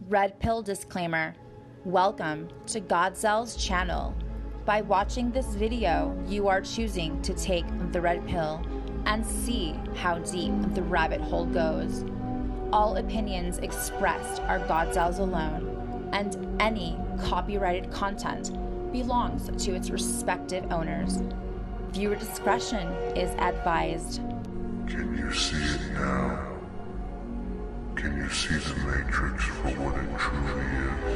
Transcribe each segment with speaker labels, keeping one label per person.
Speaker 1: Red Pill disclaimer. Welcome to Gawdzell's channel. By watching this video, you are choosing to take the red pill and see how deep the rabbit hole goes. All opinions expressed are Gawdzell's alone, and any copyrighted content belongs to its respective owners. Viewer discretion is advised.
Speaker 2: Can you see it now? Can you see the Matrix for what it truly is?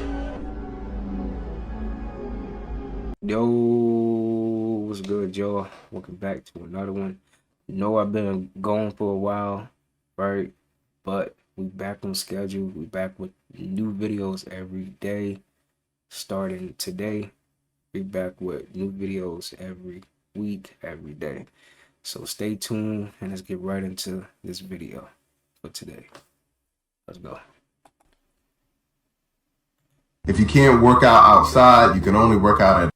Speaker 3: Yo, what's good, y'all? Welcome back to another one. Know I've been gone for a while, right? But we back on schedule. We back with new videos every day. Starting today, we back with new videos every week, every day. So stay tuned and let's get right into this video for today. Let's go.
Speaker 4: If you can't work out outside, you can only work out at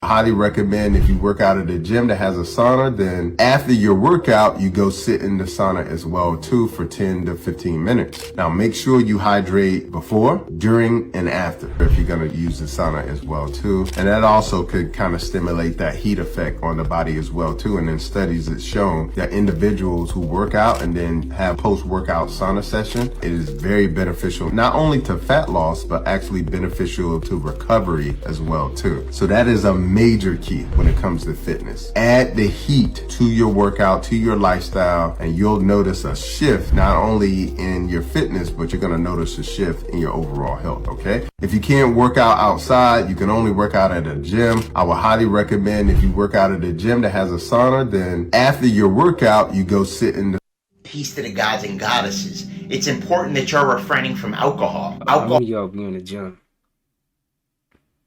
Speaker 4: highly recommend if you work out at a gym that has a sauna, then after your workout, you go sit in the sauna as well too for 10 to 15 minutes. Now make sure you hydrate before, during, and after if you're gonna use the sauna as well too. And that also could kind of stimulate that heat effect on the body as well too. And in studies it's shown that individuals who work out and then have post-workout sauna session, it is very beneficial, not only to fat loss, but actually beneficial to recovery as well too. So that is a major key when it comes to fitness. Add the heat to your workout, to your lifestyle, and you'll notice a shift not only in your fitness, but you're going to notice a shift in your overall health, okay? If you can't work out outside, you can only work out at a gym. I would highly recommend if you work out at a gym that has a sauna, then after your workout, you go sit in the
Speaker 5: Peace to the gods and goddesses. It's important that you're refraining from alcohol.
Speaker 3: How many of y'all be in the gym?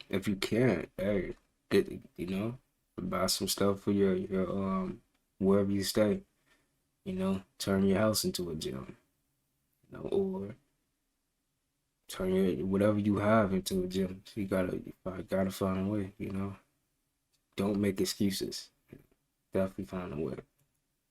Speaker 3: If you can't, hey, get, buy some stuff for your wherever you stay. Turn your house into a gym. Or turn your whatever you have into a gym. So you gotta find a way. Don't make excuses. Definitely find a way.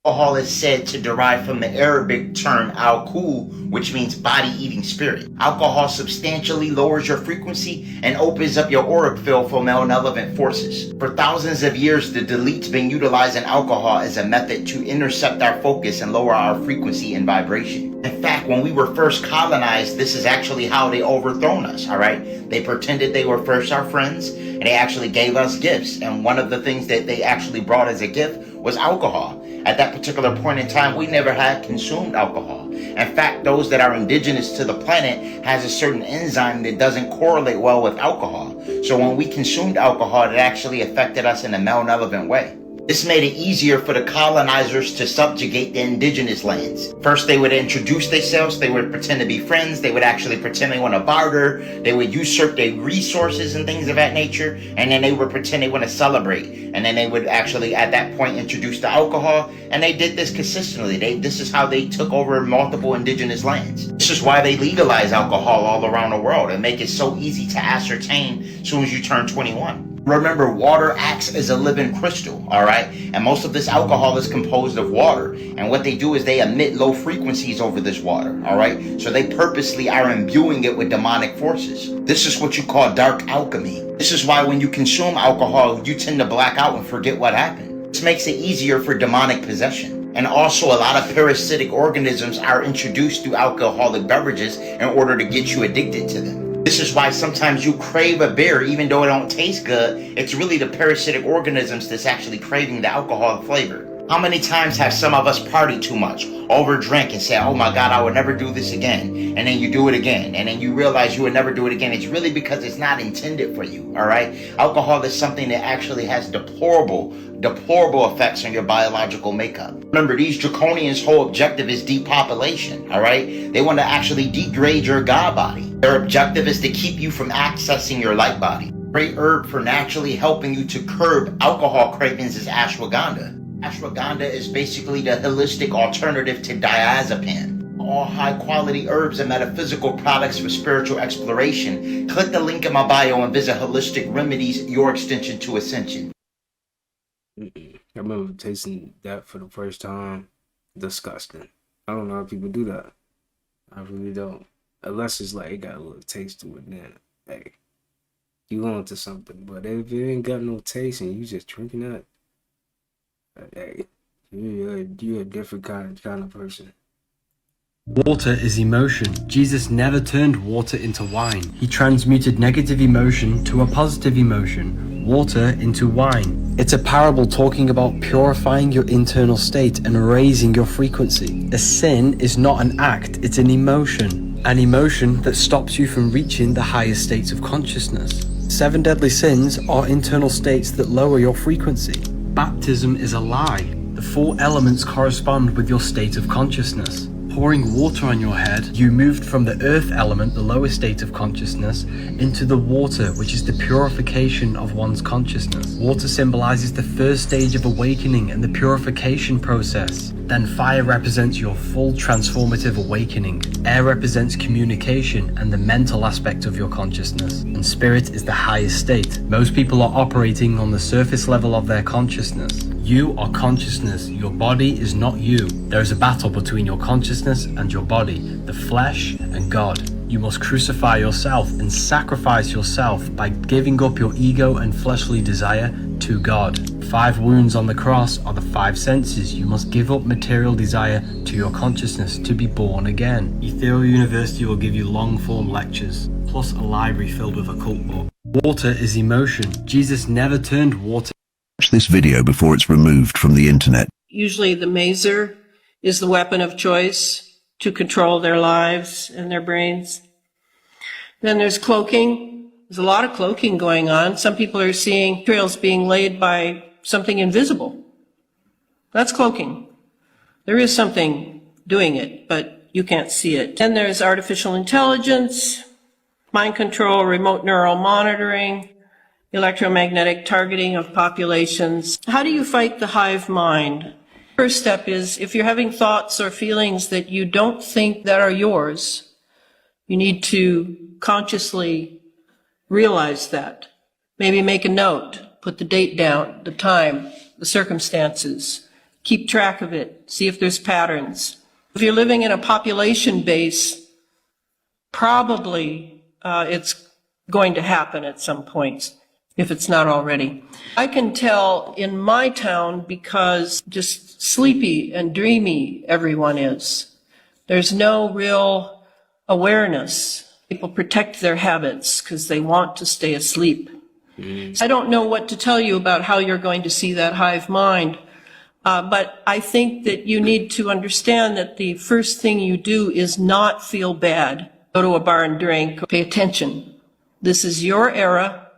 Speaker 5: Alcohol is said to derive from the Arabic term al-kul, which means body-eating spirit. Alcohol substantially lowers your frequency and opens up your auric field for malevolent forces. For thousands of years, the delete's been utilizing alcohol as a method to intercept our focus and lower our frequency and vibration. In fact, when we were first colonized, this is actually how they overthrown us, all right? They pretended they were first our friends, and they actually gave us gifts. And one of the things that they actually brought as a gift was alcohol. At that particular point in time, we never had consumed alcohol. In fact, those that are indigenous to the planet has a certain enzyme that doesn't correlate well with alcohol. So when we consumed alcohol, it actually affected us in a malevolent way. This made it easier for the colonizers to subjugate the indigenous lands. First, they would introduce themselves, they would pretend to be friends, they would actually pretend they want to barter, they would usurp their resources and things of that nature, and then they would pretend they want to celebrate. And then they would actually, at that point, introduce the alcohol, and they did this consistently. This is how they took over multiple indigenous lands. This is why they legalize alcohol all around the world and make it so easy to ascertain as soon as you turn 21. Remember, water acts as a living crystal, all right? And most of this alcohol is composed of water. And what they do is they emit low frequencies over this water, all right? So they purposely are imbuing it with demonic forces. This is what you call dark alchemy. This is why when you consume alcohol, you tend to black out and forget what happened. This makes it easier for demonic possession. And also a lot of parasitic organisms are introduced through alcoholic beverages in order to get you addicted to them. This is why sometimes you crave a beer even though it don't taste good. It's really the parasitic organisms that's actually craving the alcohol flavor. How many times have some of us partied too much, overdrink, and say, oh my God, I would never do this again. And then you do it again. And then you realize you would never do it again. It's really because it's not intended for you, all right? Alcohol is something that actually has deplorable effects on your biological makeup. Remember, these draconians' whole objective is depopulation, all right? They want to actually degrade your God body. Their objective is to keep you from accessing your light body. Great herb for naturally helping you to curb alcohol cravings is ashwagandha. Ashwagandha is basically the holistic alternative to diazepam. All high-quality herbs and metaphysical products for spiritual exploration. Click the link in my bio and visit Holistic Remedies, your extension to ascension.
Speaker 3: I remember tasting that for the first time. Disgusting. I don't know how people do that. I really don't. Unless it's like it got a little taste to it, then hey, you on to something. But if it ain't got no taste and you just drinking that, hey, you're a different kind of person.
Speaker 6: Water is emotion. Jesus never turned water into wine. He transmuted negative emotion to a positive emotion, water into wine. It's a parable talking about purifying your internal state and raising your frequency. A sin is not an act, it's an emotion. An emotion that stops you from reaching the higher states of consciousness. 7 deadly sins are internal states that lower your frequency. Baptism is a lie. The 4 elements correspond with your state of consciousness. Pouring water on your head, you moved from the earth element, the lower state of consciousness, into the water, which is the purification of one's consciousness. Water symbolizes the first stage of awakening and the purification process. Then fire represents your full transformative awakening. Air represents communication and the mental aspect of your consciousness. And spirit is the highest state. Most people are operating on the surface level of their consciousness. You are consciousness. Your body is not you. There is a battle between your consciousness and your body, the flesh and God. You must crucify yourself and sacrifice yourself by giving up your ego and fleshly desire to God. 5 wounds on the cross are the 5 senses. You must give up material desire to your consciousness to be born again. Ethereal University will give you long-form lectures, plus a library filled with occult books. Water is emotion. Jesus never turned water.
Speaker 7: Watch this video before it's removed from the internet.
Speaker 8: Usually the mazer is the weapon of choice to control their lives and their brains. Then there's cloaking. There's a lot of cloaking going on. Some people are seeing trails being laid by something invisible. That's cloaking. There is something doing it, but you can't see it. Then there's artificial intelligence, mind control, remote neural monitoring, electromagnetic targeting of populations. How do you fight the hive mind? First step is, if you're having thoughts or feelings that you don't think that are yours, you need to consciously realize that. Maybe make a note, put the date down, the time, the circumstances, keep track of it, see if there's patterns. If you're living in a population base, probably it's going to happen at some points, if it's not already. I can tell in my town because just sleepy and dreamy everyone is. There's no real awareness. People protect their habits because they want to stay asleep. I don't know what to tell you about how you're going to see that hive mind, but I think that you need to understand that the first thing you do is not feel bad. Go to a bar and drink. Pay attention. This is your era.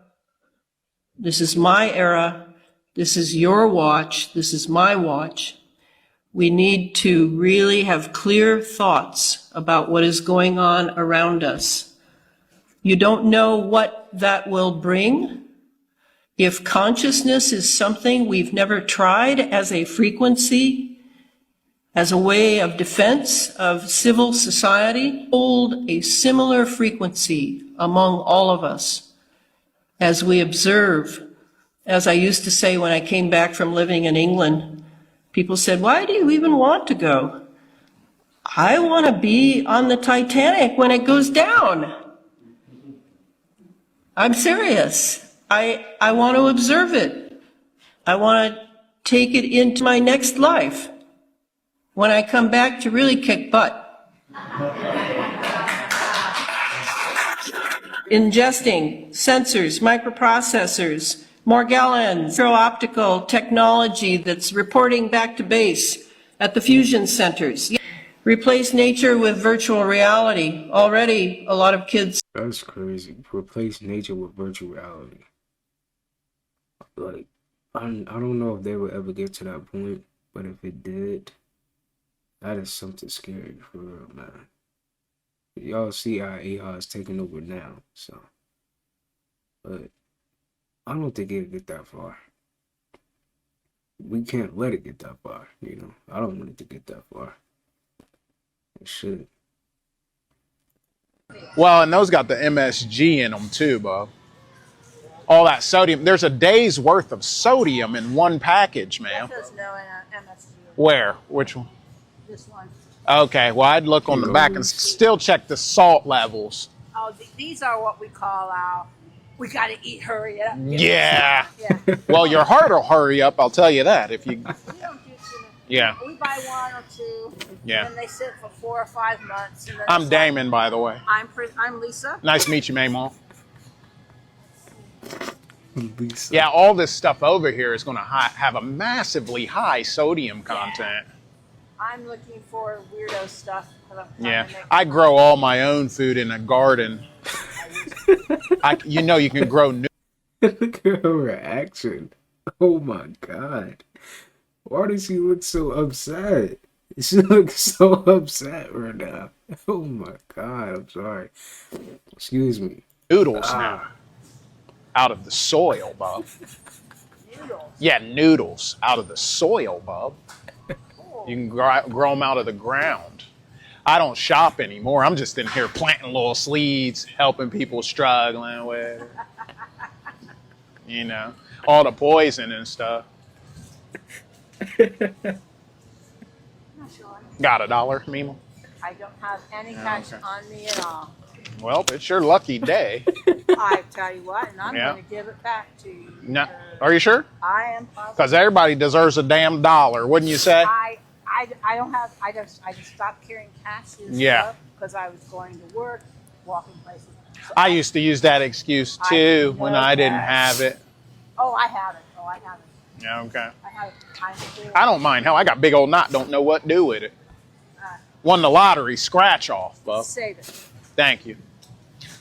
Speaker 8: This is my era. This is your watch. This is my watch. We need to really have clear thoughts about what is going on around us. You don't know what that will bring. If consciousness is something we've never tried as a frequency, as a way of defense of civil society, hold a similar frequency among all of us as we observe. As I used to say when I came back from living in England, people said, "Why do you even want to go?" I want to be on the Titanic when it goes down. I'm serious. I want to observe it. I want to take it into my next life when I come back to really kick butt. Ingesting sensors, microprocessors, Morgellons, optical technology that's reporting back to base at the fusion centers. Replace nature with virtual reality. Already, a lot of kids.
Speaker 3: That's crazy. Replace nature with virtual reality. Like, I don't know if they will ever get to that point, but if it did, that is something scary for real, man. Y'all see how AI is taking over now, so. But I don't think it'll get that far. We can't let it get that far, you know. I don't want it to get that far. It should.
Speaker 9: Well, and those got the MSG in them too, Bob. All that sodium. There's a day's worth of sodium in one package, man.
Speaker 10: That says no MSG.
Speaker 9: Where? Which one?
Speaker 10: This one.
Speaker 9: Okay, well, I'd look on the back and still check the salt levels.
Speaker 10: Oh, these are what we call our, we got to eat, hurry up.
Speaker 9: Yeah.
Speaker 10: Yeah.
Speaker 9: Well, your heart will hurry up, I'll tell you that. If you.
Speaker 10: We don't do too
Speaker 9: Yeah.
Speaker 10: We buy 1 or 2.
Speaker 9: Yeah.
Speaker 10: And then they sit for 4 or 5 months. And then
Speaker 9: I'm Damon, by the way.
Speaker 10: I'm Lisa.
Speaker 9: Nice to meet you, Maymon.
Speaker 3: Lisa.
Speaker 9: Yeah, all this stuff over here is going to have a massively high sodium content.
Speaker 10: I'm looking for weirdo stuff.
Speaker 9: Yeah, I grow all my own food in a garden. You know you can grow new.
Speaker 3: Look at her reaction. Oh my God. Why does she look so upset? She looks so upset right now. Oh my God, I'm sorry. Excuse me.
Speaker 9: Noodles now. Out of the soil, bub.
Speaker 10: Noodles?
Speaker 9: Yeah, noodles out of the soil, bub. You can grow them out of the ground. I don't shop anymore. I'm just in here planting little seeds, helping people struggling with, you know, all the poison and stuff. Got $1, Mima?
Speaker 10: I don't have any cash on me at all.
Speaker 9: Well, it's your lucky day.
Speaker 10: I tell you what, and I'm going to give it back to you.
Speaker 9: No, are you sure?
Speaker 10: I am positive.
Speaker 9: Because everybody deserves a damn $1, wouldn't you say?
Speaker 10: I don't have. I just stopped carrying cash. Because I was going to work, walking places. So
Speaker 9: I used to use that excuse too when I didn't have it.
Speaker 10: Oh, I have it.
Speaker 9: Yeah, okay.
Speaker 10: I have it.
Speaker 9: I don't mind. Hell, I got big old knot. Don't know what to do with it. Won the lottery. Scratch off, bub.
Speaker 10: Save it.
Speaker 9: Thank you.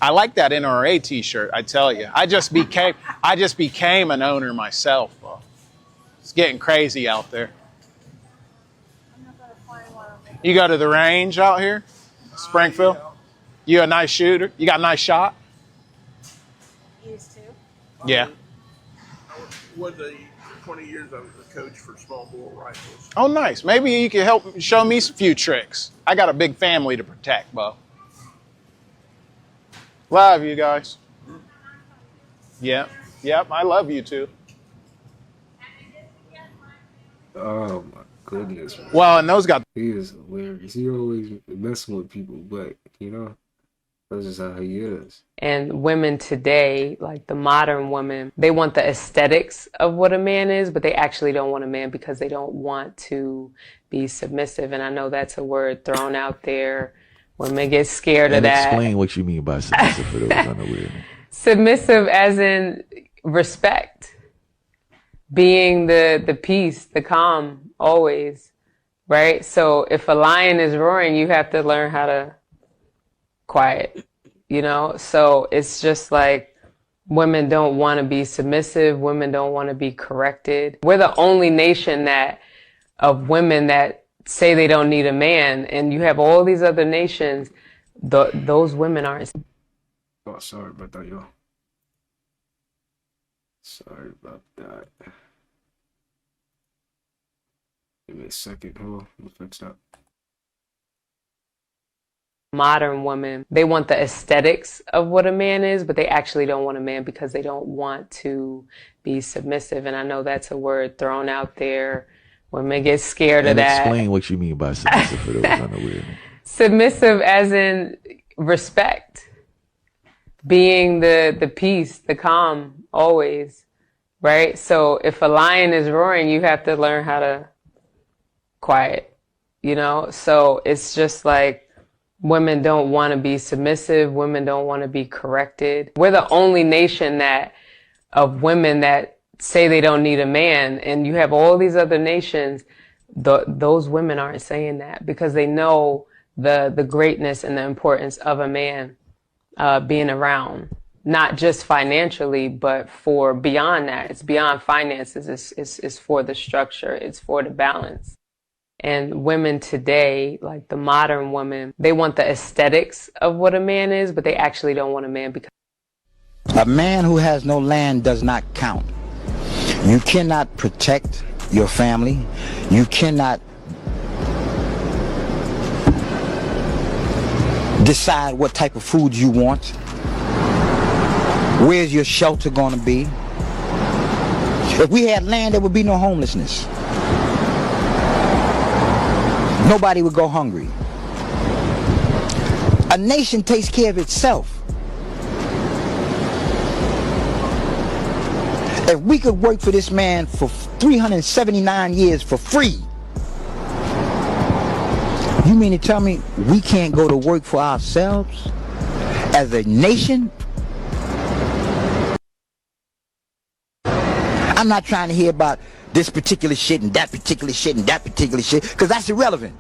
Speaker 9: I like that NRA T-shirt. I tell you, I just became an owner myself, bub. It's getting crazy out there. You go to the range out here, Springfield? You a nice shooter? You got a nice shot?
Speaker 10: Used to.
Speaker 9: Yeah.
Speaker 11: Was 20 years I was a coach for small bore rifles.
Speaker 9: Oh, nice. Maybe you can help show me a few tricks. I got a big family to protect, Bo. Love you guys. Yeah. Yep, I love you too.
Speaker 3: Oh my goodness. Man.
Speaker 9: Well, and those got.
Speaker 3: He is hilarious. He always messing with people, but you know, that's just how he is.
Speaker 12: And women today, like the modern women, they want the aesthetics of what a man is, but they actually don't want a man because they don't want to be submissive. And I know that's a word thrown out there. Women get scared of that.
Speaker 13: Explain what you mean by submissive for those unaware.
Speaker 12: Submissive as in respect. Being the peace, the calm, always. Right? So if a lion is roaring, you have to learn how to quiet. You know? So it's just like women don't want to be submissive. Women don't want to be corrected. We're the only nation of women that say they don't need a man, and you have all these other nations, those women aren't.
Speaker 3: Oh, sorry about that, y'all. Sorry about that. Give me a second. Hold on. Let me fix that.
Speaker 12: Modern women, they want the aesthetics of what a man is, but they actually don't want a man because they don't want to be submissive. And I know that's a word thrown out there. Women get scared of that.
Speaker 13: Explain what you mean by submissive for those unaware.
Speaker 12: Submissive as in respect. Being the peace, the calm, always. Right? So if a lion is roaring, you have to learn how to quiet. You know? So it's just like women don't want to be submissive. Women don't want to be corrected. We're the only nation of women that say they don't need a man, and you have all these other nations, those women aren't saying that because they know the greatness and the importance of a man being around, not just financially, but for beyond that. It's beyond finances. It's for the structure. It's for the balance. And women today, like the modern women, they want the aesthetics of what a man is, but they actually don't want a man because
Speaker 14: a man who has no land does not count. You cannot protect your family. You cannot decide what type of food you want. Where's your shelter going to be? If we had land, there would be no homelessness. nobody would go hungry. A nation takes care of itself. If we could work for this man for 379 years for free, you mean to tell me we can't go to work for ourselves as a nation? I'm not trying to hear about this particular shit and that particular shit and that particular shit, because that's irrelevant.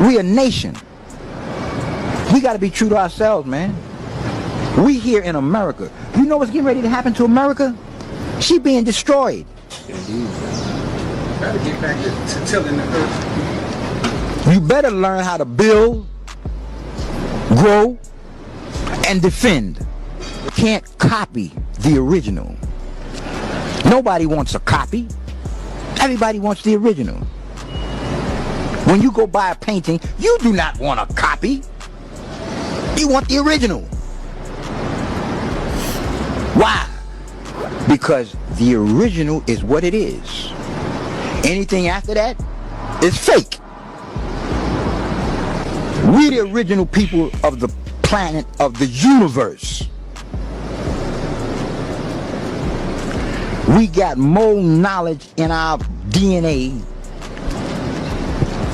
Speaker 14: We a nation. We got to be true to ourselves, man. We here in America. You know what's getting ready to happen to America? She being destroyed.
Speaker 3: Indeed. Gotta get back to tilling the earth.
Speaker 14: You better learn how to build, grow, and defend. You can't copy the original. Nobody wants a copy. Everybody wants the original. When you go buy a painting, you do not want a copy. You want the original. Why? Because the original is what it is. Anything after that is fake. We the original people of the planet, of the universe. We got more knowledge in our DNA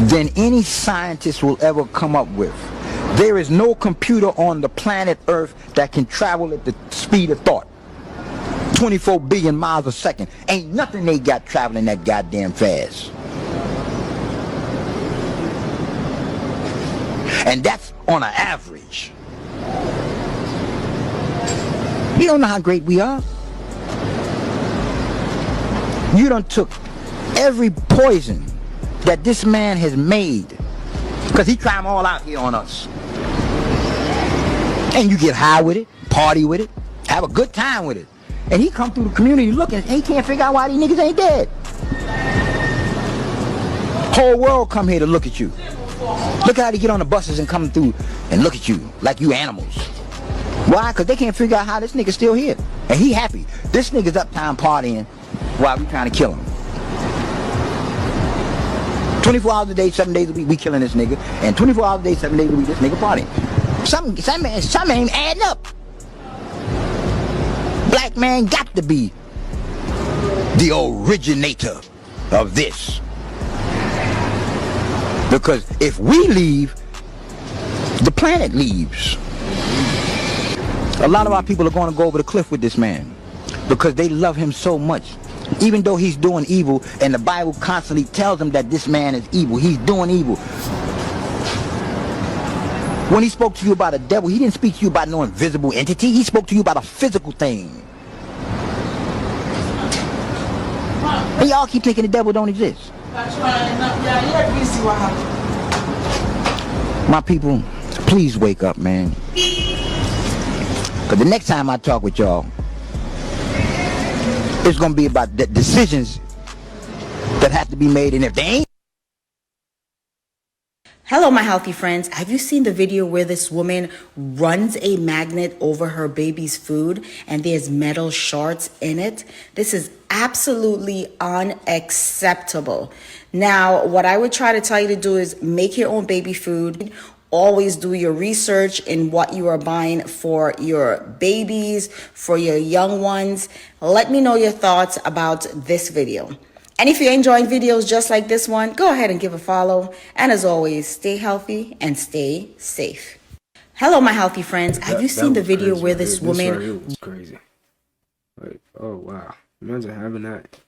Speaker 14: than any scientist will ever come up with. There is no computer on the planet Earth that can travel at the speed of thought. 24 billion miles a second. Ain't nothing they got traveling that goddamn fast. And that's on an average. You don't know how great we are. You done took every poison that this man has made, because he tried them all out here on us. And you get high with it, party with it, have a good time with it. And he come through the community looking, and he can't figure out why these niggas ain't dead. Whole world come here to look at you. Look how they get on the buses and come through and look at you like you animals. Why? Because they can't figure out how this nigga's still here. And he happy. This nigga's uptown partying while we trying to kill him. 24 hours a day, 7 days a week, we killing this nigga. And 24 hours a day, 7 days a week, this nigga partying. Some ain't adding up. Black man got to be the originator of this. Because if we leave, the planet leaves. A lot of our people are going to go over the cliff with this man because they love him so much. Even though he's doing evil, and the Bible constantly tells him that this man is evil, he's doing evil. When he spoke to you about a devil, he didn't speak to you about no invisible entity. He spoke to you about a physical thing. And y'all keep thinking the devil don't exist.
Speaker 15: That's why what happened.
Speaker 14: My people, please wake up, man. Because the next time I talk with y'all, it's going to be about the decisions that have to be made, and if they ain't.
Speaker 16: Hello, my healthy friends. Have you seen the video where this woman runs a magnet over her baby's food and there's metal shards in it? This is absolutely unacceptable. Now, what I would try to tell you to do is make your own baby food. Always do your research in what you are buying for your babies, for your young ones. Let me know your thoughts about this video. And if you're enjoying videos just like this one, go ahead and give a follow. And as always, stay healthy and stay safe. Hello, my healthy friends. Have you seen the video where this woman...
Speaker 3: This was crazy. Like, oh, wow. Imagine having that,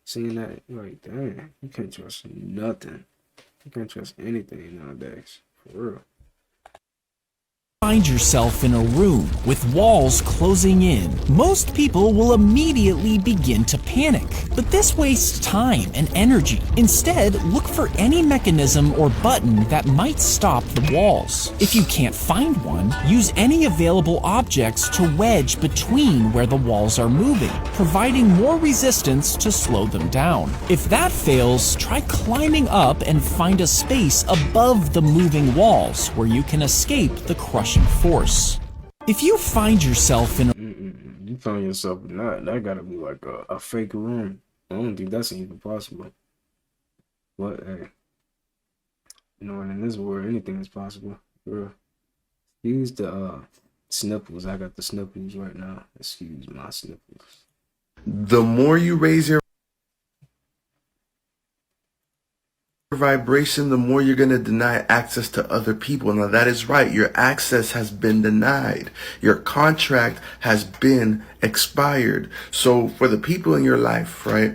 Speaker 3: seeing that. Like, damn, you can't trust nothing. You can't trust anything nowadays. For real.
Speaker 17: Find yourself in a room with walls closing in. Most people will immediately begin to panic, but this wastes time and energy. Instead, look for any mechanism or button that might stop the walls. If you can't find one, use any available objects to wedge between where the walls are moving, providing more resistance to slow them down. If that fails, try climbing up and find a space above the moving walls where you can escape the crushing force. If you find yourself in a...
Speaker 3: You find yourself not, that gotta be like a fake room. I don't think that's even possible. But hey, You know, and in this world, anything is possible. Bro. Use the snipples. I got the snipples right now. Excuse my snipples.
Speaker 18: The more you raise your vibration, the more you're going to deny access to other people. Now that is right. Your access has been denied. Your contract has been expired. So for the people in your life, right?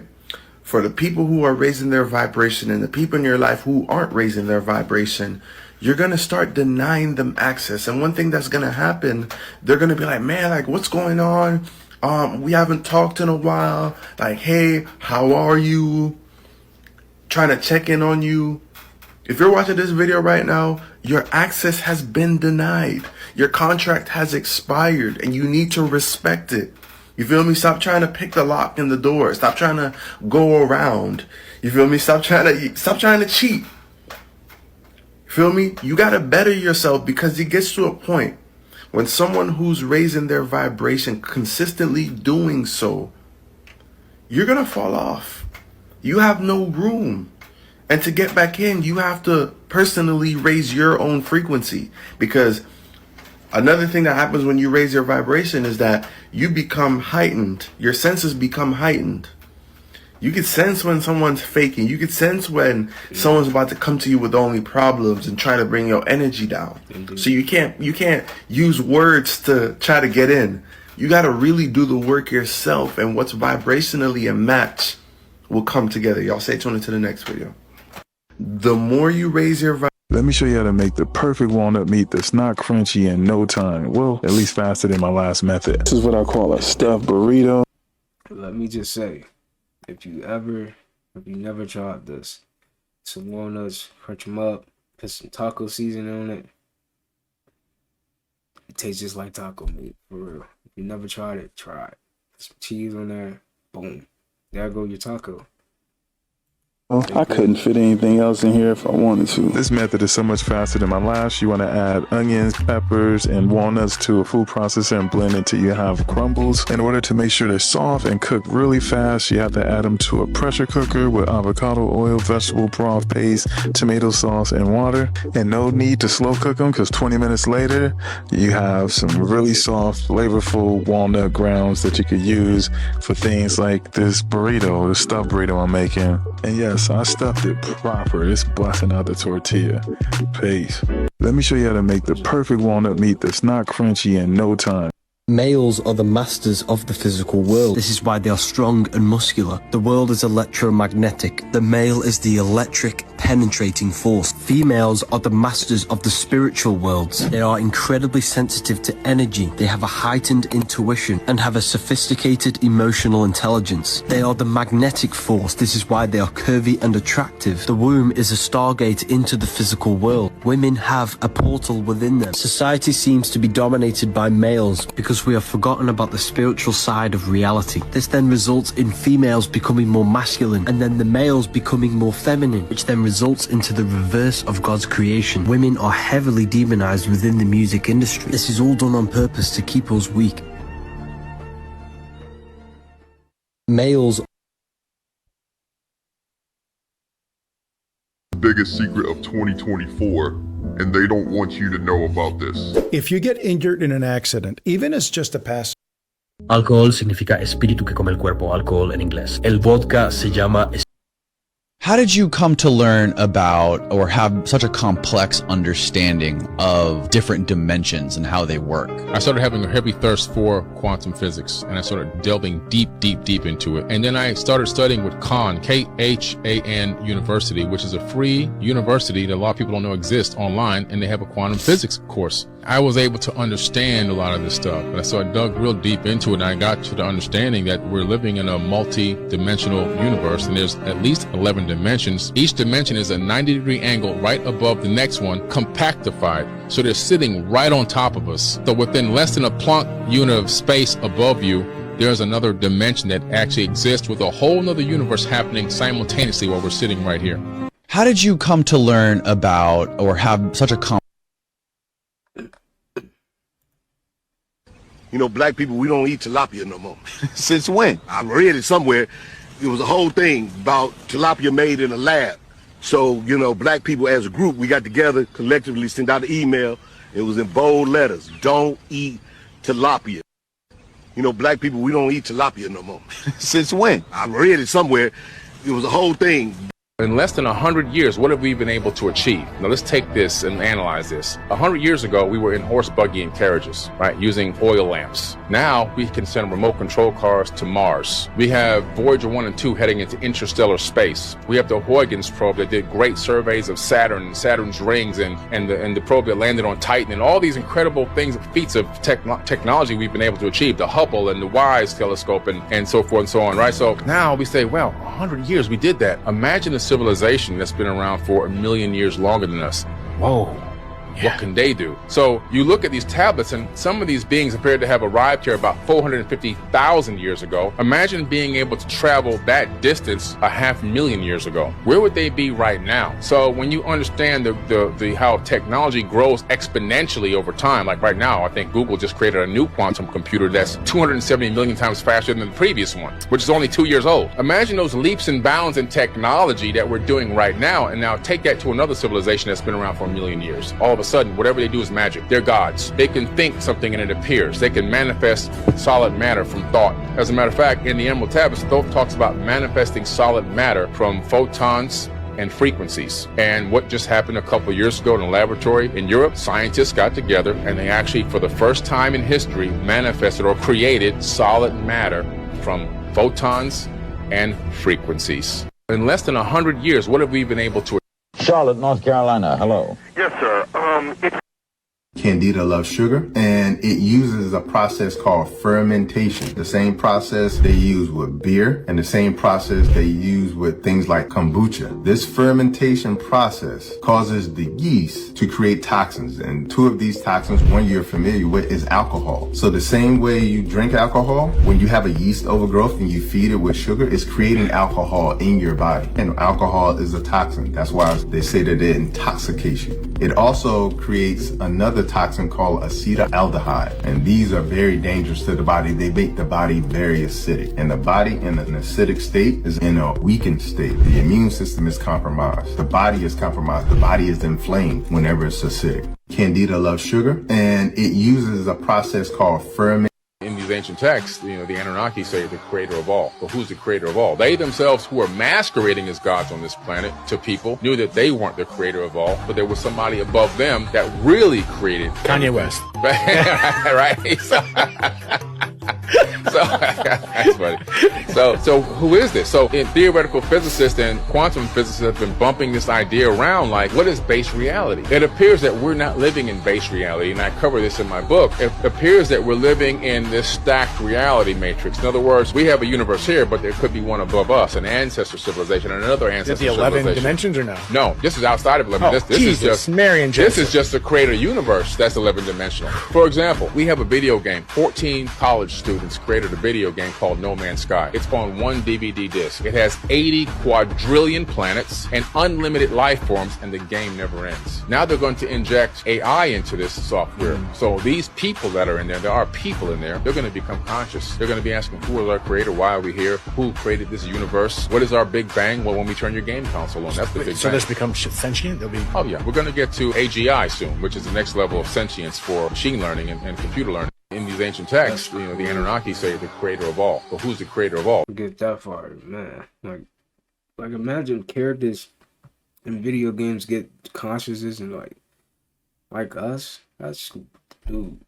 Speaker 18: For the people who are raising their vibration and the people in your life who aren't raising their vibration, you're going to start denying them access. And one thing that's going to happen, they're going to be like, man, like, what's going on? We haven't talked in a while. Like, hey, how are you? Trying to check in on you. If you're watching this video right now, your access has been denied. Your contract has expired and you need to respect it. You feel me? Stop trying to pick the lock in the door. Stop trying to go around. You feel me? Stop trying to cheat. Feel me? You got to better yourself, because it gets to a point when someone who's raising their vibration, consistently doing so, you're going to fall off. You have no room. And to get back in, you have to personally raise your own frequency. Because another thing that happens when you raise your vibration is that you become heightened. Your senses become heightened. You can sense when someone's faking. You can sense when someone's about to come to you with only problems and try to bring your energy down. So you can't use words to try to get in. You got to really do the work yourself, and what's vibrationally a match will come together. Y'all stay tuned into the next video. The more you raise your vibration.
Speaker 19: Let me show you how to make the perfect walnut meat that's not crunchy in no time. Well, at least faster than my last method. This is what I call a stuffed burrito.
Speaker 3: Let me just say, if you never tried this, some walnuts, crunch them up, put some taco seasoning on it. It tastes just like taco meat, for real. If you never tried it, try it. Put some cheese on there, boom. There go your taco.
Speaker 19: I couldn't fit anything else in here if I wanted to. This method is so much faster than my last. You want to add onions, peppers, and walnuts to a food processor and blend until you have crumbles. In order to make sure they're soft and cook really fast, you have to add them to a pressure cooker with avocado oil, vegetable broth paste, tomato sauce, and water. And no need to slow cook them, because 20 minutes later, you have some really soft, flavorful walnut grounds that you could use for things like this burrito, the stuffed burrito I'm making. And yes, I stuffed it proper. It's busting out the tortilla. Peace. Let me show you how to make the perfect walnut meat that's not crunchy in no time.
Speaker 6: Males are the masters of the physical world. This is why they are strong and muscular. The world is electromagnetic. The male is the electric, penetrating force. Females are the masters of the spiritual worlds. They are incredibly sensitive to energy. They have a heightened intuition and have a sophisticated emotional intelligence. They are the magnetic force. This is why they are curvy and attractive. The womb is a stargate into the physical world. Women have a portal within them. Society seems to be dominated by males because we have forgotten about the spiritual side of reality. This then results in females becoming more masculine, and then the males becoming more feminine, which then results into the reverse of God's creation. Women are heavily demonized within the music industry. This is all done on purpose to keep us weak. Males.
Speaker 2: The biggest secret of 2024, and they don't want you to know about this.
Speaker 20: If you get injured in an accident, even as just a pass.
Speaker 21: Alcohol significa espíritu que come el cuerpo, alcohol en inglés. El vodka se llama.
Speaker 22: How did you come to learn about or have such a complex understanding of different dimensions and how they work?
Speaker 9: I started having a heavy thirst for quantum physics, and I started delving deep into it. And then I started studying with Khan, Khan University, which is a free university that a lot of people don't know exists online, and they have a quantum physics course. I was able to understand a lot of this stuff, and so I dug real deep into it, and I got to the understanding that we're living in a multi-dimensional universe, and there's at least 11 dimensions. Each dimension is a 90-degree angle right above the next one, compactified, so they're sitting right on top of us. So within less than a Planck unit of space above you, there's another dimension that actually exists with a whole nother universe happening simultaneously while we're sitting right here.
Speaker 22: How did you come to learn about or have such a
Speaker 23: You know, black people, we don't eat tilapia no more.
Speaker 22: Since when?
Speaker 23: I read it somewhere. It was a whole thing about tilapia made in a lab. So, you know, black people as a group, we got together, collectively sent out an email. It was in bold letters. Don't eat tilapia. You know, black people, we don't eat tilapia no more. Since when? I read it somewhere. It was a whole thing.
Speaker 1: In less than 100 years, what have we been able to achieve? Now let's take this and analyze this. 100 years ago, we were in horse buggy and carriages, right, using oil lamps. Now we can send remote control cars to Mars. We have Voyager 1 and 2 heading into interstellar space. We have the Huygens probe that did great surveys of Saturn and Saturn's rings, and the probe that landed on Titan, and all these incredible things, feats of technology we've been able to achieve, the Hubble and the WISE telescope and so forth and so on, right? So now we say, well, 100 years we did that. Imagine the civilization that's been around for 1 million years longer than us. Whoa. What can they do? So you look at these tablets, and some of these beings appear to have arrived here about 450,000 years ago. Imagine being able to travel that distance 500,000 years ago. Where would they be right now? So when you understand the how technology grows exponentially over time, like right now, I think Google just created a new quantum computer that's 270 million times faster than the previous one, which is only 2 years old. Imagine those leaps and bounds in technology that we're doing right now, and now take that to another civilization that's been around for 1 million years. All of a sudden, whatever they do is magic. They're gods. They can think something and it appears. They can manifest solid matter from thought. As a matter of fact, in the Emerald Tablets, Thoth talks about manifesting solid matter from photons and frequencies. And what just happened a couple years ago in a laboratory in Europe, scientists got together and they actually, for the first time in history, manifested or created solid matter from photons and frequencies. In less than 100 years, what have we been able to?
Speaker 4: Charlotte, North Carolina. Hello.
Speaker 23: Yes, sir.
Speaker 5: Candida loves sugar, and it uses a process called fermentation. The same process they use with beer and the same process they use with things like kombucha. This fermentation process causes the yeast to create toxins, and two of these toxins, one you're familiar with, is alcohol. So the same way you drink alcohol, when you have a yeast overgrowth and you feed it with sugar, it's creating alcohol in your body. And alcohol is a toxin. That's why they say that it intoxicates you. It also creates another toxin called acetaldehyde, and these are very dangerous to the body. They make the body very acidic, and the body in an acidic state is in a weakened state. The immune system is compromised. The body is compromised. The body is inflamed whenever it's acidic. Candida loves sugar, and it uses a process called fermentation.
Speaker 1: In these ancient texts, you know, the Anunnaki say the creator of all. But who's the creator of all? They themselves, who are masquerading as gods on this planet to people, knew that they weren't the creator of all, but there was somebody above them that really created
Speaker 24: Kanye West.
Speaker 1: Right? So that's funny. So who is this? So in theoretical physicists and quantum physicists have been bumping this idea around, like, what is base reality? It appears that we're not living in base reality, and I cover this in my book. It appears that we're living in this stacked reality matrix. In other words, we have a universe here, but there could be one above us, an ancestor civilization, and another ancestor civilization.
Speaker 24: Is it the 11 dimensions or no?
Speaker 1: No, this is outside of 11.
Speaker 24: Oh,
Speaker 1: this is just
Speaker 24: Mary and Joseph.
Speaker 1: This is just the creator universe that's 11 dimensional. For example, we have a video game. 14 college students created a video game called No Man's Sky. It's on one DVD disc. It has 80 quadrillion planets and unlimited life forms, and the game never ends. Now they're going to inject AI into this software. So these people that are in there are people in there. They're going to become conscious. They're going to be asking, who is our creator? Why are we here? Who created this universe? What is our big bang? Well, when we turn your game console on, that's the big bang.
Speaker 24: So this becomes sentient? They'll be...
Speaker 1: Oh yeah, we're going to get to AGI soon, which is the next level of sentience for machine learning and computer learning. In these ancient texts, you know, the Anunnaki say the creator of all. But who's the creator of all?
Speaker 3: Get that far, man. Like imagine characters in video games get consciousness and like us. That's, dude,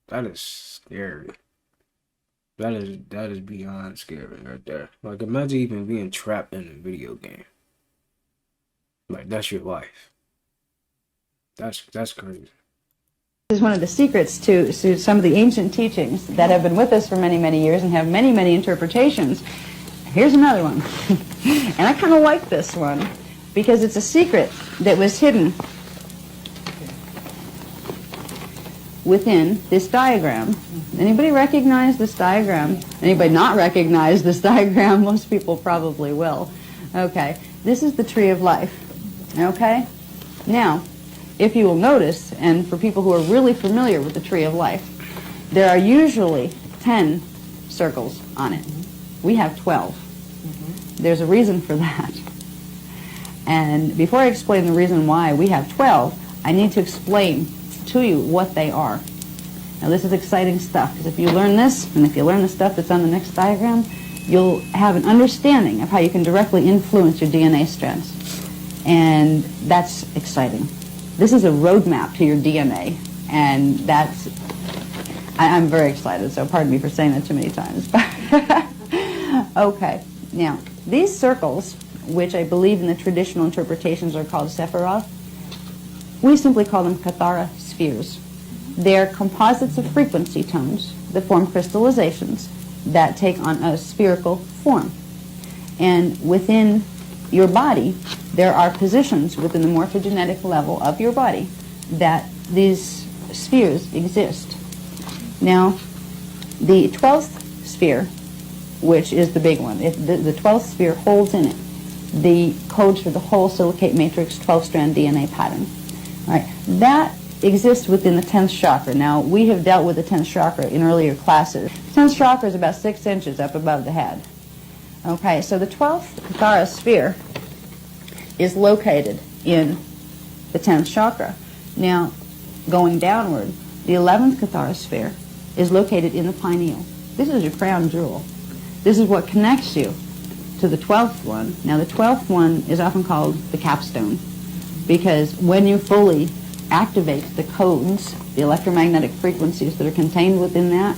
Speaker 3: that is scary. That is beyond scary right there. Like imagine even being trapped in a video game. Like that's your life. That's crazy.
Speaker 25: This is one of the secrets to some of the ancient teachings that have been with us for many, many years and have many, many interpretations. Here's another one. And I kind of like this one because it's a secret that was hidden within this diagram. Anybody recognize this diagram? Anybody not recognize this diagram? Most people probably will. Okay, this is the tree of life. Okay? Now, if you will notice, and for people who are really familiar with the tree of life, there are usually 10 circles on it. We have 12. There's a reason for that. And before I explain the reason why we have 12, I need to explain to you what they are. Now this is exciting stuff, because if you learn this, and if you learn the stuff that's on the next diagram, you'll have an understanding of how you can directly influence your DNA strands. And that's exciting. This is a roadmap to your DNA, and that's, I'm very excited, so pardon me for saying that too many times. Okay, now, these circles, which I believe in the traditional interpretations are called sephiroth, we simply call them Kathara spheres. They're composites of frequency tones that form crystallizations that take on a spherical form. And within your body, there are positions within the morphogenetic level of your body that these spheres exist. Now, the 12th sphere, which is the big one, the 12th sphere holds in it the codes for the whole silicate matrix 12-strand DNA pattern. All right, that exists within the 10th chakra. Now, we have dealt with the 10th chakra in earlier classes. The 10th chakra is about 6 inches up above the head. Okay, so the 12th Kathara sphere is located in the 10th chakra. Now, going downward, the 11th Kathara sphere is located in the pineal. This is your crown jewel. This is what connects you to the 12th one. Now, the 12th one is often called the capstone, because when you fully activate the codes, the electromagnetic frequencies that are contained within that,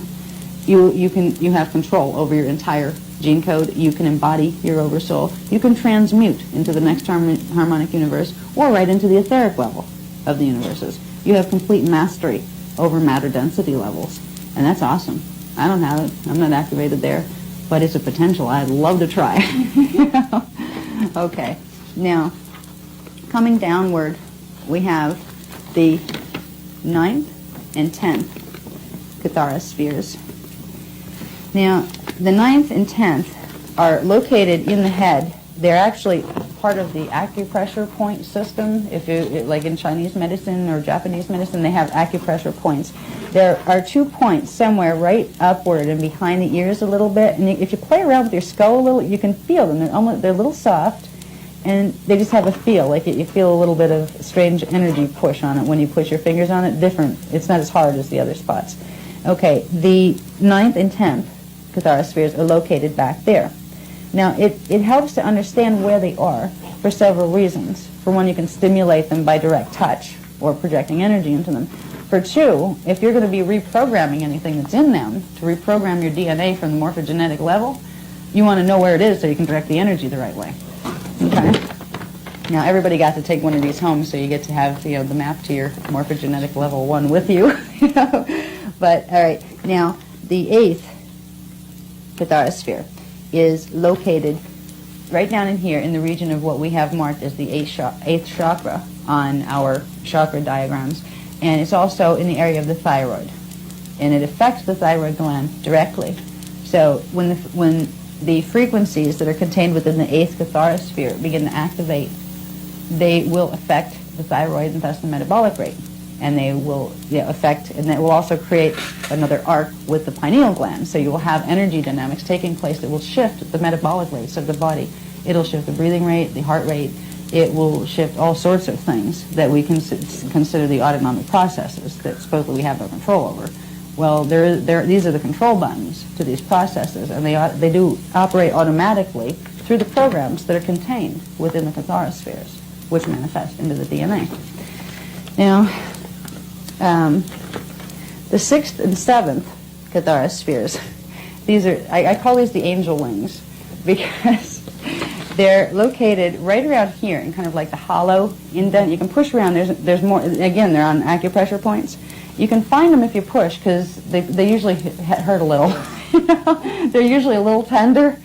Speaker 25: you have control over your entire gene code. You can embody your oversoul. You can transmute into the next harmonic universe, or right into the etheric level of the universes. You have complete mastery over matter density levels, and that's awesome. I don't have it. I'm not activated there, but it's a potential I'd love to try. Okay, now coming downward, we have the 9th and 10th Kathara spheres. Now, the 9th and 10th are located in the head. They're actually part of the acupressure point system. If you, like in Chinese medicine or Japanese medicine, they have acupressure points. There are 2 points somewhere right upward and behind the ears a little bit. And if you play around with your skull a little, you can feel them. They're a little soft, and they just have a feel. Like you feel a little bit of strange energy push on it when you push your fingers on it. Different. It's not as hard as the other spots. Okay, the 9th and 10th Kathara spheres are located back there. Now, it helps to understand where they are for several reasons. For one, you can stimulate them by direct touch or projecting energy into them. For two, if you're going to be reprogramming anything that's in them, to reprogram your DNA from the morphogenetic level, you want to know where it is so you can direct the energy the right way. Okay? Now, everybody got to take one of these home, so you get to have the map to your morphogenetic level 1 with you. But, all right, now, the 8th Kathara sphere is located right down in here in the region of what we have marked as the 8th chakra on our chakra diagrams, and it's also in the area of the thyroid, and it affects the thyroid gland directly. So when the frequencies that are contained within the 8th Kathara sphere begin to activate, they will affect the thyroid and thus the metabolic rate, and they will affect, and it will also create another arc with the pineal gland. So you will have energy dynamics taking place that will shift the metabolic rates of the body. It'll shift the breathing rate, the heart rate. It will shift all sorts of things that we consider the autonomic processes that supposedly we have no control over. Well, these are the control buttons to these processes, and they do operate automatically through the programs that are contained within the Kathara spheres, which manifest into the DNA. Now, the 6th and 7th Kathara spheres, these are, I call these the angel wings, because they're located right around here in kind of like the hollow indent. You can push around. There's more. Again, they're on acupressure points. You can find them if you push, because they usually hurt a little. They're usually a little tender,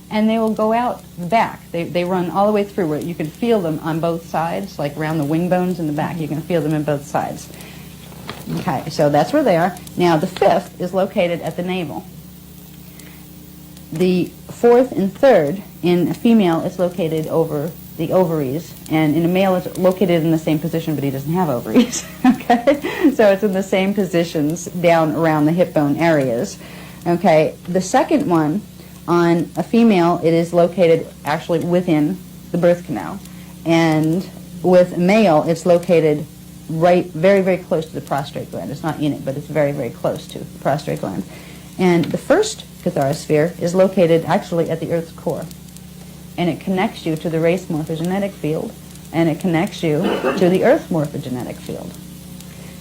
Speaker 25: and they will go out the back. They run all the way through where you can feel them on both sides, like around the wing bones in the back. You can feel them on both sides. Okay, so that's where they are. Now, the 5th is located at the navel. The 4th and 3rd, in a female, it's located over the ovaries, and in a male, it's located in the same position, but he doesn't have ovaries. Okay, so it's in the same positions down around the hip bone areas. Okay, the 2nd one, on a female, it is located actually within the birth canal, And with male, it's located very, very close to the prostrate gland. It's not in it, but it's very, very close to the prostrate gland. And the first catharosphere is located actually at the Earth's core. And it connects you to the race morphogenetic field, and it connects you to the Earth morphogenetic field.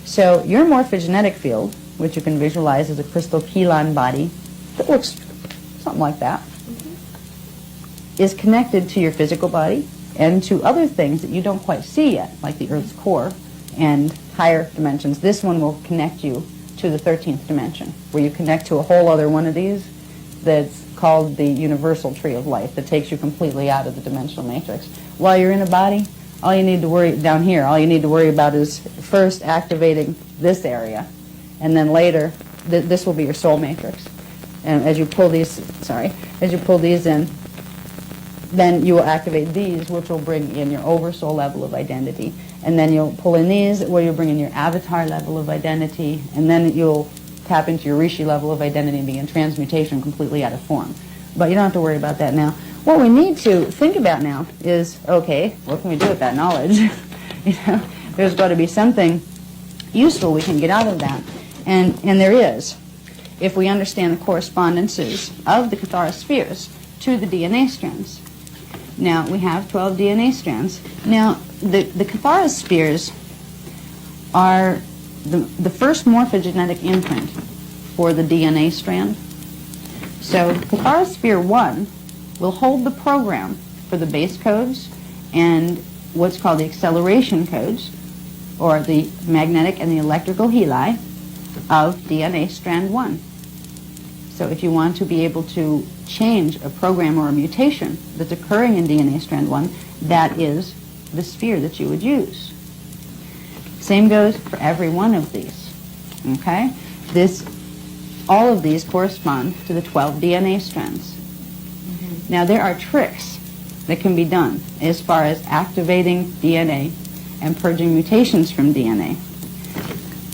Speaker 25: So your morphogenetic field, which you can visualize as a crystal chelan body that looks something like that, is connected to your physical body and to other things that you don't quite see yet, like the Earth's core and higher dimensions. This one will connect you to the 13th dimension, where you connect to a whole other one of these that's called the universal tree of life, that takes you completely out of the dimensional matrix. While you're in a body, all you need to worry down here, all you need to worry about is first activating this area, and then later this will be your soul matrix. And as you pull these, as you pull these in, then you will activate these, which will bring in your oversoul level of identity. And then you'll pull in these, where you'll bring in your avatar level of identity, and then you'll tap into your rishi level of identity and begin transmutation completely out of form. But you don't have to worry about that now. What we need to think about now is, okay, what can we do with that knowledge? There's got to be something useful we can get out of that. And there is, if we understand the correspondences of the catharospheres to the DNA strands. Now, we have 12 DNA strands. Now, the catharospheres are the first morphogenetic imprint for the DNA strand. So catharosphere 1 will hold the program for the base codes and what's called the acceleration codes, or the magnetic and the electrical heli of DNA strand 1. So if you want to be able to change a program or a mutation that's occurring in DNA strand 1, that is the sphere that you would use. Same goes for every one of these. Okay? All of these correspond to the 12 DNA strands. Now there are tricks that can be done as far as activating DNA and purging mutations from DNA.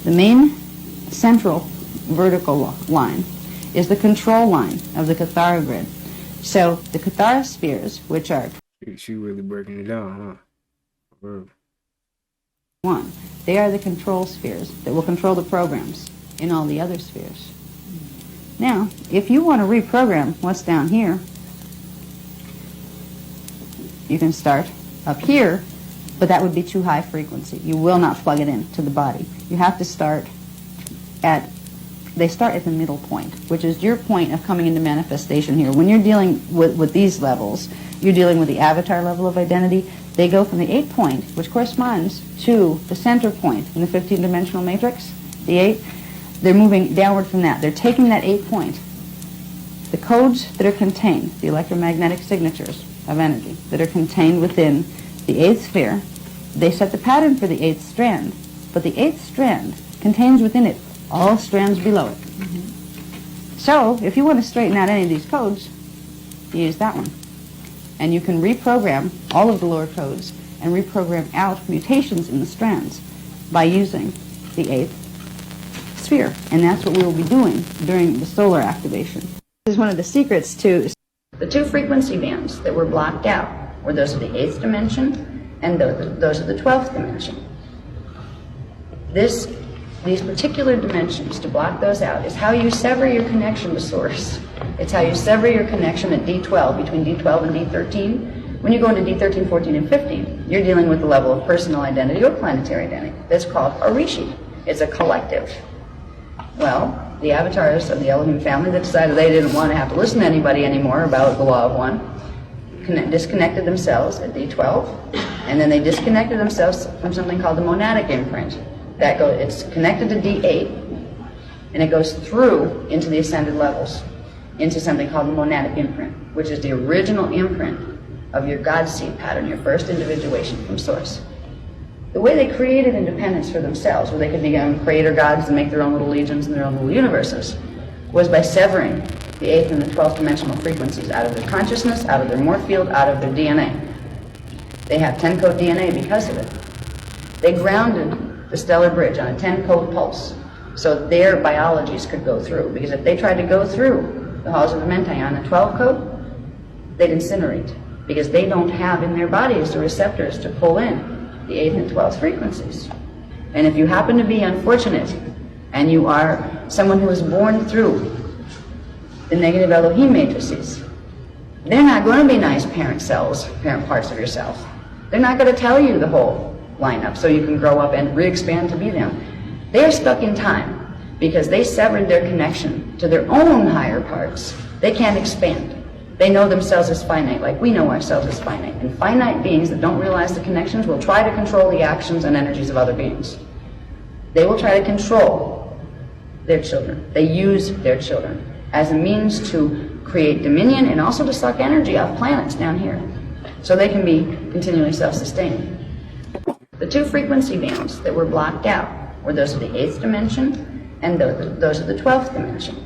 Speaker 25: The main central vertical line is the control line of the catharogrid. So the catharospheres, which are
Speaker 3: she really breaking it down, huh?
Speaker 25: One, they are the control spheres that will control the programs in all the other spheres. Now, if you want to reprogram what's down here, you can start up here, but that would be too high frequency. You will not plug it into the body. You have to start they start at the middle point, which is your point of coming into manifestation here. When you're dealing with these levels, you're dealing with the avatar level of identity. They go from the 8 point, which corresponds to the center point in the 15-dimensional matrix, the 8. They're moving downward from that. They're taking that 8 point, the codes that are contained, the electromagnetic signatures of energy that are contained within the 8th sphere. They set the pattern for the 8th strand, but the 8th strand contains within it all strands below it. So, if you want to straighten out any of these codes, you use that one. And you can reprogram all of the lower codes and reprogram out mutations in the strands by using the 8th sphere. And that's what we will be doing during the solar activation. This is one of the secrets to the 2 frequency bands that were blocked out were those of the 8th dimension and those of the 12th dimension. These particular dimensions, to block those out, is how you sever your connection to source. It's how you sever your connection at D12, between D12 and D13. When you go into D13, 14, and 15, you're dealing with the level of personal identity or planetary identity. That's called a rishi. It's a collective. Well, the avatars of the Elohim family that decided they didn't want to have to listen to anybody anymore about the law of one, disconnected themselves at D12, and then they disconnected themselves from something called the monadic imprint. It's connected to D8, and it goes through into the ascended levels, into something called the monadic imprint, which is the original imprint of your God seed pattern, your first individuation from source. The way they created independence for themselves, where they could become creator gods and make their own little legions and their own little universes, was by severing the 8th and the 12th dimensional frequencies out of their consciousness, out of their morph field, out of their DNA. They have 10-code DNA because of it. They grounded the stellar bridge on a 10-code pulse, so their biologies could go through. Because if they tried to go through the halls of the Mentai on a 12 code, they'd incinerate. because they don't have in their bodies the receptors to pull in the 8th and 12th frequencies. And if you happen to be unfortunate and you are someone who was born through the negative Elohim matrices, they're not going to be nice parent cells, parent parts of yourself. They're not going to tell you the whole lineup so you can grow up and re-expand to be them. They're stuck in time because they severed their connection to their own higher parts. They can't expand. They know themselves as finite, like we know ourselves as finite. And finite beings that don't realize the connections will try to control the actions and energies of other beings. They will try to control their children. They use their children as a means to create dominion and also to suck energy off planets down here so they can be continually self-sustaining. The two frequency bands that were blocked out were those of the 8th dimension and those of the 12th dimension.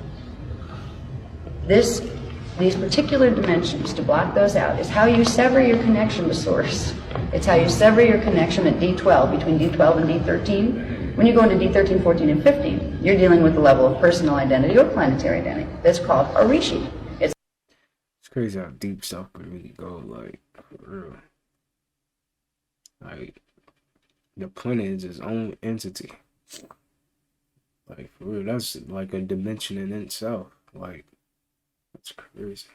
Speaker 25: These particular dimensions, to block those out, is how you sever your connection to Source. It's how you sever your connection at D12, between D12 and D13. When you go into D13, 14, and 15, you're dealing with the level of personal identity or planetary identity. That's called Arishi. It's
Speaker 3: crazy how deep stuff can really go, like, for real. Like, the planet is its own entity. Like, for real, that's like a dimension in itself. Like, that's crazy.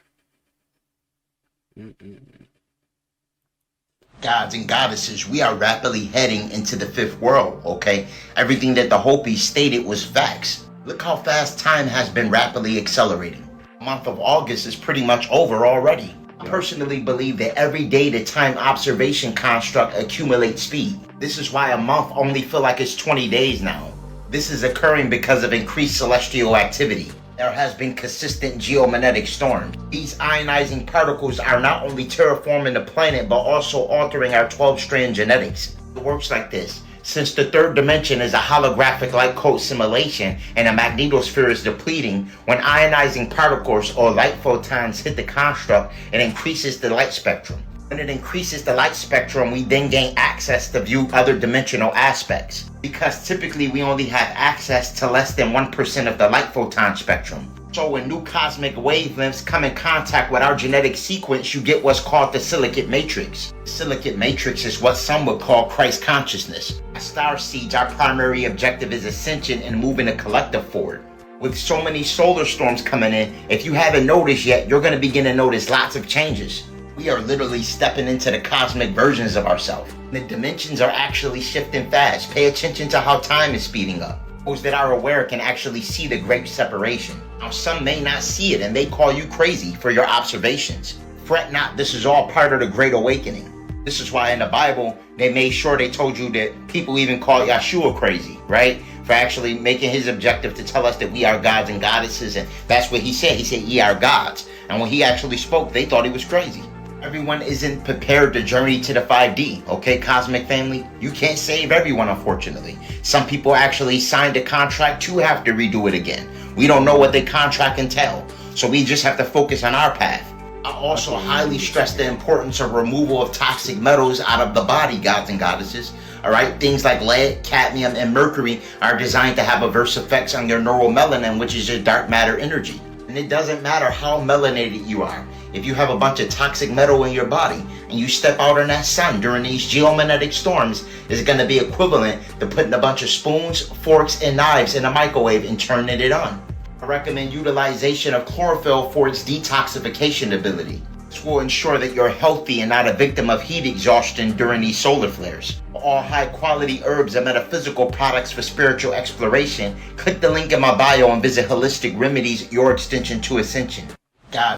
Speaker 7: Gods and goddesses, we are rapidly heading into the 5th world, okay? Everything that the Hopi stated was facts. Look how fast time has been rapidly accelerating. The month of August is pretty much over already. I personally believe that every day the time observation construct accumulates speed. This is why a month only feel like it's 20 days now. This is occurring because of increased celestial activity. There has been consistent geomagnetic storms. These ionizing particles are not only terraforming the planet, but also altering our 12-strand genetics. It works like this. Since the 3rd dimension is a holographic light code simulation and a magnetosphere is depleting, when ionizing particles or light photons hit the construct, it increases the light spectrum. When it increases the light spectrum, we then gain access to view other dimensional aspects. Because typically we only have access to less than 1% of the light photon spectrum. So when new cosmic wavelengths come in contact with our genetic sequence, you get what's called the silicate matrix. The silicate matrix is what some would call Christ consciousness. As star seeds, our primary objective is ascension and moving the collective forward. With so many solar storms coming in, if you haven't noticed yet, you're going to begin to notice lots of changes. We are literally stepping into the cosmic versions of ourselves. The dimensions are actually shifting fast. Pay attention to how time is speeding up. Those that are aware can actually see the great separation. Now some may not see it and they call you crazy for your observations. Fret not, this is all part of the Great Awakening. This is why in the Bible, they made sure they told you that people even call Yeshua crazy, right? For actually making his objective to tell us that we are gods and goddesses, and that's what he said. He said, ye are gods. And when he actually spoke, they thought he was crazy. Everyone isn't prepared to journey to the 5D, okay, cosmic family? You can't save everyone, unfortunately. Some people actually signed a contract to have to redo it again. We don't know what the contract entail, so we just have to focus on our path. I also highly stress the importance of removal of toxic metals out of the body, gods and goddesses. Alright, things like lead, cadmium, and mercury are designed to have adverse effects on your neuromelanin, which is your dark matter energy. And it doesn't matter how melanated you are. If you have a bunch of toxic metal in your body and you step out in that sun during these geomagnetic storms, it's going to be equivalent to putting a bunch of spoons, forks, and knives in a microwave and turning it on. I recommend utilization of chlorophyll for its detoxification ability. This will ensure that you're healthy and not a victim of heat exhaustion during these solar flares. For all high-quality herbs and metaphysical products for spiritual exploration, click the link in my bio and visit Holistic Remedies, your extension to Ascension. God.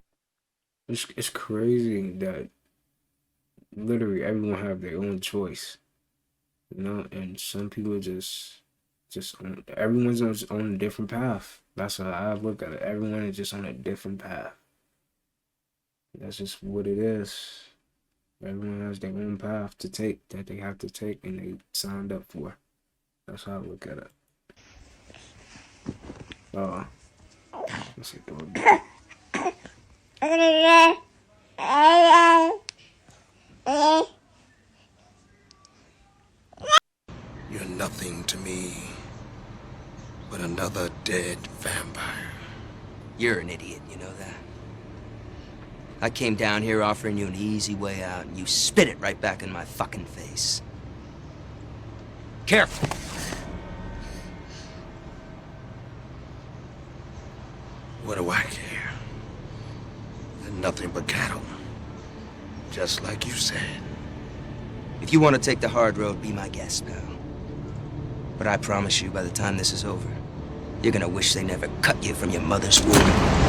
Speaker 3: It's crazy that literally everyone have their own choice, you know, and some people just everyone's on a different path. That's how I look at it. Everyone is just on a different path. That's just what it is. Everyone has their own path to take that they have to take and they signed up for. That's how I look at it. Let's see,
Speaker 8: You're nothing to me but another dead vampire.
Speaker 10: You're an idiot, you know that? I came down here offering you an easy way out, and you spit it right back in my fucking face. Careful.
Speaker 8: What do I care? They're nothing but cattle. Just like you said.
Speaker 10: If you want to take the hard road, be my guest, pal. But I promise you, by the time this is over, you're gonna wish they never cut you from your mother's womb.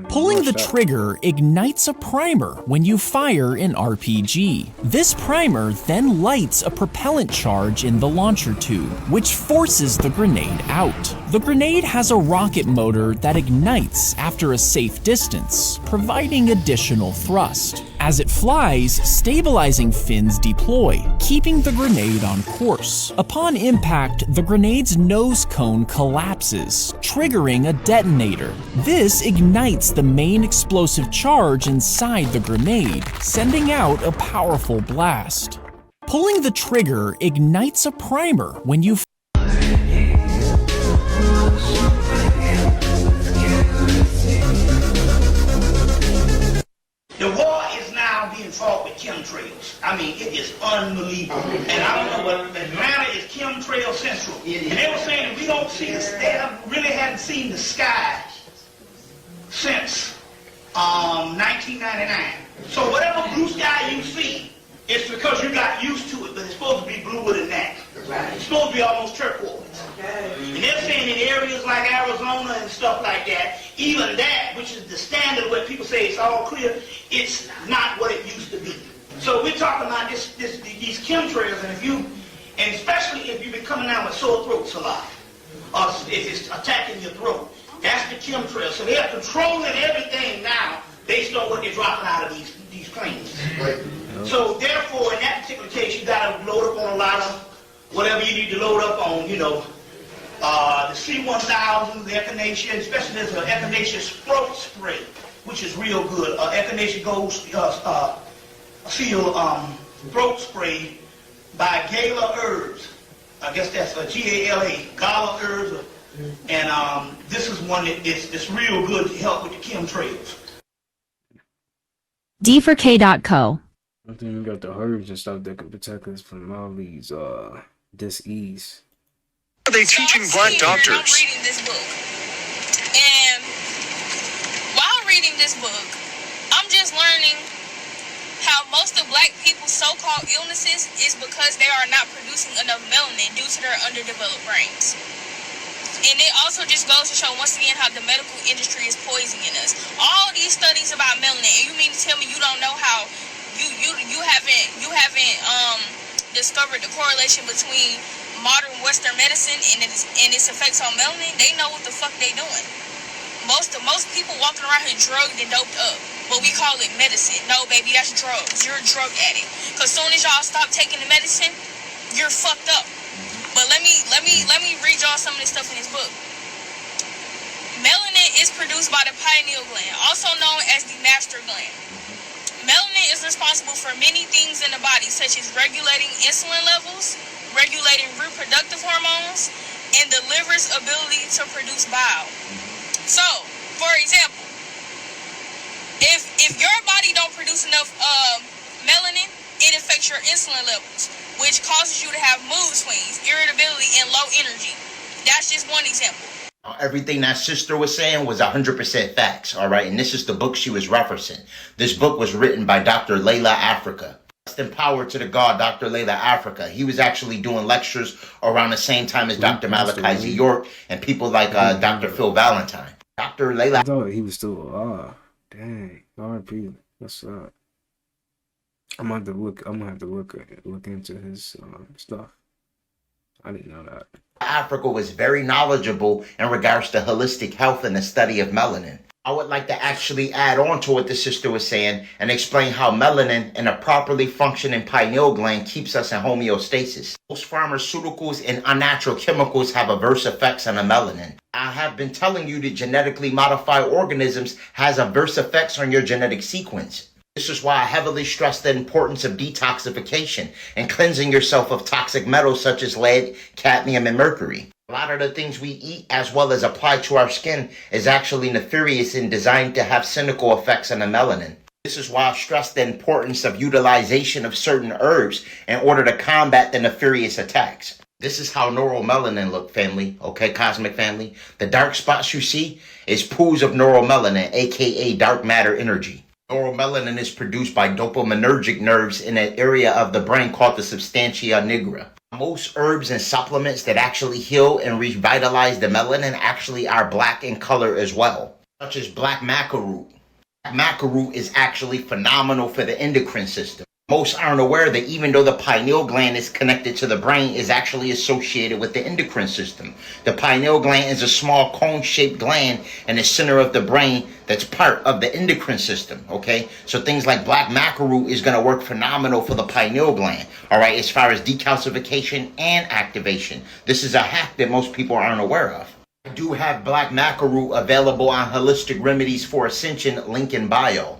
Speaker 17: Pulling the trigger ignites a primer when you fire an RPG. This primer then lights a propellant charge in the launcher tube, which forces the grenade out. The grenade has a rocket motor that ignites after a safe distance, providing additional thrust. As it flies, stabilizing fins deploy, keeping the grenade on course. Upon impact, the grenade's nose cone collapses, triggering a detonator. This ignites the main explosive charge inside the grenade, sending out a powerful blast. Pulling the trigger ignites a primer when you
Speaker 11: The war is now being fought with chemtrails. I mean, it is unbelievable. And I don't know, but Atlanta is chemtrail central. And they were saying that we don't see the they really hadn't seen the sky since 1999. So whatever blue sky you see, it's because you got used to it, but it's supposed to be bluer than that. It's supposed to be almost turquoise. And they're saying in areas like Arizona and stuff like that, even that, which is the standard where people say it's all clear, it's not what it used to be. So we're talking about these chemtrails, and especially if you've been coming down with sore throats a lot, or if it's attacking your throat, that's the chemtrail. So they're controlling everything now based on what they're dropping out of these planes. Right. So therefore, in that particular case, you got to load up on a lot of whatever you need to load up on, the C-1000, the echinacea, especially there's an echinacea throat spray, which is real good. Echinacea Gold Seal throat spray by Gala Herbs. I guess that's G-A-L-A, Gala Herbs. And this is one that's real good to help with the chemtrails.
Speaker 12: D4K.co.
Speaker 3: I think we got the herbs and stuff that can protect us from all these disease.
Speaker 13: Are they teaching black doctors?
Speaker 15: I'm reading this book, and while reading this book, I'm just learning how most of black people's so-called illnesses is because they are not producing enough melanin due to their underdeveloped brains. And it also just goes to show once again how the medical industry is poisoning us. All these studies about melanin, and you mean to tell me you don't know how you haven't discovered the correlation between modern Western medicine and its effects on melanin? They know what the fuck they doing. Most people walking around here drugged and doped up, but we call it medicine. No, baby, that's drugs. You're a drug addict. Cause soon as y'all stop taking the medicine, you're fucked up. But let me read y'all some of this stuff in this book. Melanin is produced by the pineal gland, also known as the master gland. Melanin is responsible for many things in the body, such as regulating insulin levels, regulating reproductive hormones, and the liver's ability to produce bile. So, for example, if your body don't produce enough melanin, it affects your insulin levels, which causes you to have mood swings, irritability, and low energy. That's just one example.
Speaker 7: Everything that sister was saying was 100% facts, all right? And this is the book she was referencing. This book was written by Dr. Layla Africa. Rest in power to the God, Dr. Layla Africa. He was actually doing lectures around the same time as Dr. Malachi Z. York and people like Dr. Phil Valentine. Dr. Layla...
Speaker 3: I thought he was still alive. Dang. R.I.P. What's up? I'm gonna have to look into his stuff. I didn't know that.
Speaker 7: Africa was very knowledgeable in regards to holistic health and the study of melanin. I would like to actually add on to what the sister was saying and explain how melanin and a properly functioning pineal gland keeps us in homeostasis. Most pharmaceuticals and unnatural chemicals have adverse effects on the melanin. I have been telling you that genetically modified organisms has adverse effects on your genetic sequence. This is why I heavily stress the importance of detoxification and cleansing yourself of toxic metals such as lead, cadmium, and mercury. A lot of the things we eat as well as apply to our skin is actually nefarious and designed to have cynical effects on the melanin. This is why I stress the importance of utilization of certain herbs in order to combat the nefarious attacks. This is how neuromelanin look, family, okay, cosmic family? The dark spots you see is pools of neuromelanin, aka dark matter energy. Neuromelanin is produced by dopaminergic nerves in an area of the brain called the substantia nigra. Most herbs and supplements that actually heal and revitalize the melanin actually are black in color as well, such as black maca root. Maca root is actually phenomenal for the endocrine system. Most aren't aware that even though the pineal gland is connected to the brain, is actually associated with the endocrine system. The pineal gland is a small cone-shaped gland in the center of the brain that's part of the endocrine system, okay? So things like black maca root is going to work phenomenal for the pineal gland, all right, as far as decalcification and activation. This is a hack that most people aren't aware of. I do have black maca root available on Holistic Remedies for Ascension, link in bio.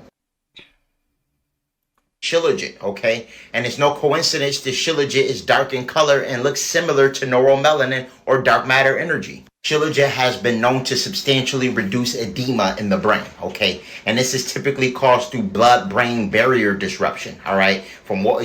Speaker 7: Shilajit, okay? And it's no coincidence that Shilajit is dark in color and looks similar to neuromelanin or dark matter energy. Shilajit has been known to substantially reduce edema in the brain, okay? And this is typically caused through blood-brain barrier disruption, all right?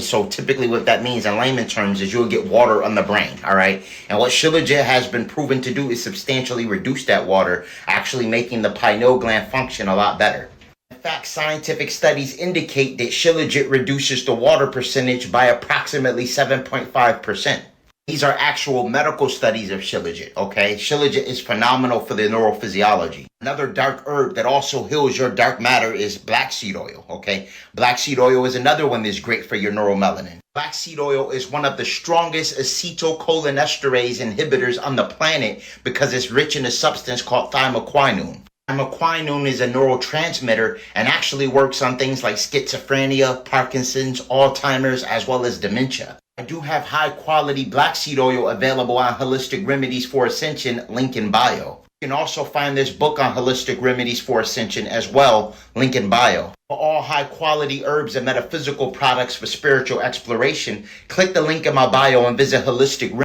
Speaker 7: So typically what that means in layman terms is you'll get water on the brain, all right? And what Shilajit has been proven to do is substantially reduce that water, actually making the pineal gland function a lot better. In fact, scientific studies indicate that Shilajit reduces the water percentage by approximately 7.5%. These are actual medical studies of Shilajit, okay? Shilajit is phenomenal for the neurophysiology. Another dark herb that also heals your dark matter is black seed oil, okay? Black seed oil is another one that's great for your neuromelanin. Black seed oil is one of the strongest acetylcholinesterase inhibitors on the planet because it's rich in a substance called thymoquinone. Thymoquinone is a neurotransmitter and actually works on things like schizophrenia, Parkinson's, Alzheimer's, as well as dementia. I do have high quality black seed oil available on Holistic Remedies for Ascension, link in bio. You can also find this book on Holistic Remedies for Ascension as well, link in bio. For all high quality herbs and metaphysical products for spiritual exploration, click the link in my bio and visit Holistic Remedies.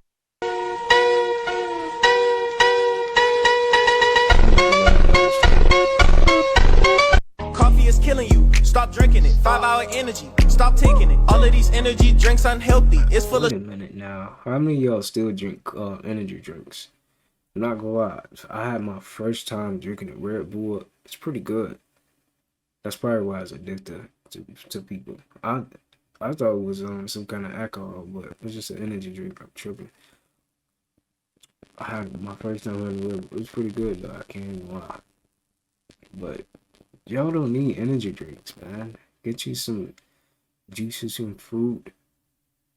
Speaker 12: Stop drinking it. 5-hour energy. Stop taking it. All of these energy drinks unhealthy. It's full of.
Speaker 3: Wait a minute now. How many of y'all still drink energy drinks? I'm not gonna lie. I had my first time drinking a Red Bull. It's pretty good. That's probably why it's addicted to people. I thought it was some kind of alcohol, but it's just an energy drink. I'm tripping. I had my first time having a Red Bull. It was pretty good though. I can't even lie. But y'all don't need energy drinks, man. Get you some juices, some fruit,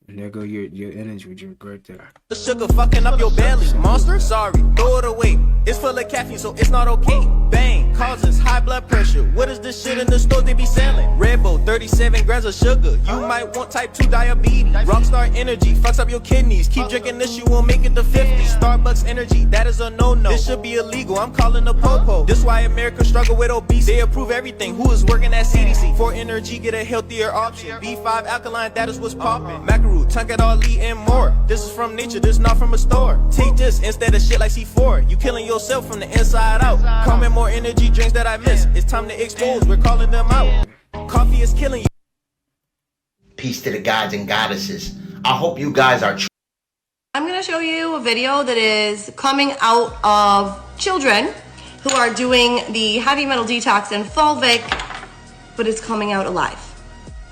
Speaker 3: and there go your energy drink right there.
Speaker 12: The sugar fucking up your belly. Monster? Sorry, throw it away. It's full of caffeine, so it's not okay. Bang, causes high blood pressure. What is this shit in the store they be selling? Red Bull, 37 grams of sugar. You might want type 2 diabetes. Rockstar energy fucks up your kidneys. Keep drinking this, you won't make it to 50. Starbucks energy, that is a no-no. This should be illegal, I'm calling the popo. This why America struggle with obesity. They approve everything. Who is working at CDC? For energy, get a healthier option. B5 alkaline, that is what's popping. Macaroon, Tunket Ali, and more. This is from nature, this not from a store. Take this instead of shit like C4. You killing yourself from the inside out. Call me more energy drinks that I miss. It's time to expose, we're calling them out. Coffee is killing you.
Speaker 7: Peace to the gods and goddesses. I hope you guys are.
Speaker 14: I'm going to show you a video that is coming out of children who are doing the heavy metal detox and fulvic, but it's coming out alive.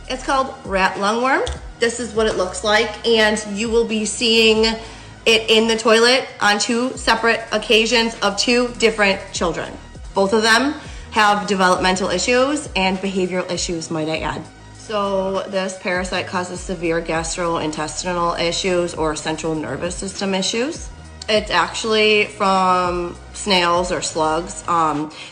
Speaker 14: It's called rat lungworm. This is what it looks like, and you will be seeing it in the toilet on 2 separate occasions of 2 different children. Both of them have developmental issues and behavioral issues, might I add. So this parasite causes severe gastrointestinal issues or central nervous system issues. It's actually from snails or slugs.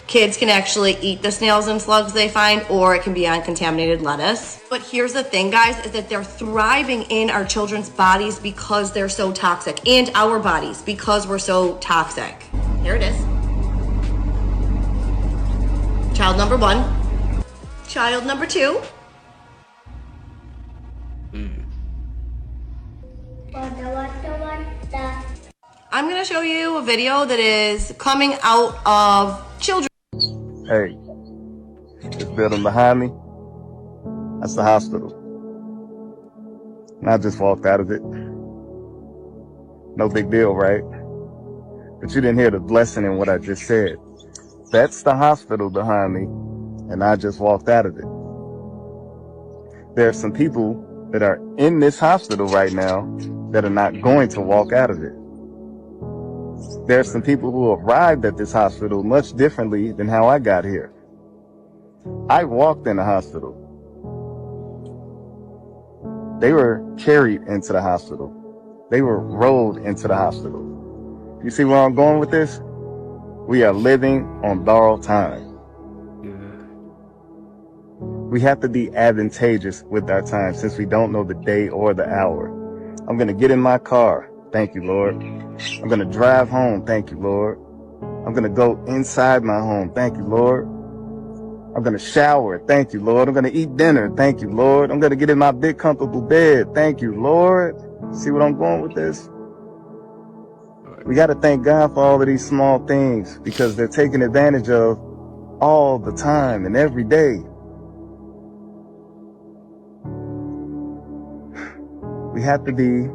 Speaker 14: Kids can actually eat the snails and slugs they find, or it can be on contaminated lettuce. But here's the thing, guys, is that they're thriving in our children's bodies because they're so toxic, and our bodies because we're so toxic. Here it is. Child number 1. Child number 2. I'm gonna show you a video that is coming out of children.
Speaker 2: Hey, this building behind me, that's the hospital. And I just walked out of it. No big deal, right? But you didn't hear the blessing in what I just said. That's the hospital behind me, and I just walked out of it. There are some people that are in this hospital right now that are not going to walk out of it. There are some people who arrived at this hospital much differently than how I got here. I walked in the hospital. They were carried into the hospital. They were rolled into the hospital. You see where I'm going with this? We are living on borrowed time. We have to be advantageous with our time since we don't know the day or the hour. I'm going to get in my car. Thank you, Lord. I'm going to drive home. Thank you, Lord. I'm going to go inside my home. Thank you, Lord. I'm going to shower. Thank you, Lord. I'm going to eat dinner. Thank you, Lord. I'm going to get in my big comfortable bed. Thank you, Lord. See what I'm going with this? We got to thank God for all of these small things because they're taken advantage of all the time and every day. We have to be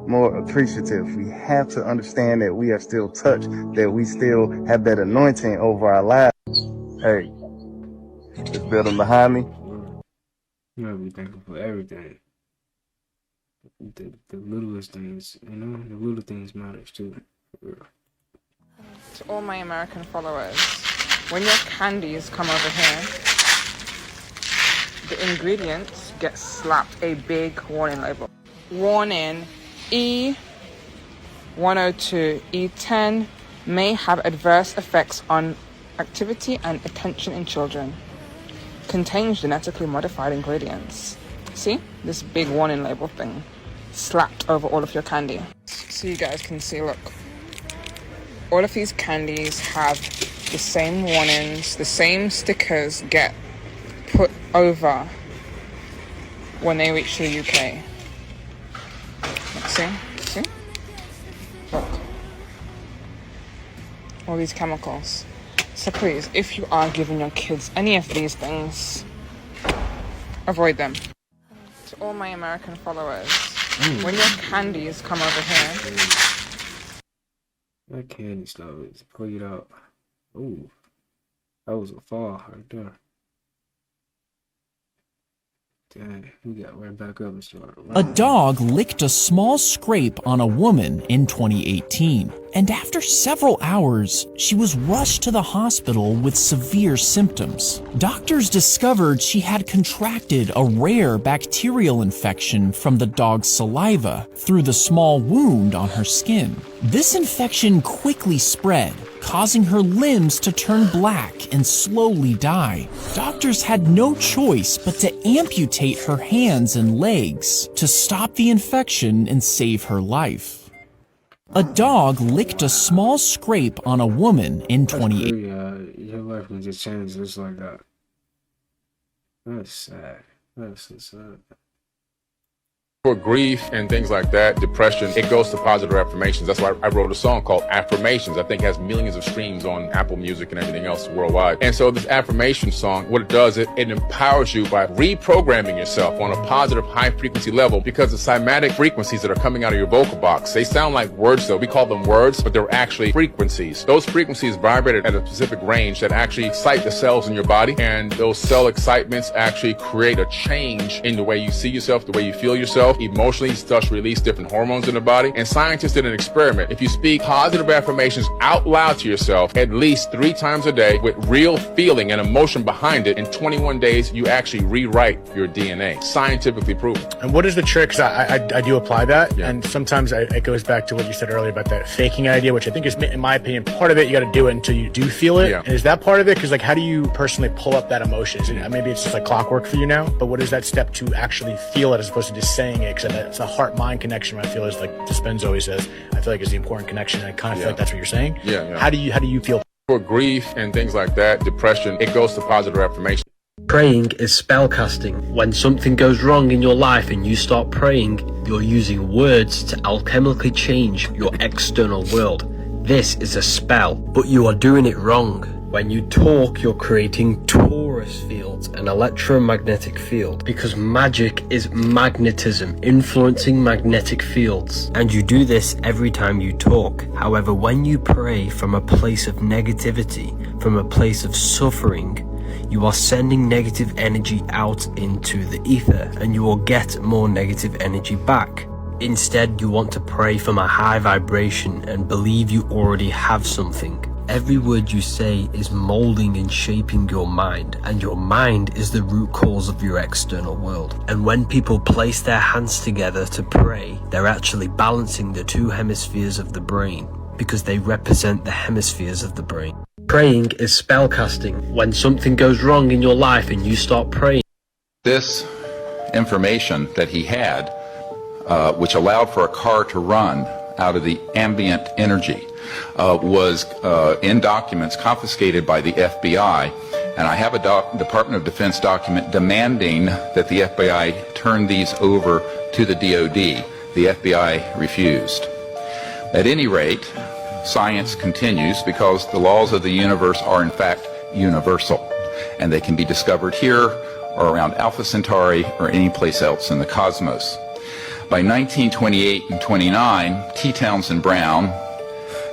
Speaker 2: more appreciative. We have to understand that we are still touched, that we still have that anointing over our lives. Hey, this building behind me.
Speaker 3: You gotta be thankful for everything. The littlest things, you know, the little things matters too.
Speaker 6: To all my American followers, when your candies come over here, the ingredients get slapped a big warning label. Warning, E102, E10 may have adverse effects on activity and attention in children. Contains genetically modified ingredients. See? This big warning label thing slapped over all of your candy. So you guys can see, look. All of these candies have the same warnings, the same stickers get put over when they reach the UK. See? See? Look. All these chemicals. So please, if you are giving your kids any of these things, avoid them. To all my American followers, when your candies come over here...
Speaker 3: That candy stuff is played out. Ooh. That was a fall right there. Dang, we got right back up and started.
Speaker 17: A dog licked a small scrape on a woman in 2018, and after several hours, she was rushed to the hospital with severe symptoms. Doctors discovered she had contracted a rare bacterial infection from the dog's saliva through the small wound on her skin. This infection quickly spread, causing her limbs to turn black and slowly die. Doctors had no choice but to amputate her hands and legs to stop the infection and save her life. A dog licked a small scrape on a woman in 2018.
Speaker 3: Your life can just change just like that. That's sad. That's so sad.
Speaker 1: For grief and things like that, depression, it goes to positive affirmations. That's why I wrote a song called Affirmations. I think it has millions of streams on Apple Music and everything else worldwide. And so this affirmation song, what it does, it empowers you by reprogramming yourself on a positive high frequency level, because the cymatic frequencies that are coming out of your vocal box, they sound like words though. We call them words, but they're actually frequencies. Those frequencies vibrate at a specific range that actually excite the cells in your body, and those cell excitements actually create a change in the way you see yourself, the way you feel yourself. Emotionally, starts to release different hormones in the body. And scientists did an experiment. If you speak positive affirmations out loud to yourself at least 3 times a day with real feeling and emotion behind it, in 21 days, you actually rewrite your DNA. Scientifically proven.
Speaker 24: And what is the trick? Because I do apply that. Yeah. And sometimes it goes back to what you said earlier about that faking idea, which I think is, in my opinion, part of it. You got to do it until you do feel it. Yeah. And is that part of it? Because like, how do you personally pull up that emotion? Maybe it's just like clockwork for you now, but what is that step to actually feel it as opposed to just saying it? Because it's a heart-mind connection. I feel is like Dispenza always says. I feel like is the important connection. And I kind of feel like that's what you're saying.
Speaker 1: Yeah.
Speaker 24: How do you feel?
Speaker 1: For grief and things like that, depression, it goes to positive affirmation.
Speaker 16: Praying is spellcasting. When something goes wrong in your life and you start praying, you're using words to alchemically change your external world. This is a spell, but you are doing it wrong. When you talk, you're creating torus fields, an electromagnetic field, because magic is magnetism, influencing magnetic fields. And you do this every time you talk. However, when you pray from a place of negativity, from a place of suffering, you are sending negative energy out into the ether, and you will get more negative energy back. Instead, you want to pray from a high vibration and believe you already have something. Every word you say is molding and shaping your mind, and your mind is the root cause of your external world. And when people place their hands together to pray, they're actually balancing the two hemispheres of the brain, because they represent the hemispheres of the brain. Praying is spellcasting. When something goes wrong in your life and you start praying.
Speaker 18: This information that he had, which allowed for a car to run out of the ambient energy, was in documents confiscated by the FBI, and I have a Department of Defense document demanding that the FBI turn these over to the DoD. The FBI refused. At any rate, science continues because the laws of the universe are in fact universal, and they can be discovered here or around Alpha Centauri or any place else in the cosmos. By 1928 and 29, T. Townsend Brown,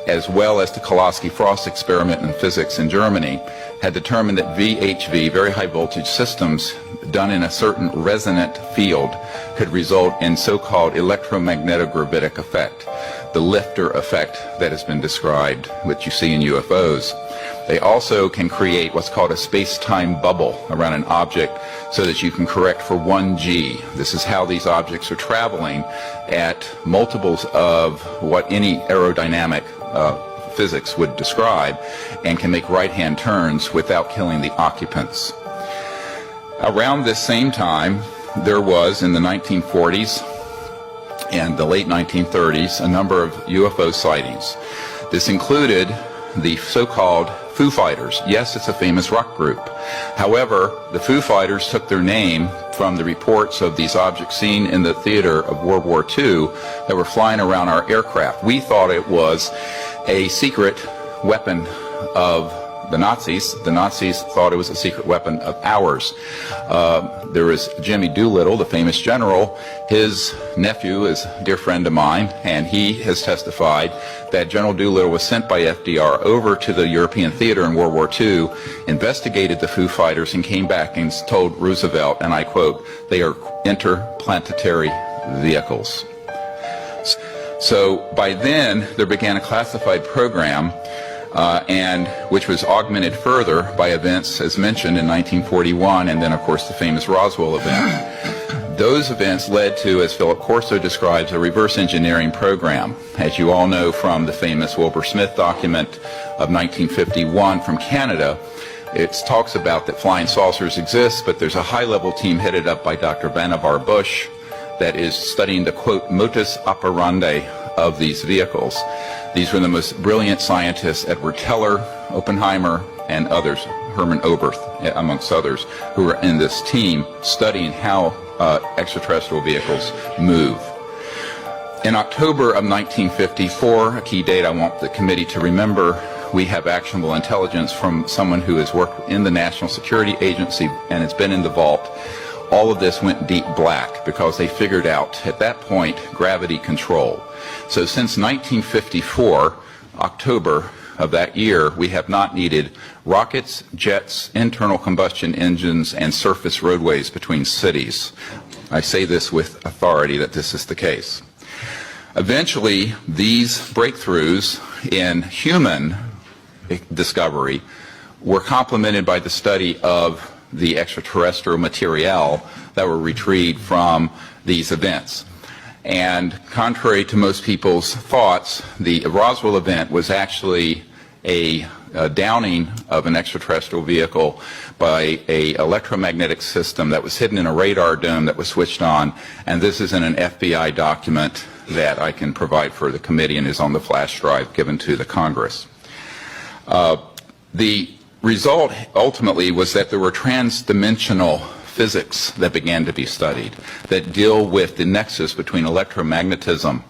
Speaker 18: as well as the Kolosky-Frost experiment in physics in Germany, had determined that VHV, very high voltage systems, done in a certain resonant field could result in so-called electromagnetogravitic effect, the lifter effect that has been described, which you see in UFOs. They also can create what's called a space-time bubble around an object so that you can correct for 1G. This is how these objects are traveling at multiples of what any aerodynamic physics would describe, and can make right-hand turns without killing the occupants. Around this same time, there was, in the 1940s and the late 1930s, a number of UFO sightings. This included the so-called Foo Fighters. Yes, it's a famous rock group. However, the Foo Fighters took their name from the reports of these objects seen in the theater of World War II that were flying around our aircraft. We thought it was a secret weapon of the Nazis. The Nazis thought it was a secret weapon of ours. There was Jimmy Doolittle, the famous general. His nephew is a dear friend of mine, and he has testified that General Doolittle was sent by FDR over to the European theater in World War II, investigated the Foo Fighters, and came back and told Roosevelt, and I quote, "They are interplanetary vehicles." So by then, there began a classified program, and which was augmented further by events, as mentioned, in 1941, and then, of course, the famous Roswell event. Those events led to, as Philip Corso describes, a reverse engineering program. As you all know from the famous Wilbur Smith document of 1951 from Canada, it talks about that flying saucers exist, but there's a high-level team headed up by Dr. Vannevar Bush that is studying the, quote, modus operandi of these vehicles. These were the most brilliant scientists, Edward Teller, Oppenheimer, and others, Herman Oberth, amongst others, who were in this team studying how extraterrestrial vehicles move. In October of 1954, a key date I want the committee to remember, we have actionable intelligence from someone who has worked in the National Security Agency and has been in the vault. All of this went deep black because they figured out, at that point, gravity control. So since 1954, October of that year, we have not needed rockets, jets, internal combustion engines, and surface roadways between cities. I say this with authority that this is the case. Eventually, these breakthroughs in human discovery were complemented by the study of the extraterrestrial material that were retrieved from these events. And contrary to most people's thoughts, the Roswell event was actually a downing of an extraterrestrial vehicle by an electromagnetic system that was hidden in a radar dome that was switched on, and this is in an FBI document that I can provide for the committee and is on the flash drive given to the Congress. The result ultimately was that there were trans-dimensional physics that began to be studied that deal with the nexus between electromagnetism,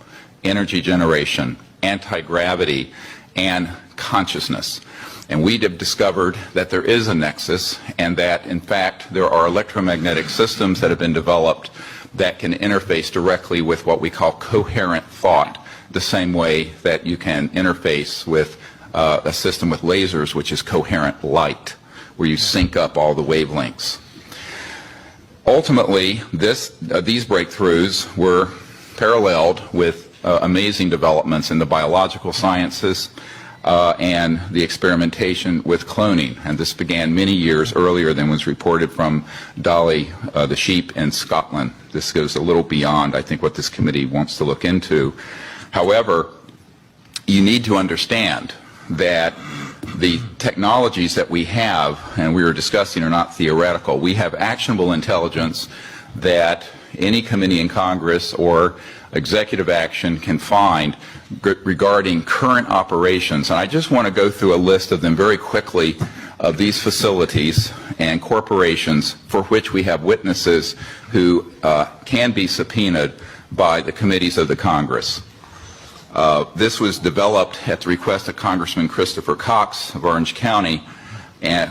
Speaker 18: energy generation, anti-gravity, and consciousness. And we have discovered that there is a nexus, and that in fact there are electromagnetic systems that have been developed that can interface directly with what we call coherent thought, the same way that you can interface with a system with lasers, which is coherent light, where you sync up all the wavelengths. Ultimately, these breakthroughs were paralleled with amazing developments in the biological sciences and the experimentation with cloning. And this began many years earlier than was reported from Dolly the sheep in Scotland. This goes a little beyond, I think, what this committee wants to look into. However, you need to understand that the technologies that we have, and we were discussing, are not theoretical. We have actionable intelligence that any committee in Congress or executive action can find regarding current operations. And I just want to go through a list of them very quickly, of these facilities and corporations for which we have witnesses who can be subpoenaed by the committees of the Congress. This was developed at the request of Congressman Christopher Cox of Orange County,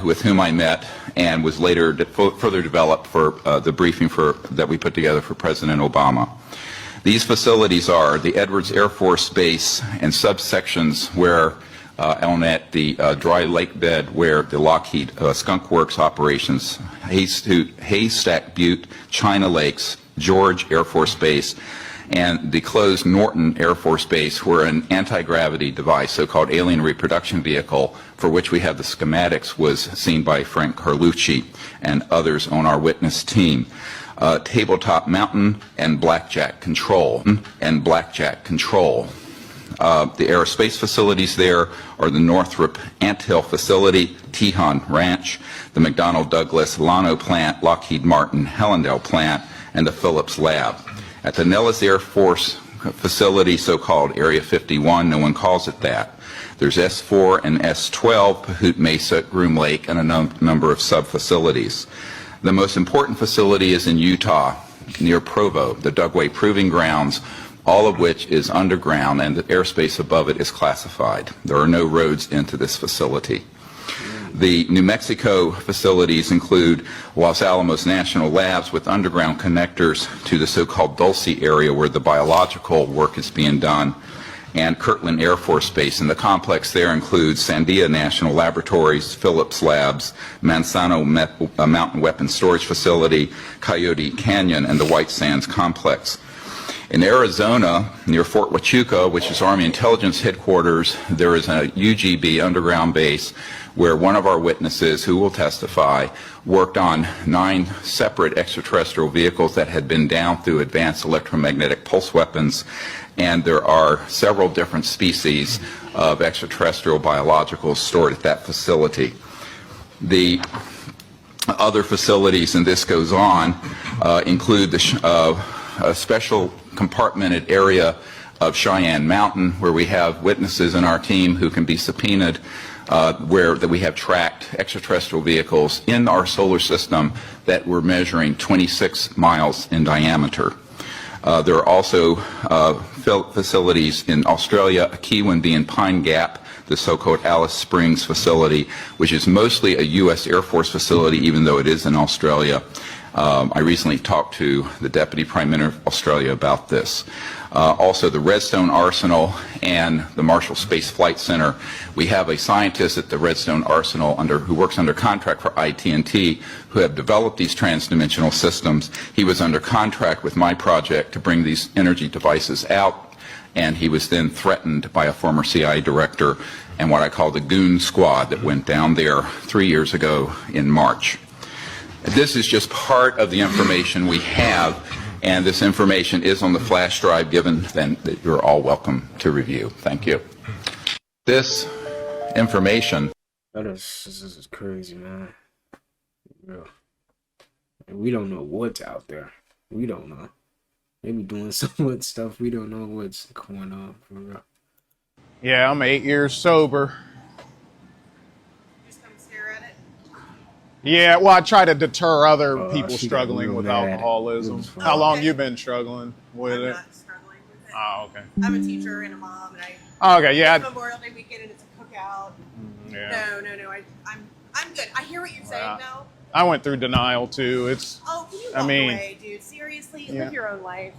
Speaker 18: with whom I met, and was later further developed for the briefing that we put together for President Obama. These facilities are the Edwards Air Force Base and subsections where on at the dry lake bed where the Lockheed Skunk Works operations, Haystack Butte, China Lakes, George Air Force Base, and the closed Norton Air Force Base, where an anti-gravity device, so-called alien reproduction vehicle, for which we have the schematics, was seen by Frank Carlucci and others on our witness team. Tabletop Mountain and Blackjack Control. The aerospace facilities there are the Northrop Anthill Facility, Tejon Ranch, the McDonnell Douglas Llano Plant, Lockheed Martin Hellendale Plant, and the Phillips Lab. At the Nellis Air Force Facility, so-called Area 51, no one calls it that. There's S4 and S12, Pahut Mesa, Groom Lake, and a number of sub-facilities. The most important facility is in Utah, near Provo, the Dugway Proving Grounds, all of which is underground, and the airspace above it is classified. There are no roads into this facility. The New Mexico facilities include Los Alamos National Labs with underground connectors to the so-called Dulce area where the biological work is being done, and Kirtland Air Force Base. And the complex there includes Sandia National Laboratories, Phillips Labs, Manzano Mountain Weapons Storage Facility, Coyote Canyon, and the White Sands Complex. In Arizona, near Fort Huachuca, which is Army Intelligence Headquarters, there is a UGB underground base where one of our witnesses, who will testify, worked on 9 separate extraterrestrial vehicles that had been down through advanced electromagnetic pulse weapons, and there are several different species of extraterrestrial biologicals stored at that facility. The other facilities, and this goes on, include a special compartmented area of Cheyenne Mountain, where we have witnesses in our team who can be subpoenaed, where we have tracked extraterrestrial vehicles in our solar system that were measuring 26 miles in diameter. There are also facilities in Australia, a key one being Pine Gap, the so-called Alice Springs facility, which is mostly a U.S. Air Force facility, even though it is in Australia. I recently talked to the Deputy Prime Minister of Australia about this. Also, the Redstone Arsenal and the Marshall Space Flight Center. We have a scientist at the Redstone Arsenal who works under contract for IT&T, who have developed these transdimensional systems. He was under contract with my project to bring these energy devices out, and he was then threatened by a former CIA director and what I call the goon squad that went down there 3 years ago in March. This is just part of the information we have, and this information is on the flash drive given, then that you're all welcome to review. Thank you. This information.
Speaker 3: This is crazy, man. Yeah. We don't know what's out there. We don't know. They be doing so much stuff. We don't know what's going on, for real.
Speaker 9: Yeah, I'm 8 years sober.
Speaker 19: Just come stare
Speaker 9: Yeah, well, I try to deter other people
Speaker 3: She got
Speaker 9: struggling
Speaker 3: real
Speaker 9: with
Speaker 3: mad.
Speaker 9: alcoholism.
Speaker 3: It was
Speaker 9: How
Speaker 3: fun.
Speaker 9: long you been struggling with it?
Speaker 14: Struggling with it.
Speaker 9: Oh, okay.
Speaker 14: I'm a teacher and a mom, and
Speaker 9: Okay, yeah.
Speaker 14: It's Memorial Day weekend, and it's a cookout.
Speaker 9: Yeah.
Speaker 14: No. I'm good. I hear what you're saying, though.
Speaker 9: I went through denial too. It's.
Speaker 14: Oh, can you
Speaker 9: I
Speaker 14: walk
Speaker 9: mean,
Speaker 14: away, dude? Seriously,
Speaker 9: Yeah.
Speaker 14: live your own life.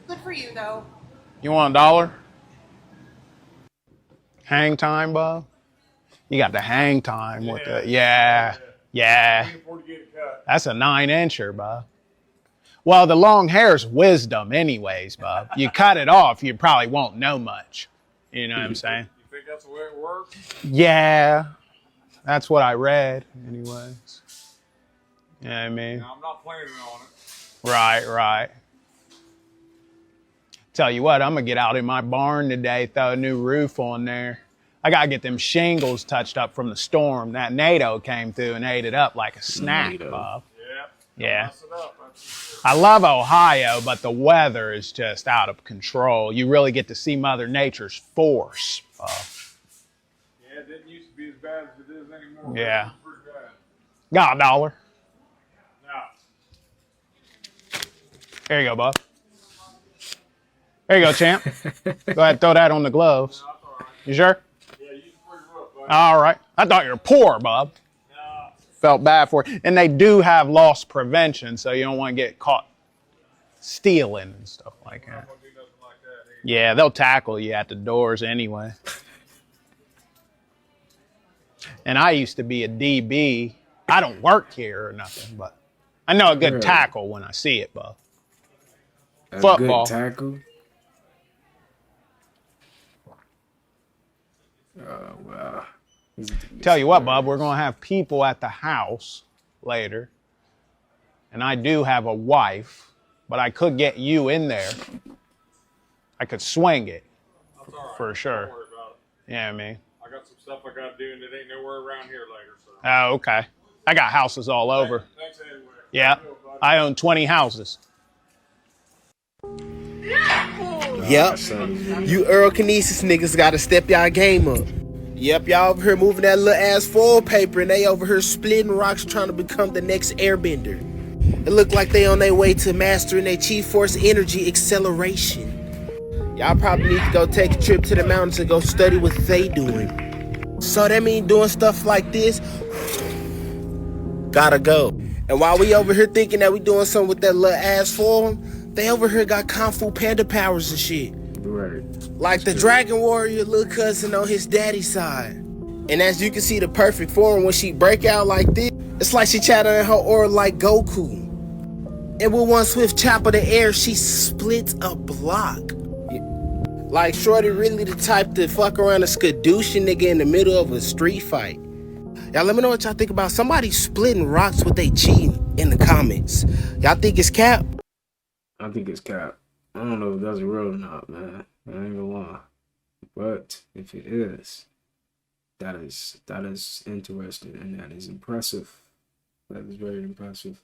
Speaker 14: Good for you, though.
Speaker 9: you want $1? Hang time, Bob. You got the hang time with the yeah. That's a 9-incher, Bob. Well, the long hair's wisdom, anyways, Bob. You cut it off, you probably won't know much. You know what I'm saying?
Speaker 19: You think that's the way it works?
Speaker 9: Yeah, that's what I read, anyways. You know what I mean?
Speaker 19: No, I'm not planning on it.
Speaker 9: Right. Tell you what, I'm gonna get out in my barn today, throw a new roof on there. I gotta get them shingles touched up from the storm. That NATO came through and ate it up like a snack, Bob. Yeah. I love Ohio, but the weather is just out of control. You really get to see Mother Nature's force, Bob.
Speaker 19: Yeah, it didn't used to be as bad as it is anymore.
Speaker 9: Yeah.
Speaker 19: It's pretty bad.
Speaker 9: Got $1.
Speaker 19: No.
Speaker 9: There you go, Bob. There you go, champ. Go ahead and throw that on the gloves. You sure?
Speaker 19: Yeah, you can pretty rough, buddy.
Speaker 9: All right. I thought you were poor, Bob.
Speaker 19: No.
Speaker 9: Felt bad for it. And they do have loss prevention, so you don't want to get caught stealing and stuff like that.
Speaker 19: I won't do nothing like that either.
Speaker 9: Yeah, they'll tackle you at the doors anyway. And I used to be a DB. I don't work here or nothing, but I know a good tackle when I see it, Bob.
Speaker 3: A
Speaker 9: Football.
Speaker 3: good tackle. Oh, wow.
Speaker 9: Tell you what, Bob, we're going to have people at the house later. And I do have a wife, but I could get you in there. I could swing it.
Speaker 19: That's all right.
Speaker 9: For sure.
Speaker 19: Don't worry about it.
Speaker 9: Yeah, I mean.
Speaker 19: I got some stuff I got to do, and it ain't nowhere around here later. So.
Speaker 9: Oh, okay. I got houses all over.
Speaker 19: Thanks anyway.
Speaker 9: Yeah. I own 20 houses.
Speaker 20: Yep. You Earl Kinesis niggas gotta step y'all game up. Yep, y'all over here moving that little ass foil paper and they over here splitting rocks trying to become the next airbender. It look like they on their way to mastering their chief force energy acceleration. Y'all probably need to go take a trip to the mountains and go study what they doing. So that mean doing stuff like this? Gotta go. And while we over here thinking that we doing something with that little ass foil, they over here got Kung Fu Panda powers and shit.
Speaker 3: Right.
Speaker 20: Like the Dragon Warrior little cousin on his daddy's side. And as you can see the perfect form when she break out like this, it's like she channeling her aura like Goku. And with one swift chop of the air, she splits a block. Like Shorty really the type to fuck around a skadoosh nigga in the middle of a street fight. Y'all let me know what y'all think about somebody splitting rocks with they cheating in the comments. Y'all think it's cap?
Speaker 3: I think it's cap. I don't know if that's real or not, man. I ain't gonna lie. But if it is, that is interesting and that is impressive. That is very impressive.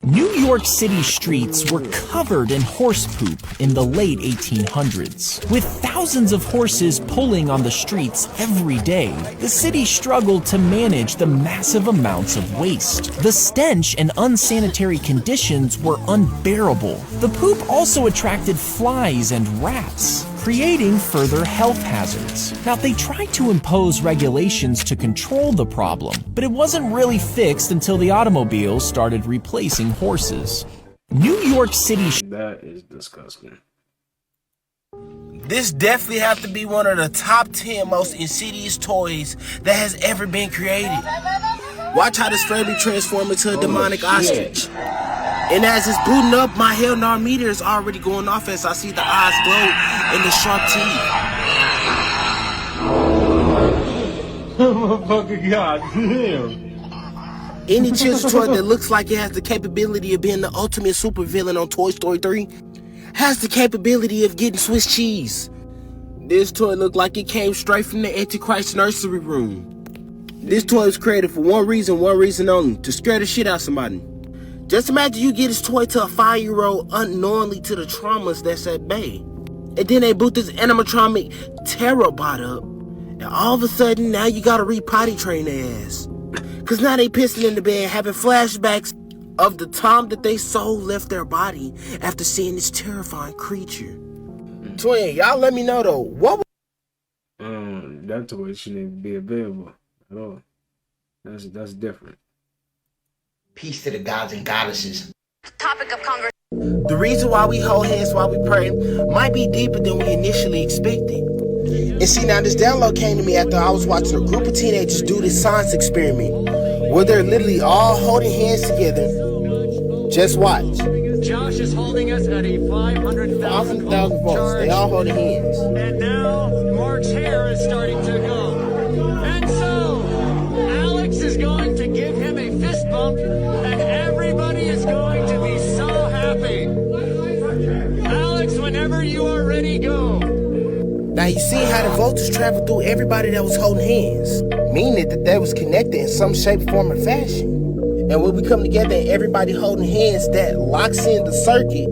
Speaker 17: New York City streets were covered in horse poop in the late 1800s. With thousands of horses pulling on the streets every day, the city struggled to manage the massive amounts of waste. The stench and unsanitary conditions were unbearable. The poop also attracted flies and rats, creating further health hazards. Now, they tried to impose regulations to control the problem, but it wasn't really fixed until the automobiles started replacing horses. New York City.
Speaker 3: That is disgusting.
Speaker 20: This definitely have to be one of the top 10 most insidious toys that has ever been created. Watch how this Furby transform into a demonic ostrich. And as it's booting up, my hell no meter is already going off as I see the eyes glow and the sharp teeth.
Speaker 19: Motherfucker, goddamn.
Speaker 20: Any children's toy that looks like it has the capability of being the ultimate supervillain on Toy Story 3 has the capability of getting Swiss cheese. This toy looked like it came straight from the Antichrist nursery room. This toy was created for one reason only, to scare the shit out of somebody. Just imagine you get this toy to a 5-year-old unknowingly to the traumas that's at bay. And then they boot this animatronic terror bot up. And all of a sudden, now you gotta re-potty train their ass. Because now they pissing in the bed, having flashbacks of the time that their soul left their body after seeing this terrifying creature. Twin, y'all let me know though, what
Speaker 3: that toy shouldn't be available at all. That's different.
Speaker 7: Peace to the gods and goddesses.
Speaker 14: Topic of conversation.
Speaker 20: The reason why we hold hands while we pray might be deeper than we initially expected. And see, now this download came to me after I was watching a group of teenagers do this science experiment where they're literally all holding hands together. Just watch.
Speaker 4: Josh is holding us at a 500,000
Speaker 20: volts. They all holding hands.
Speaker 4: And now Mark's hair is starting to go. And so Alex is going to give him a fist bump, and everybody is going to be so happy. Alex, whenever you are ready, go.
Speaker 20: Now you see how the voltage traveled through everybody that was holding hands, meaning that they was connected in some shape, form, or fashion. And when we come together and everybody holding hands, that locks in the circuit.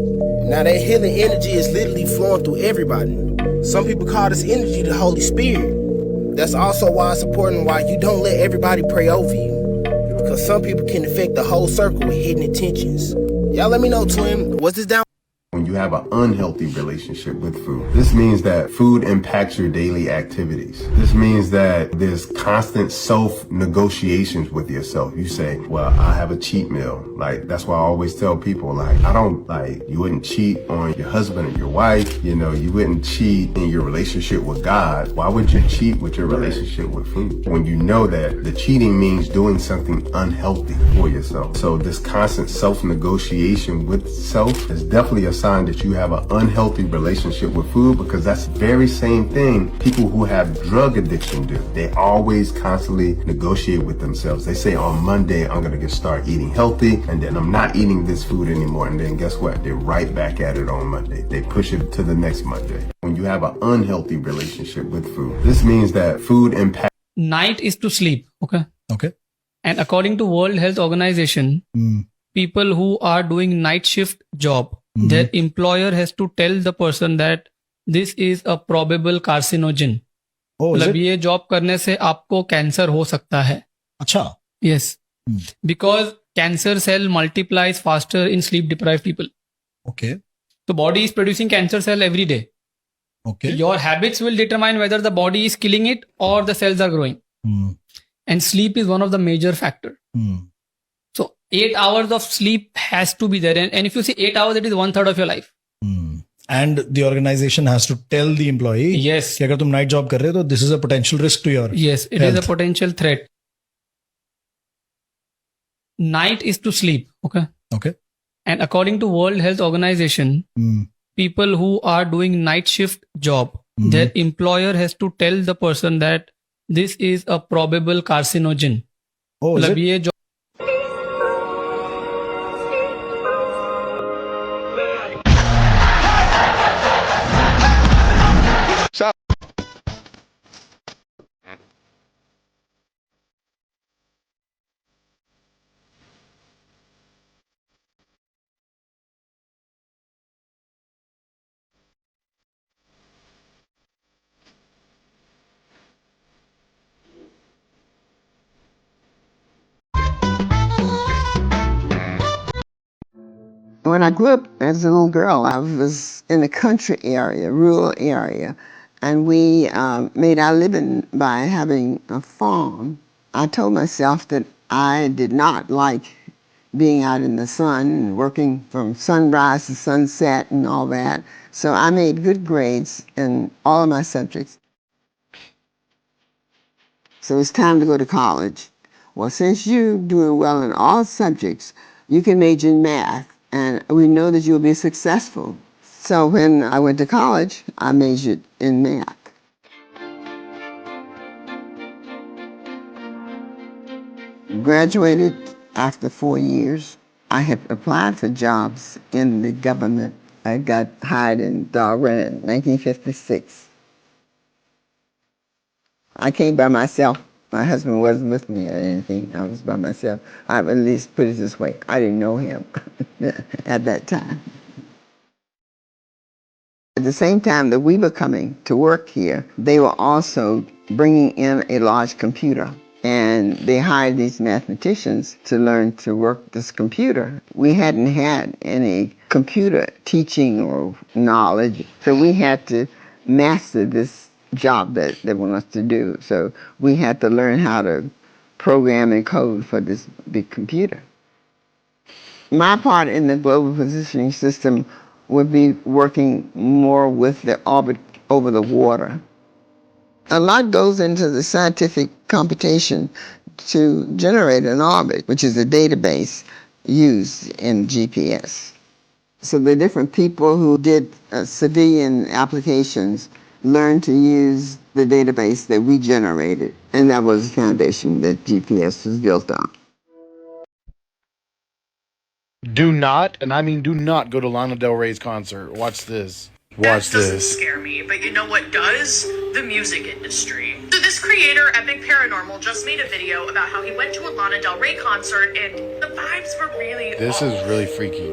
Speaker 20: Now that healing energy is literally flowing through everybody. Some people call this energy the Holy Spirit. That's also why it's important why you don't let everybody pray over you. Because some people can affect the whole circle with hidden intentions. Y'all let me know, twin. What's this down?
Speaker 5: When you have an unhealthy relationship with food, this means that food impacts your daily activities. This means that there's constant self-negotiations with yourself. You say, well, I have a cheat meal. Like, that's why I always tell people, like, you wouldn't cheat on your husband or your wife. You know, you wouldn't cheat in your relationship with God. Why would you cheat with your relationship with food? When you know that the cheating means doing something unhealthy for yourself. So this constant self-negotiation with self is definitely a sign that you have an unhealthy relationship with food, because that's the very same thing people who have drug addiction do. They always constantly negotiate with themselves. They say on Monday, I'm going to start eating healthy, and then I'm not eating this food anymore. And then guess what? They're right back at it on Monday. They push it to the next Monday. When you have an unhealthy relationship with food, this means that food impacts.
Speaker 21: Night is to sleep. Okay.
Speaker 22: Okay.
Speaker 21: And according to World Health Organization, people who are doing night shift job, their employer has to tell the person that this is a probable carcinogen. मतलब ये job करने से आपको cancer हो सकता है.
Speaker 22: अच्छा.
Speaker 21: Yes. Because cancer cell multiplies faster in sleep deprived people.
Speaker 22: Okay.
Speaker 21: The body is producing cancer cell every day.
Speaker 22: Okay.
Speaker 21: Your habits will determine whether the body is killing it or the cells are growing. And sleep is one of the major factor. So 8 hours of sleep has to be there. And if you see 8 hours, it is 1/3 of your life.
Speaker 22: And the organization has to tell the employee,
Speaker 21: yes,
Speaker 22: कि अगर तुम night job कर रहे हो, तो this is a potential risk to your
Speaker 21: yes, it
Speaker 22: health.
Speaker 21: is a potential threat. Night is to sleep. Okay.
Speaker 22: Okay.
Speaker 21: And according to World Health Organization, people who are doing night shift job, their employer has to tell the person that this is a probable carcinogen.
Speaker 22: Oh, is
Speaker 21: मतलब
Speaker 22: it?
Speaker 21: ये जो
Speaker 23: When I grew up as a little girl, I was in a country area, rural area, and we made our living by having a farm. I told myself that I did not like being out in the sun and working from sunrise to sunset and all that. So I made good grades in all of my subjects. So it's time to go to college. Well, since you're doing well in all subjects, you can major in math, and we know that you'll be successful. So when I went to college, I majored in math. Graduated after 4 years. I had applied for jobs in the government. I got hired in Darwin in 1956. I came by myself. My husband wasn't with me or anything. I was by myself. I at least put it this way. I didn't know him at that time. At the same time that we were coming to work here, they were also bringing in a large computer. And and they hired these mathematicians to learn to work this computer. We hadn't had any computer teaching or knowledge, so we had to master this job that they want us to do. So we had to learn how to program and code for this big computer. My part in the global positioning system would be working more with the orbit over the water. A lot goes into the scientific computation to generate an orbit, which is a database used in GPS. So the different people who did civilian applications learned to use the database that we generated, and that was the foundation that GPS was built on.
Speaker 22: Do not, and I mean do not, go to Lana Del Rey's concert. Watch this. Watch
Speaker 8: That doesn't
Speaker 22: this.
Speaker 8: scare me, but you know what does? The music industry. So this creator, Epic Paranormal, just made a video about how he went to a Lana Del Rey concert and the vibes were really
Speaker 22: This
Speaker 8: off.
Speaker 22: is really freaky.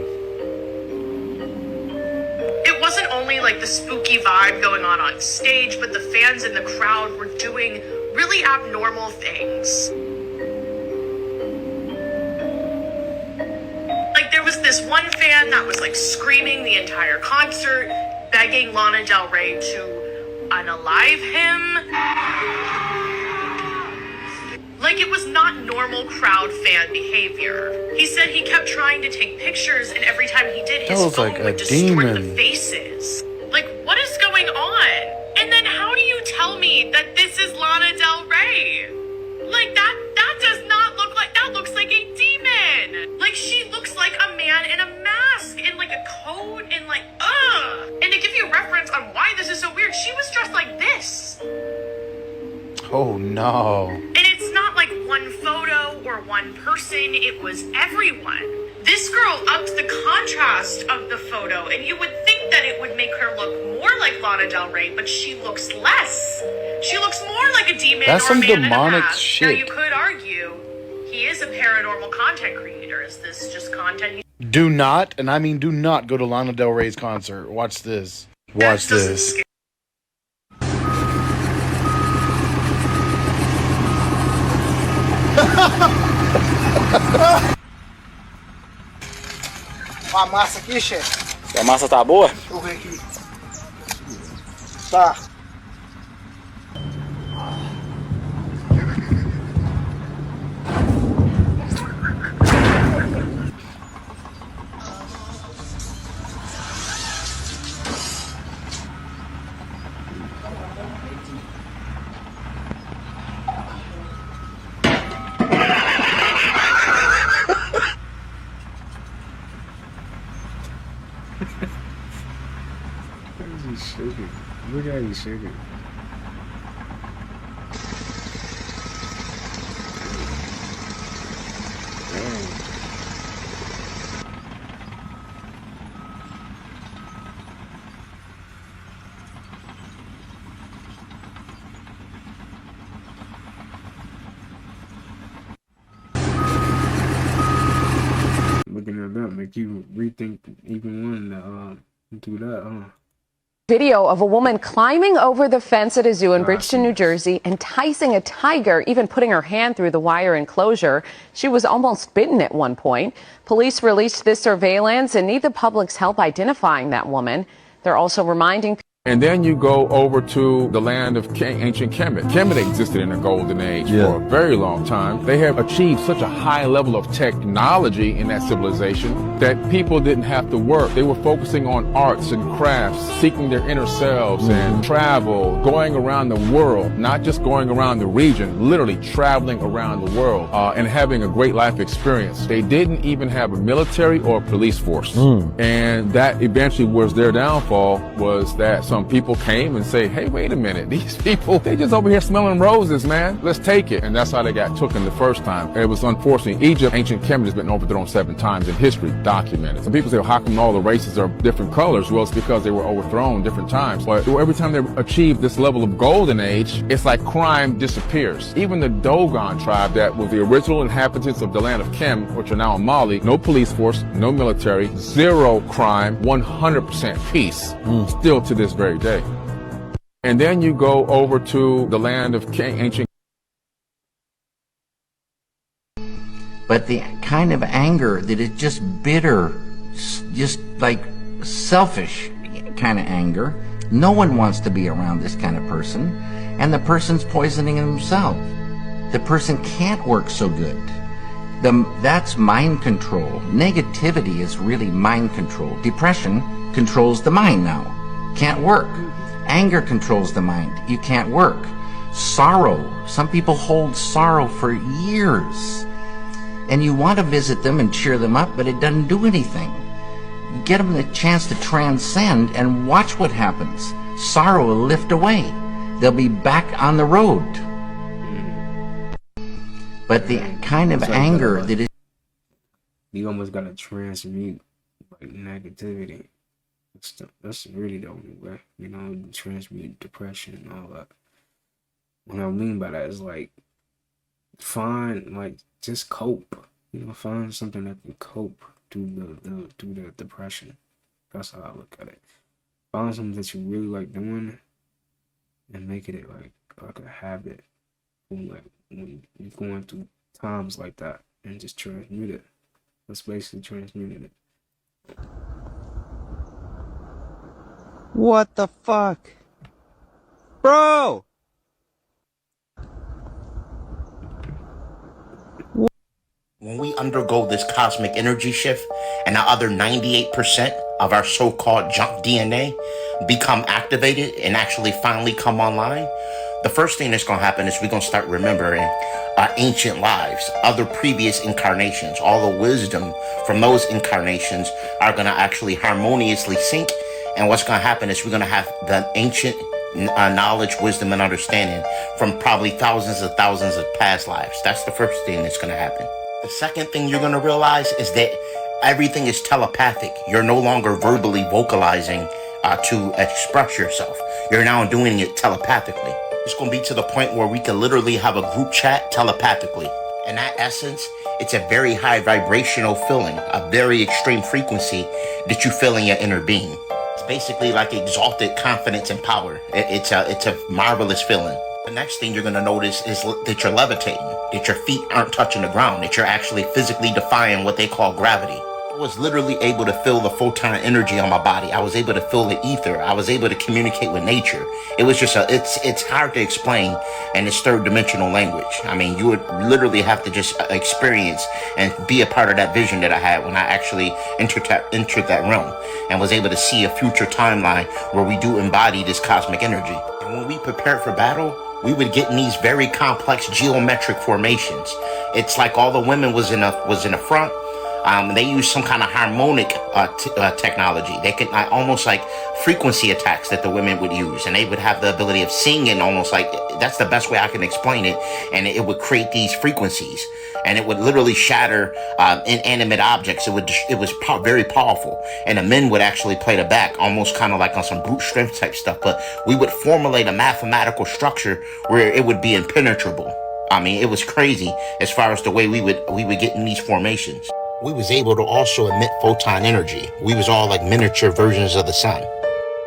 Speaker 8: It wasn't only like the spooky vibe going on stage, but the fans in the crowd were doing really abnormal things. Like there was this one fan that was like screaming the entire concert, begging Lana Del Rey to unalive him. Like it was not normal crowd fan behavior. He said he kept trying to take pictures and every time he did, his
Speaker 22: That was
Speaker 8: phone
Speaker 22: like a
Speaker 8: would distort the
Speaker 22: demon.
Speaker 8: faces. Like what is going on? And then how do you tell me that this is Lana Del Rey? Like that does not look like, that looks like a demon. Like she looks like a man in a mask and like a coat and like, ugh. And to give you a reference on why this is so weird, she was dressed like this.
Speaker 22: Oh no.
Speaker 8: And it's not like one photo or one person, it was everyone. This girl upped the contrast of the photo, and you would think that it would make her look more like Lana Del Rey, but she looks less. She looks more like a demon
Speaker 22: That's
Speaker 8: or
Speaker 22: some
Speaker 8: a man
Speaker 22: demonic
Speaker 8: in a mask.
Speaker 22: shit.
Speaker 8: Now you could argue he is a paranormal content creator. Is this just content?
Speaker 22: Do not, and I mean do not, go to Lana Del Rey's concert. Watch this. Watch this.
Speaker 10: A massa aqui, chefe.
Speaker 11: A massa tá boa?
Speaker 10: Deixa eu ver aqui. Tá.
Speaker 3: He's shaking. Look at him shaking. Looking at that make you rethink even wanting to do that, huh?
Speaker 13: Video of a woman climbing over the fence at a zoo in Bridgeton, New Jersey, enticing a tiger, even putting her hand through the wire enclosure. She was almost bitten at one point. Police released this surveillance and need the public's help identifying that woman. They're also reminding
Speaker 1: And then you go over to the land of ancient Kemet. Kemet existed in a golden age for a very long time. They have achieved such a high level of technology in that civilization that people didn't have to work. They were focusing on arts and crafts, seeking their inner selves and travel, going around the world, not just going around the region, literally traveling around the world and having a great life experience. They didn't even have a military or a police force. And that eventually was their downfall, was that some people came and say, hey, wait a minute, these people, they just over here smelling roses, man. Let's take it. And that's how they got taken the first time. It was unfortunate. Egypt, ancient Kemet, has been overthrown 7 times in history, documented. Some people say, well, how come all the races are different colors? Well, it's because they were overthrown different times. But every time they achieve this level of golden age, it's like crime disappears. Even the Dogon tribe that was the original inhabitants of the land of Kem, which are now in Mali, no police force, no military, 0 crime, 100% peace, still to this very day. And then you go over to the land of ancient
Speaker 2: But the kind of anger that is just bitter, just like selfish kind of anger, no one wants to be around this kind of person, and the person's poisoning himself. The person can't work so good. That's mind control. Negativity is really mind control. Depression controls the mind now. Can't work. Anger controls the mind. You can't work. Sorrow. Some people hold sorrow for years. And you want to visit them and cheer them up, but it doesn't do anything. You get them the chance to transcend and watch what happens. Sorrow will lift away. They'll be back on the road. But the kind of anger that is...
Speaker 3: You almost gotta transmute like negativity. That's really the only way, you know, transmute depression and all that. What I mean by that is like, just cope. You know, find something that can cope through the depression. That's how I look at it. Find something that you really like doing, and make it like a habit. When you're going through times like that, and just transmute it. That's basically transmuting it.
Speaker 11: What the fuck? Bro!
Speaker 7: When we undergo this cosmic energy shift and the other 98% of our so-called junk DNA become activated and actually finally come online, the first thing that's going to happen is we're going to start remembering our ancient lives, other previous incarnations. All the wisdom from those incarnations are going to actually harmoniously sync. And what's going to happen is we're going to have the ancient knowledge, wisdom, and understanding from probably thousands of past lives. That's the first thing that's going to happen. The second thing you're going to realize is that everything is telepathic. You're no longer verbally vocalizing to express yourself. You're now doing it telepathically. It's going to be to the point where we can literally have a group chat telepathically. In that essence, it's a very high vibrational feeling, a very extreme frequency that you feel in your inner being. It's basically like exalted confidence and power. It's a marvelous feeling. The next thing you're going to notice is that you're levitating, that your feet aren't touching the ground, that you're actually physically defying what they call gravity. I was literally able to feel the photon energy on my body. I was able to feel the ether. I was able to communicate with nature. It was just it's hard to explain, and it's third dimensional language. I mean, you would literally have to just experience and be a part of that vision that I had when I actually entered that realm and was able to see a future timeline where we do embody this cosmic energy. And when we prepared for battle, we would get in these very complex geometric formations. It's like all the women was in a front. They use some kind of harmonic technology. They could almost like frequency attacks that the women would use, and they would have the ability of singing almost like, that's the best way I can explain it, and it would create these frequencies, and it would literally shatter inanimate objects. It was very powerful, and the men would actually play the back, almost kind of like on some brute strength type stuff, but we would formulate a mathematical structure where it would be impenetrable. I mean, it was crazy as far as the way we would get in these formations. We was able to also emit photon energy. We was all like miniature versions of the sun.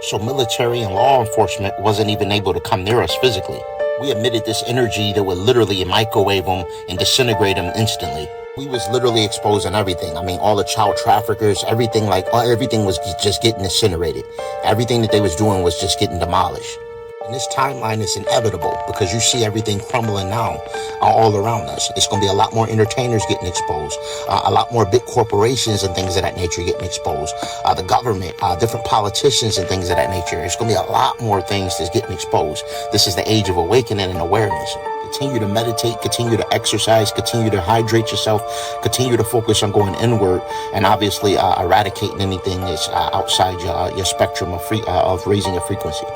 Speaker 7: So military and law enforcement wasn't even able to come near us physically. We emitted this energy that would literally microwave them and disintegrate them instantly. We was literally exposing everything. I mean, all the child traffickers, everything was just getting incinerated. Everything that they was doing was just getting demolished. And this timeline is inevitable because you see everything crumbling now all around us. It's going to be a lot more entertainers getting exposed, a lot more big corporations and things of that nature getting exposed, the government, different politicians and things of that nature. It's going to be a lot more things that's getting exposed. This is the age of awakening and awareness. Continue to meditate, continue to exercise, continue to hydrate yourself, continue to focus on going inward, and obviously eradicating anything that's outside your spectrum of raising your frequency.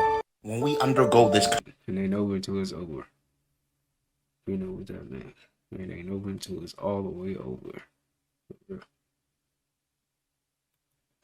Speaker 7: When we undergo this...
Speaker 3: It ain't over until it's over. You know what that means. It ain't over until it's all the way over.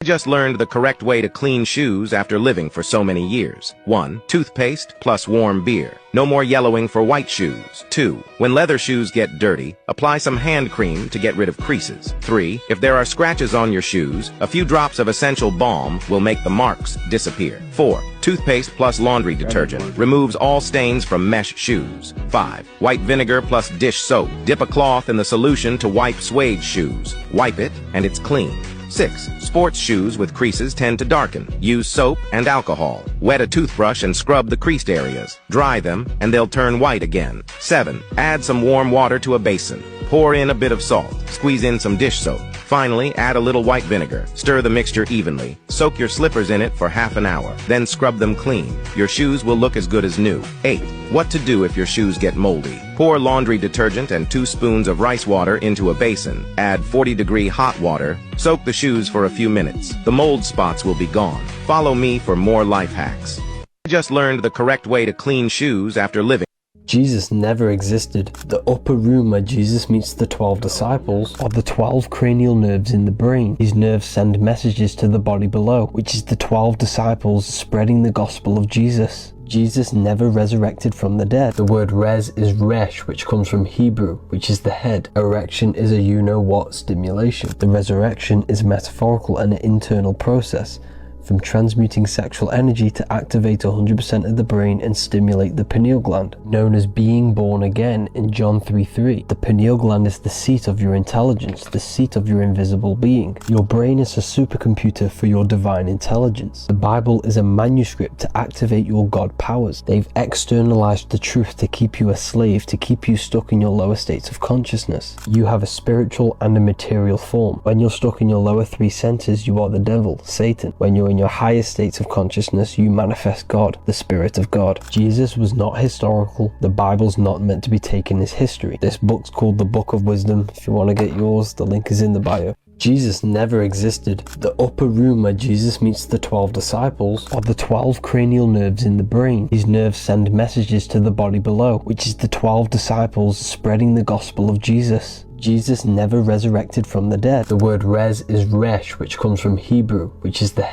Speaker 12: I just learned the correct way to clean shoes after living for so many years. 1. Toothpaste plus warm beer. No more yellowing for white shoes. 2. When leather shoes get dirty, apply some hand cream to get rid of creases. 3. If there are scratches on your shoes, a few drops of essential balm will make the marks disappear. 4. Toothpaste plus laundry detergent removes all stains from mesh shoes. 5. White vinegar plus dish soap. Dip a cloth in the solution to wipe suede shoes. Wipe it, and it's clean. 6. Sports shoes with creases tend to darken. Use soap and alcohol. Wet a toothbrush and scrub the creased areas. Dry them, and they'll turn white again. 7. Add some warm water to a basin. Pour in a bit of salt. Squeeze in some dish soap. Finally, add a little white vinegar. Stir the mixture evenly. Soak your slippers in it for half an hour. Then scrub them clean. Your shoes will look as good as new. 8. What to do if your shoes get moldy. Pour laundry detergent and 2 spoons of rice water into a basin. Add 40-degree hot water. Soak the shoes for a few minutes. The mold spots will be gone. Follow me for more life hacks. I just learned the correct way to clean shoes after living.
Speaker 6: Jesus never existed. The upper room where Jesus meets the 12 disciples are the 12 cranial nerves in the brain. These nerves send messages to the body below, which is the 12 disciples spreading the gospel of Jesus. Jesus never resurrected from the dead. The word res is resh, which comes from Hebrew, which is the head. Erection is a you-know-what stimulation. The resurrection is metaphorical and an internal process, from transmuting sexual energy to activate 100% of the brain and stimulate the pineal gland, known as being born again in John 3:3. The pineal gland is the seat of your intelligence, the seat of your invisible being. Your brain is a supercomputer for your divine intelligence. The Bible is a manuscript to activate your God powers. They've externalized the truth to keep you a slave, to keep you stuck in your lower states of consciousness. You have a spiritual and a material form. When you're stuck in your lower 3 centers, you are the devil, Satan. When you're in your higher states of consciousness, you manifest God, the Spirit of God. Jesus was not historical. The Bible's not meant to be taken as history. This book's called the Book of Wisdom. If you want to get yours, the link is in the bio. Jesus never existed. The upper room where Jesus meets the 12 disciples are the 12 cranial nerves in the brain. These nerves send messages to the body below, which is the 12 disciples spreading the gospel of Jesus. Jesus never resurrected from the dead. The word res is resh, which comes from Hebrew, which is the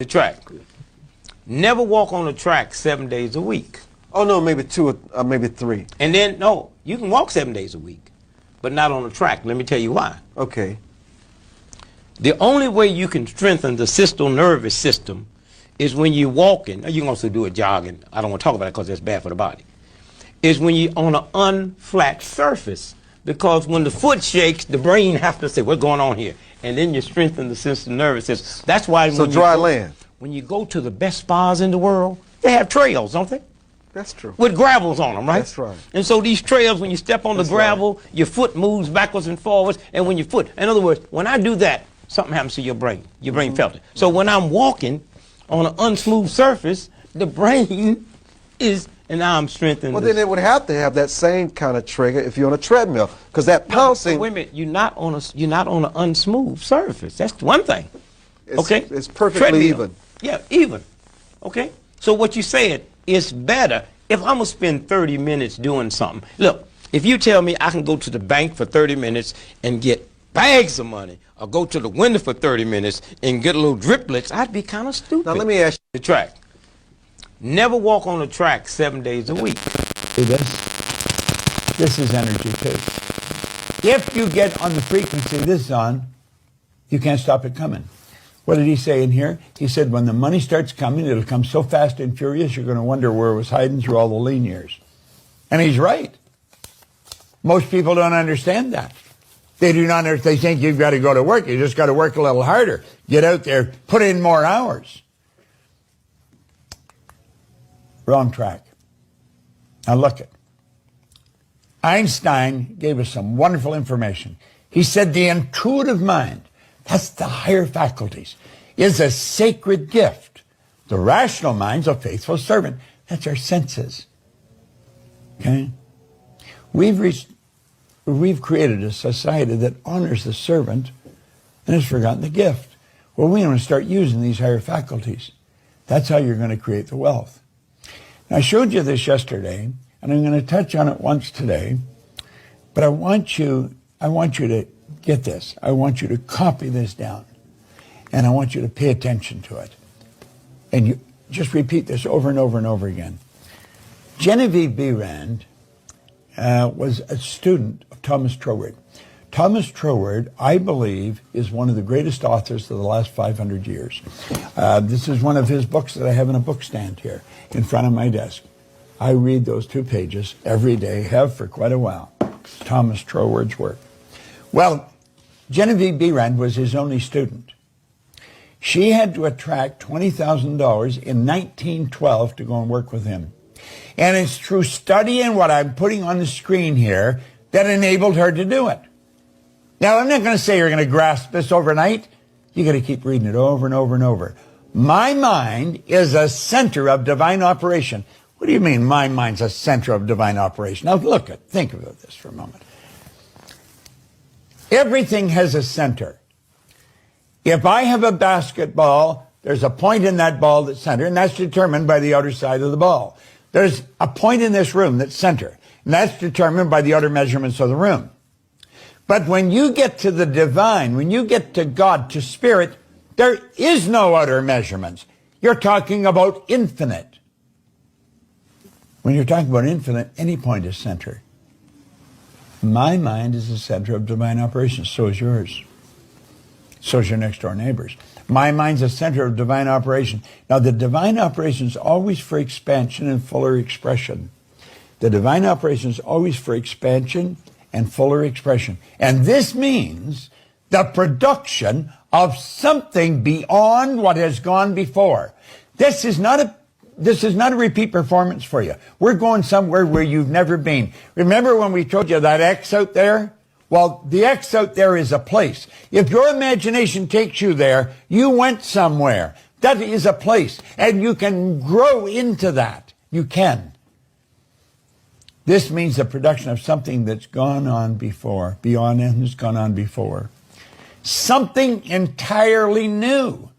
Speaker 15: track. Never walk on the track 7 days a week.
Speaker 16: Oh no, maybe 2 or maybe 3.
Speaker 15: And then, no, you can walk 7 days a week, but not on the track. Let me tell you why.
Speaker 16: Okay.
Speaker 15: The only way you can strengthen the central nervous system is when you're walking. You can also do a jogging. I don't want to talk about it because that's bad for the body. Is when you're on an unflat surface. Because when the foot shakes, the brain has to say, what's going on here? And then you strengthen the central nervous system. That's why
Speaker 16: so dry land.
Speaker 15: When you go to the best spas in the world, they have trails, don't they?
Speaker 16: That's true.
Speaker 15: With gravels on them, right?
Speaker 16: That's right.
Speaker 15: And so these trails, when you step on the gravel, your foot moves backwards and forwards, and when your foot, in other words, when I do that, something happens to your brain. Your brain felt it. So when I'm walking on an unsmooth surface, the brain is, and now I'm strengthening.
Speaker 16: Well, then it would have to have that same kind of trigger if you're on a treadmill, because that pouncing.
Speaker 15: No, wait a minute, you're not on an unsmooth surface. That's one thing. Okay,
Speaker 16: it's perfectly even.
Speaker 15: Yeah, even. Okay, so what you said is better if I'm gonna spend 30 minutes doing something. Look, if you tell me I can go to the bank for 30 minutes and get bags of money, or go to the window for 30 minutes and get a little driplets, I'd be kind of stupid.
Speaker 16: Now let me ask you.
Speaker 15: The track. Never walk on the track 7 days a week.
Speaker 24: See this? This is energy too. If you get on the frequency this is on, you can't stop it coming. What did he say in here? He said when the money starts coming, it'll come so fast and furious, you're going to wonder where it was hiding through all the lean years. And he's right. Most people don't understand that. They do not understand. They think you've got to go to work. You just got to work a little harder. Get out there, put in more hours. Wrong track. Now look it. Einstein gave us some wonderful information. He said the intuitive mind, that's the higher faculties, is a sacred gift. The rational mind's a faithful servant. That's our senses. Okay? We've created a society that honors the servant and has forgotten the gift. Well, we want to start using these higher faculties. That's how you're going to create the wealth. Now, I showed you this yesterday, and I'm going to touch on it once today, but I want you to get this. I want you to copy this down, and I want you to pay attention to it. And you just repeat this over and over and over again. Genevieve B. Rand was a student of Thomas Troward. Thomas Troward, I believe, is one of the greatest authors of the last 500 years. This is one of his books that I have in a book stand here in front of my desk. I read those 2 pages every day, have for quite a while. It's Thomas Troward's work. Well, Genevieve Behrend was his only student. She had to attract $20,000 in 1912 to go and work with him. And it's through studying what I'm putting on the screen here that enabled her to do it. Now, I'm not going to say you're going to grasp this overnight. You got to keep reading it over and over and over. My mind is a center of divine operation. What do you mean, my mind's a center of divine operation? Now, think about this for a moment. Everything has a center. If I have a basketball, there's a point in that ball that's center, and that's determined by the outer side of the ball. There's a point in this room that's center, and that's determined by the outer measurements of the room. But when you get to the divine, when you get to God, to spirit, there is no outer measurements. You're talking about infinite. When you're talking about infinite, any point is center. My mind is the center of divine operations. So is yours. So is your next door neighbor's. My mind's a center of divine operation. Now, the divine operation is always for expansion and fuller expression. The divine operation is always for expansion and fuller expression. And this means the production of something beyond what has gone before. This is not a repeat performance for you. We're going somewhere where you've never been. Remember when we told you that X out there? Well, the X out there is a place. If your imagination takes you there, you went somewhere. That is a place. And you can grow into that. You can. This means the production of something that's gone on before, beyond and has gone on before. Something entirely new.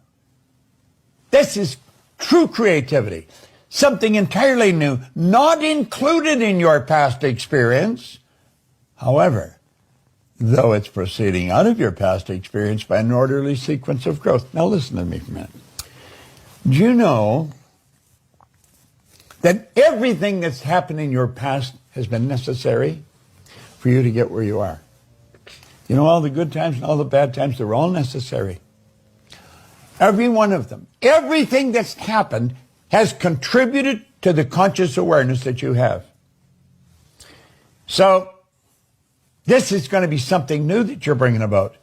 Speaker 24: This is true creativity. Something entirely new, not included in your past experience. However, though it's proceeding out of your past experience by an orderly sequence of growth. Now listen to me for a minute. Do you know that everything that's happened in your past has been necessary for you to get where you are? You know, all the good times and all the bad times, they're all necessary. Every one of them. Everything that's happened has contributed to the conscious awareness that you have. So, this is going to be something new that you're bringing about.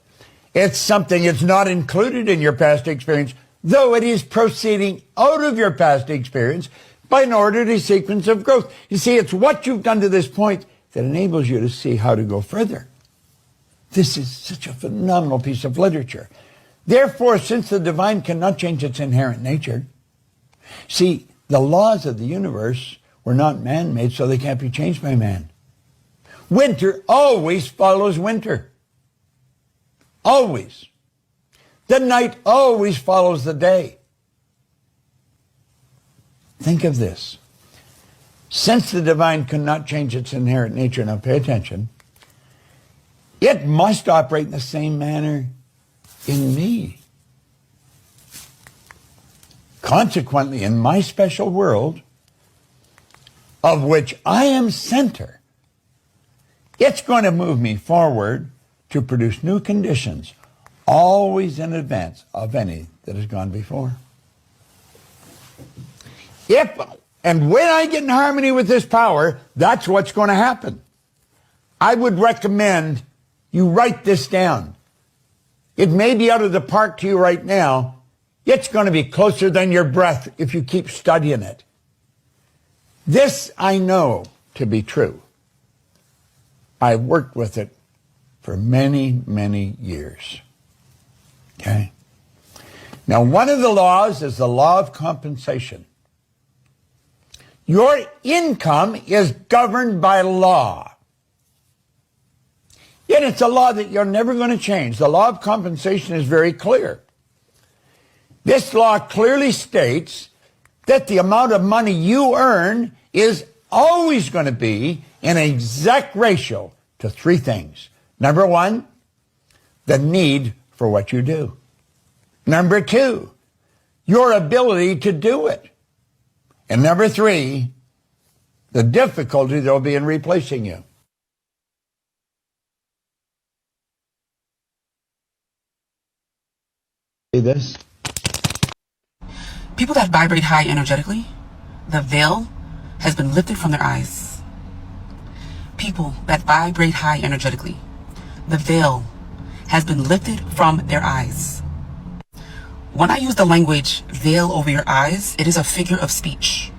Speaker 24: It's something that's not included in your past experience, though it is proceeding out of your past experience by an orderly sequence of growth. You see, it's what you've done to this point that enables you to see how to go further. This is such a phenomenal piece of literature. Therefore, since the divine cannot change its inherent nature, see, the laws of the universe were not man-made, so they can't be changed by man. Winter always follows winter. Always. The night always follows the day. Think of this. Since the divine cannot change its inherent nature, now pay attention, it must operate in the same manner in me. Consequently, in my special world, of which I am center, it's going to move me forward to produce new conditions, always in advance of any that has gone before. And when I get in harmony with this power, that's what's going to happen. I would recommend you write this down. It may be out of the park to you right now. It's going to be closer than your breath if you keep studying it. This I know to be true. I've worked with it for many, many years. Okay? Now, one of the laws is the law of compensation. Your income is governed by law. Yet it's a law that you're never going to change. The law of compensation is very clear. This law clearly states that the amount of money you earn is always going to be in an exact ratio to three things. Number one, the need for what you do. Number two, your ability to do it. And number three, The difficulty there'll be in replacing you. See this?
Speaker 9: People that vibrate high energetically, the veil has been lifted from their eyes. People that vibrate high energetically, the veil has been lifted from their eyes. When I use the language veil over your eyes, it is a figure of speech.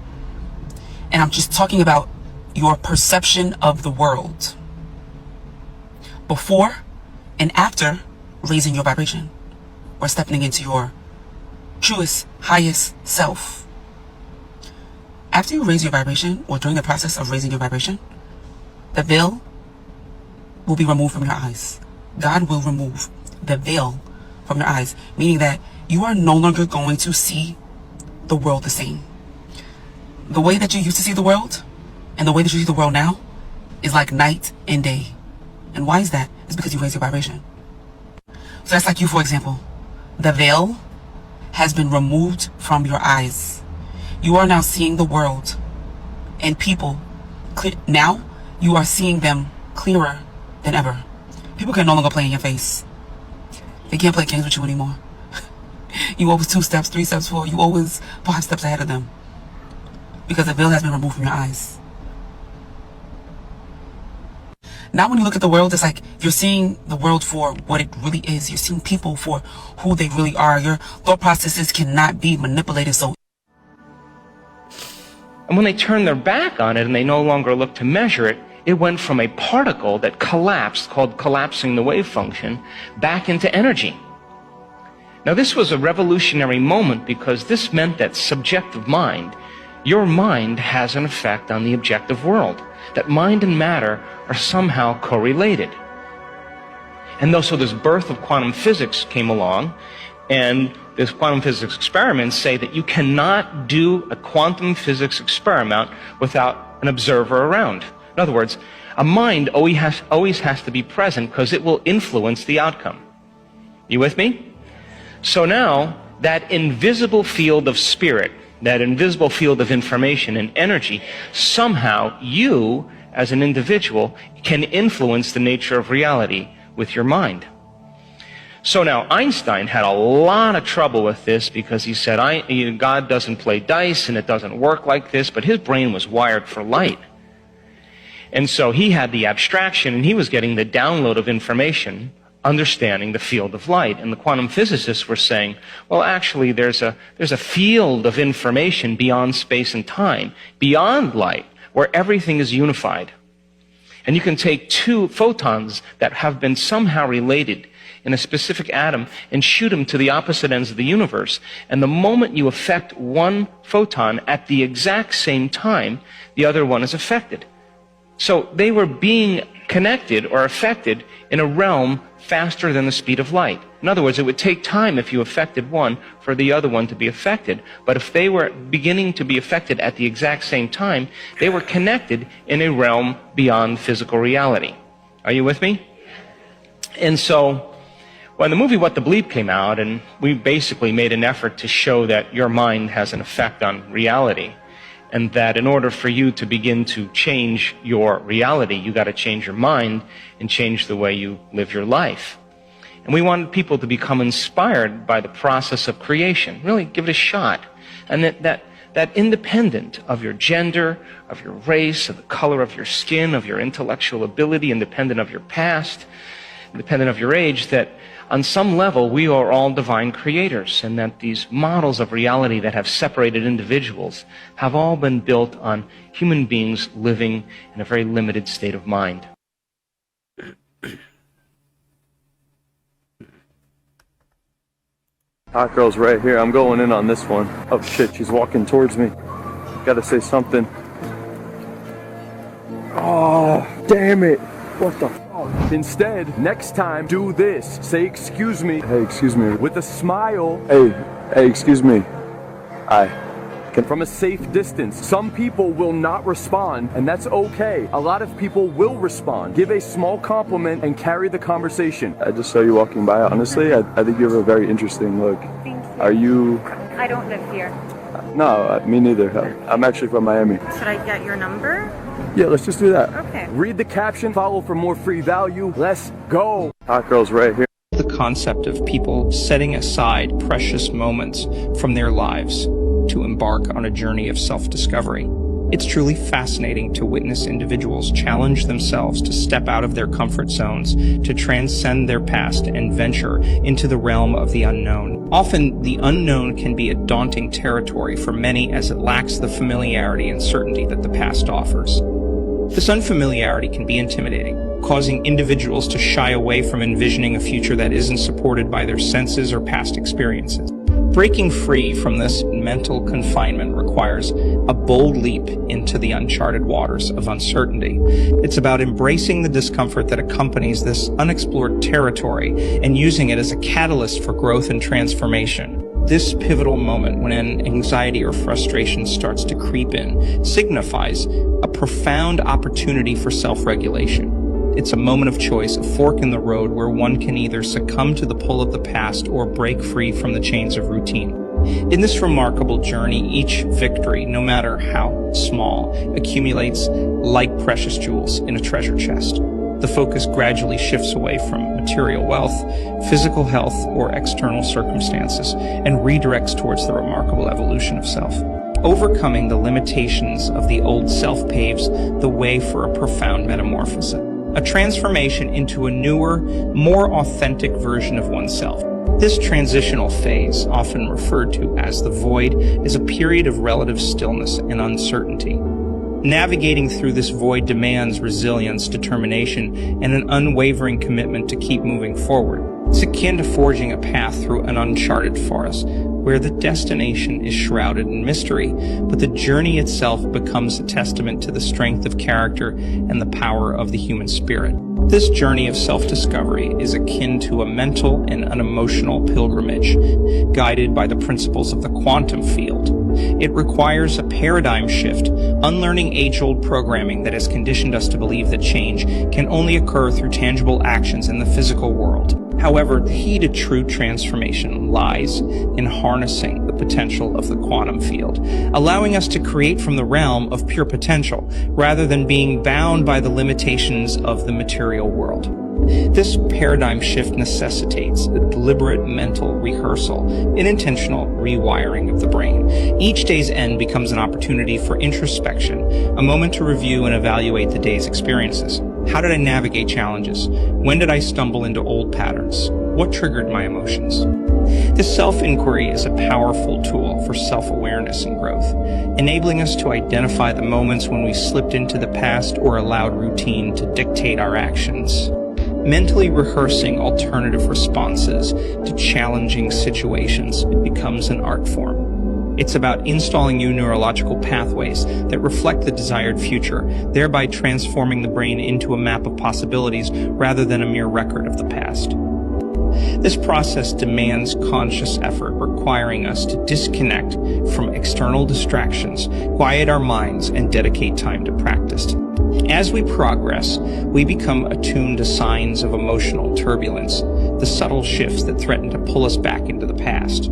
Speaker 9: And I'm just talking about your perception of the world before and after raising your vibration or stepping into your truest, highest self. After you raise your vibration, or during the process of raising your vibration, the veil will be removed from your eyes. God will remove the veil from your eyes, meaning that you are no longer going to see the world the same. The way that you used to see the world and the way that you see the world now is like night and day. And why is that? It's because you raise your vibration. So that's like you, for example. The veil has been removed from your eyes. You are now seeing the world and people. Now you are seeing them clearer than ever. People can no longer play in your face. They can't play games with you anymore. You always 2 steps, 3 steps forward. You always 5 steps ahead of them. Because the veil has been removed from your eyes. Now when you look at the world, it's like you're seeing the world for what it really is. You're seeing people for who they really are. Your thought processes cannot be manipulated so.
Speaker 17: And when they turn their back on it and they no longer look to measure it, it went from a particle that collapsed, called collapsing the wave function, back into energy. Now this was a revolutionary moment because this meant that subjective mind, your mind has an effect on the objective world. That mind and matter are somehow correlated. And so this birth of quantum physics came along, and this quantum physics experiments say that you cannot do a quantum physics experiment without an observer around. In other words, a mind always has to be present because it will influence the outcome. You with me? So now, that invisible field of spirit, that invisible field of information and energy, somehow you, as an individual, can influence the nature of reality with your mind. So now, Einstein had a lot of trouble with this because he said, God doesn't play dice and it doesn't work like this, but his brain was wired for light. And so he had the abstraction and he was getting the download of information, understanding the field of light. And the quantum physicists were saying, well, actually, there's a field of information beyond space and time, beyond light, where everything is unified. And you can take 2 photons that have been somehow related in a specific atom and shoot them to the opposite ends of the universe. And the moment you affect one photon at the exact same time, the other one is affected. So they were being connected or affected in a realm faster than the speed of light. In other words, it would take time if you affected one for the other one to be affected. But if they were beginning to be affected at the exact same time, they were connected in a realm beyond physical reality. Are you with me? And so, when the movie What the Bleep came out, and we basically made an effort to show that your mind has an effect on reality, and that in order for you to begin to change your reality, you got to change your mind and change the way you live your life. And we wanted people to become inspired by the process of creation. Really give it a shot. And that independent of your gender, of your race, of the color of your skin, of your intellectual ability, independent of your past, independent of your age, that on some level we are all divine creators, and that these models of reality that have separated individuals have all been built on human beings living in a very limited state of mind.
Speaker 18: Hot girl's right here. I'm going in on this one. Oh shit, she's walking towards me. Gotta say something. Oh, damn it. What the fuck? Instead, next time, do this. Say, excuse me. Hey, excuse me. With a smile. Hey, excuse me. From a safe distance. Some people will not respond, and that's okay. A lot of people will respond. Give a small compliment and carry the conversation. I just saw you walking by. Honestly, I think you have a very interesting look.
Speaker 19: Thank you.
Speaker 18: Are you...
Speaker 19: I don't live here.
Speaker 18: No, me neither. I'm actually from Miami.
Speaker 4: Should I get your number?
Speaker 18: Yeah, let's just do that.
Speaker 4: Okay.
Speaker 18: Read the caption, follow for more free value. Let's go. Hot girl's right here.
Speaker 14: The concept of people setting aside precious moments from their lives to embark on a journey of self-discovery. It's truly fascinating to witness individuals challenge themselves to step out of their comfort zones, to transcend their past and venture into the realm of the unknown. Often, the unknown can be a daunting territory for many as it lacks the familiarity and certainty that the past offers. This unfamiliarity can be intimidating, causing individuals to shy away from envisioning a future that isn't supported by their senses or past experiences. Breaking free from this mental confinement requires a bold leap into the uncharted waters of uncertainty. It's about embracing the discomfort that accompanies this unexplored territory and using it as a catalyst for growth and transformation. This pivotal moment when an anxiety or frustration starts to creep in signifies a profound opportunity for self-regulation. It's a moment of choice, a fork in the road where one can either succumb to the pull of the past or break free from the chains of routine. In this remarkable journey, each victory, no matter how small, accumulates like precious jewels in a treasure chest. The focus gradually shifts away from material wealth, physical health, or external circumstances, and redirects towards the remarkable evolution of self. Overcoming the limitations of the old self paves the way for a profound metamorphosis, a transformation into a newer, more authentic version of oneself. This transitional phase, often referred to as the void, is a period of relative stillness and uncertainty. Navigating through this void demands resilience, determination, and an unwavering commitment to keep moving forward. It's akin to forging a path through an uncharted forest, where the destination is shrouded in mystery, but the journey itself becomes a testament to the strength of character and the power of the human spirit. This journey of self-discovery is akin to a mental and an emotional pilgrimage, guided by the principles of the quantum field. It requires a paradigm shift, unlearning age-old programming that has conditioned us to believe that change can only occur through tangible actions in the physical world. However, the key to true transformation lies in harnessing the potential of the quantum field, allowing us to create from the realm of pure potential, rather than being bound by the limitations of the material world. This paradigm shift necessitates a deliberate mental rehearsal, an intentional rewiring of the brain. Each day's end becomes an opportunity for introspection, a moment to review and evaluate the day's experiences. How did I navigate challenges? When did I stumble into old patterns? What triggered my emotions? This self-inquiry is a powerful tool for self-awareness and growth, enabling us to identify the moments when we slipped into the past or allowed routine to dictate our actions. Mentally rehearsing alternative responses to challenging situations becomes an art form. It's about installing new neurological pathways that reflect the desired future, thereby transforming the brain into a map of possibilities rather than a mere record of the past. This process demands conscious effort, requiring us to disconnect from external distractions, quiet our minds, and dedicate time to practice. As we progress, we become attuned to signs of emotional turbulence, the subtle shifts that threaten to pull us back into the past.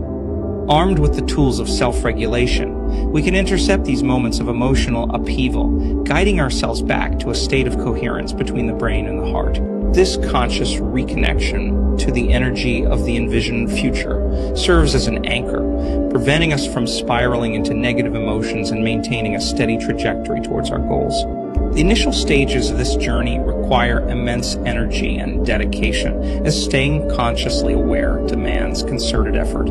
Speaker 14: Armed with the tools of self-regulation, we can intercept these moments of emotional upheaval, guiding ourselves back to a state of coherence between the brain and the heart. This conscious reconnection to the energy of the envisioned future serves as an anchor, preventing us from spiraling into negative emotions and maintaining a steady trajectory towards our goals. The initial stages of this journey require immense energy and dedication, as staying consciously aware demands concerted effort.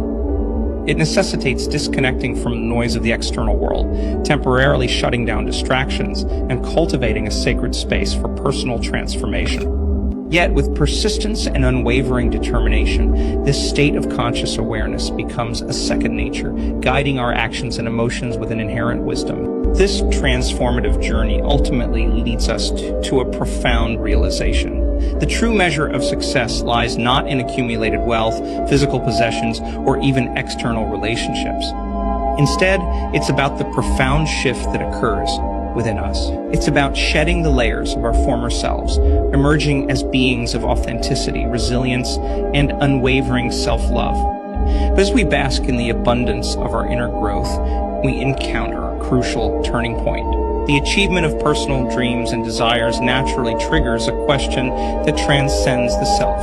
Speaker 14: It necessitates disconnecting from the noise of the external world, temporarily shutting down distractions, and cultivating a sacred space for personal transformation. Yet, with persistence and unwavering determination, this state of conscious awareness becomes a second nature, guiding our actions and emotions with an inherent wisdom. This transformative journey ultimately leads us to a profound realization. The true measure of success lies not in accumulated wealth, physical possessions, or even external relationships. Instead, it's about the profound shift that occurs within us. It's about shedding the layers of our former selves, emerging as beings of authenticity, resilience, and unwavering self-love. But as we bask in the abundance of our inner growth, we encounter a crucial turning point. The achievement of personal dreams and desires naturally triggers a question that transcends the self.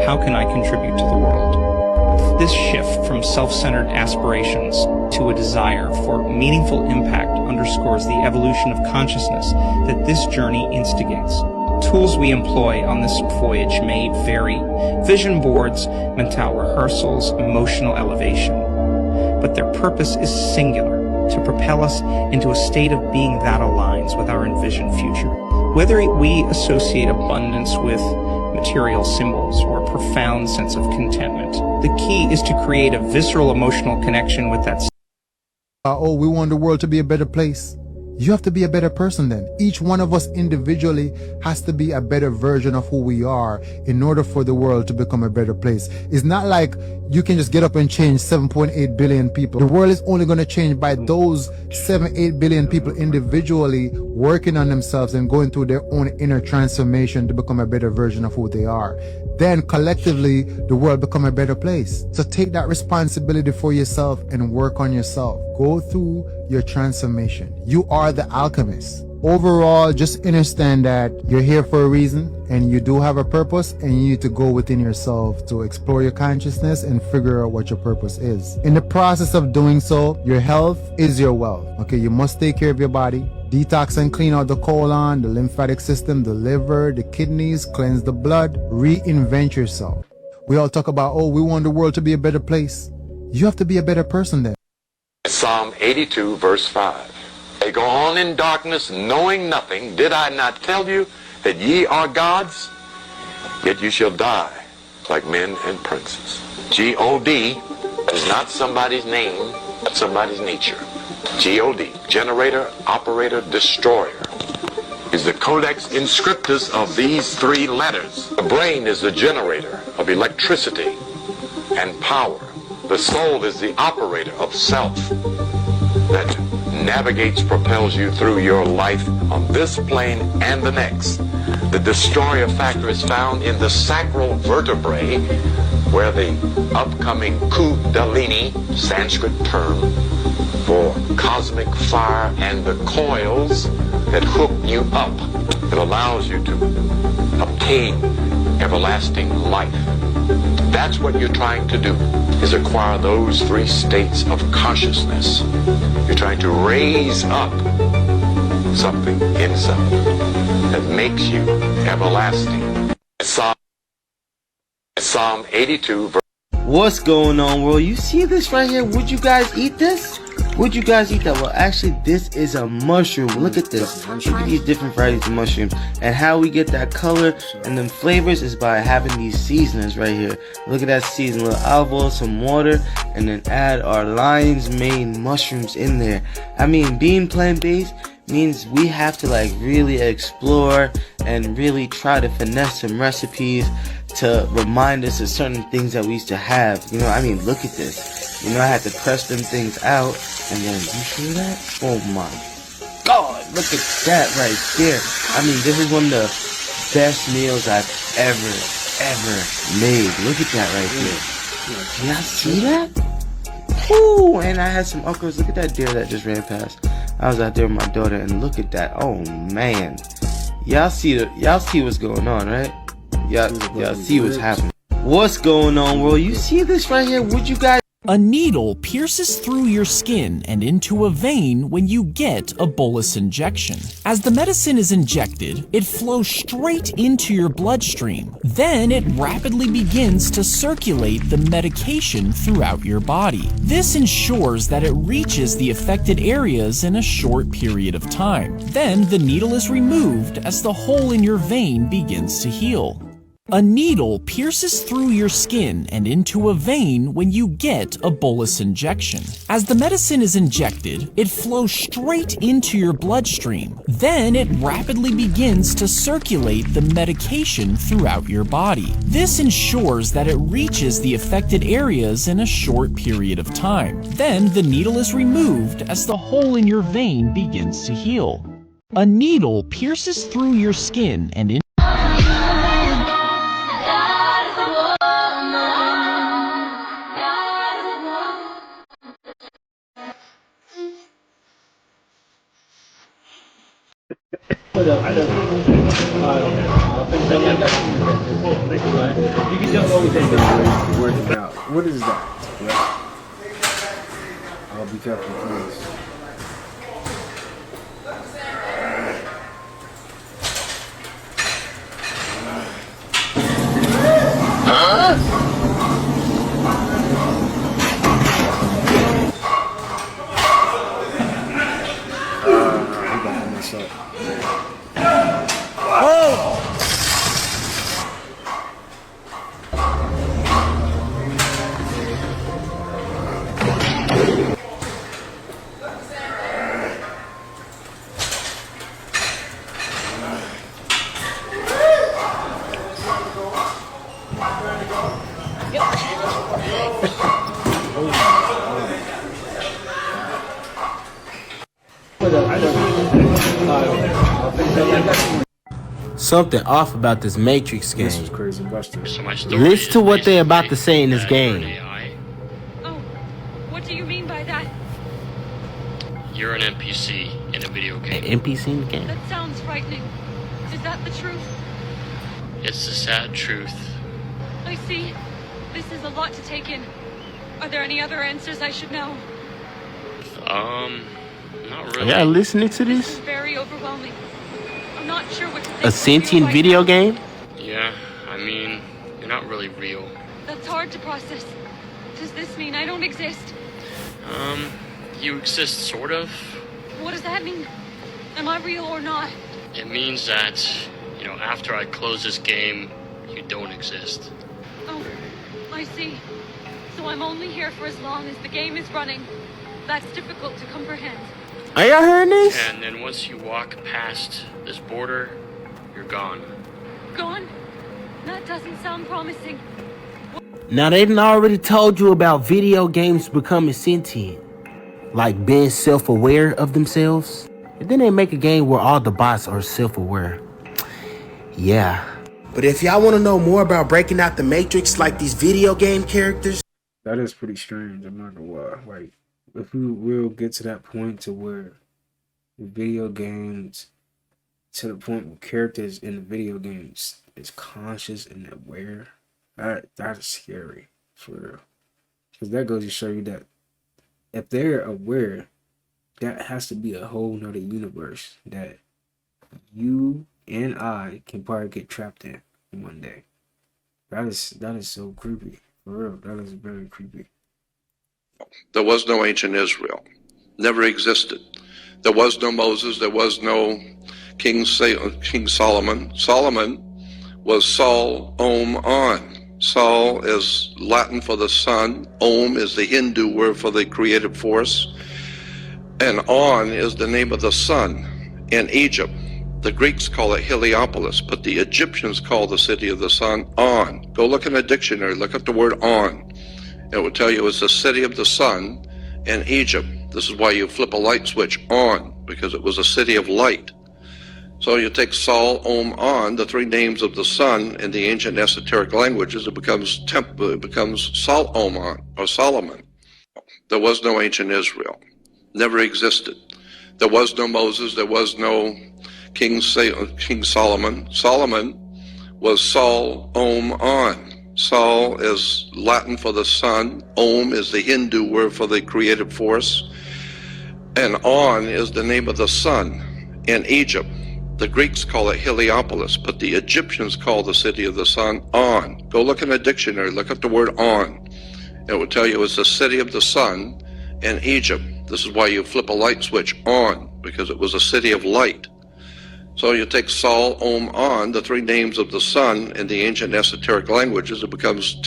Speaker 14: How can I contribute to the world? This shift from self-centered aspirations to a desire for meaningful impact underscores the evolution of consciousness that this journey instigates. Tools we employ on this voyage may vary: vision boards, mental rehearsals, emotional elevation. But their purpose is singular: to propel us into a state of being that aligns with our envisioned future. Whether we associate abundance with material symbols or a profound sense of contentment, the key is to create a visceral emotional connection with that.
Speaker 4: Oh, we want the world to be a better place. You have to be a better person then. Each one of us individually has to be a better version of who we are in order for the world to become a better place. It's not like you can just get up and change 7.8 billion people. The world is only going to change by those 7-8 billion people individually working on themselves and going through their own inner transformation to become a better version of who they are. Then collectively, the world become a better place. So take that responsibility for yourself and work on yourself. Go through your transformation. You are the alchemist. Overall, just understand that you're here for a reason and you do have a purpose, and you need to go within yourself to explore your consciousness and figure out what your purpose is. In the process of doing so, your health is your wealth. Okay, you must take care of your body. Detox and clean out the colon, the lymphatic system, the liver, the kidneys, cleanse the blood, reinvent yourself. We all talk about, oh, we want the world to be a better place. You have to be a better person then.
Speaker 5: Psalm 82, verse 5. They go on in darkness, knowing nothing. Did I not tell you that ye are gods? Yet you shall die like men and princes. G-O-D is not somebody's name, but somebody's nature. G-O-D, generator, operator, destroyer, is the codex inscriptus of these three letters. The brain is the generator of electricity and power. The soul is the operator of self that navigates, propels you through your life on this plane and the next. The destroyer factor is found in the sacral vertebrae, where the upcoming kundalini, Sanskrit term for cosmic fire, and the coils that hook you up, that allows you to obtain everlasting life. That's what you're trying to do, is acquire those three states of consciousness. You're trying to raise up something inside that makes you everlasting. Psalm 82.
Speaker 19: What's going on, world? You see this right here? Would you guys eat this? Would you guys eat that? Well, actually, this is a mushroom. Look at this. Look at these different varieties of mushrooms. And how we get that color and them flavors is by having these seasonings right here. Look at that seasoning. A little olive oil, some water, and then add our lion's mane mushrooms in there. I mean, being plant-based means we have to like really explore and really try to finesse some recipes to remind us of certain things that we used to have. You know, I mean, look at this. You know, I had to press them things out, and then, you see that? Oh my God, look at that right there. I mean, this is one of the best meals I've ever made. Look at that right there. Can y'all see that? Ooh, and I had some uncles. Look at that deer that just ran past. I was out there with my daughter, and look at that. Oh man, y'all see what's going on, right? Y'all see what's happening. What's going on, world? You see this right here? Would you guys?
Speaker 20: A needle pierces through your skin and into a vein when you get a bolus injection. As the medicine is injected, it flows straight into your bloodstream. Then it rapidly begins to circulate the medication throughout your body. This ensures that it reaches the affected areas in a short period of time. Then the needle is removed as the hole in your vein begins to heal. A needle pierces through your skin and into a vein when you get a bolus injection. As the medicine is injected, it flows straight into your bloodstream. Then it rapidly begins to circulate the medication throughout your body. This ensures that it reaches the affected areas in a short period of time. Then the needle is removed as the hole in your vein begins to heal. A needle pierces through your skin and into
Speaker 3: You can just always word it out. What is that? I'll be careful, please.
Speaker 19: Something off about this Matrix game.
Speaker 3: This was crazy, Buster.
Speaker 19: Listen to what they're about to say in this game.
Speaker 8: Oh, what do you mean by that? You're an NPC in a video game.
Speaker 19: An NPC in the game?
Speaker 8: That sounds frightening. Is that the truth? It's the sad truth. I see. This is a lot to take in. Are there any other answers I should know? Not really.
Speaker 19: Are you listening to
Speaker 8: This
Speaker 19: this?
Speaker 8: is very overwhelming. I'm not sure what to think.
Speaker 19: A sentient video game?
Speaker 8: Yeah, I mean, you're not really real. That's hard to process. Does this mean I don't exist? You exist, sort of. What does that mean? Am I real or not? It means that, after I close this game, you don't exist. Oh, I see. So I'm only here for as long as the game is running. That's difficult to comprehend.
Speaker 19: Are y'all hearing this?
Speaker 8: And then once you walk past this border, you're gone. Gone? That doesn't sound promising.
Speaker 19: Now, they done already told you about video games becoming sentient. Like being self-aware of themselves. And then they make a game where all the bots are self-aware. Yeah. But if y'all want to know more about breaking out the Matrix like these video game characters.
Speaker 3: That is pretty strange, I'm not gonna lie. Like, if we will get to that point to where video games, to the point where characters in the video games is conscious and aware, that is scary, for real. Because that goes to show you that if they're aware, that has to be a whole nother universe that you and I can probably get trapped in one day. That is so creepy, for real. That is very creepy.
Speaker 5: There was no ancient Israel. Never existed. There was no Moses. There was no King Solomon. Solomon was Sol, Om, On. Sol is Latin for the sun. Om is the Hindu word for the creative force. And On is the name of the sun in Egypt. The Greeks call it Heliopolis, but the Egyptians call the city of the sun On. Go look in a dictionary. Look up the word On. It will tell you it's the city of the sun in Egypt. This is why you flip a light switch on, because it was a city of light. So you take Sol, Om, On, the three names of the sun in the ancient esoteric languages, it becomes Sol, Om, On, or Solomon. There was no ancient Israel. Never existed. There was no Moses. There was no King Solomon. Solomon was Sol, Om, On. Sol is Latin for the sun. Om is the Hindu word for the creative force. And On is the name of the sun in Egypt. The Greeks call it Heliopolis, but the Egyptians call the city of the sun On. Go look in a dictionary. Look up the word On. It will tell you it's the city of the sun in Egypt. This is why you flip a light switch on, because it was a city of light. So you take Sol, Om, On, the three names of the sun in the ancient esoteric languages, it becomes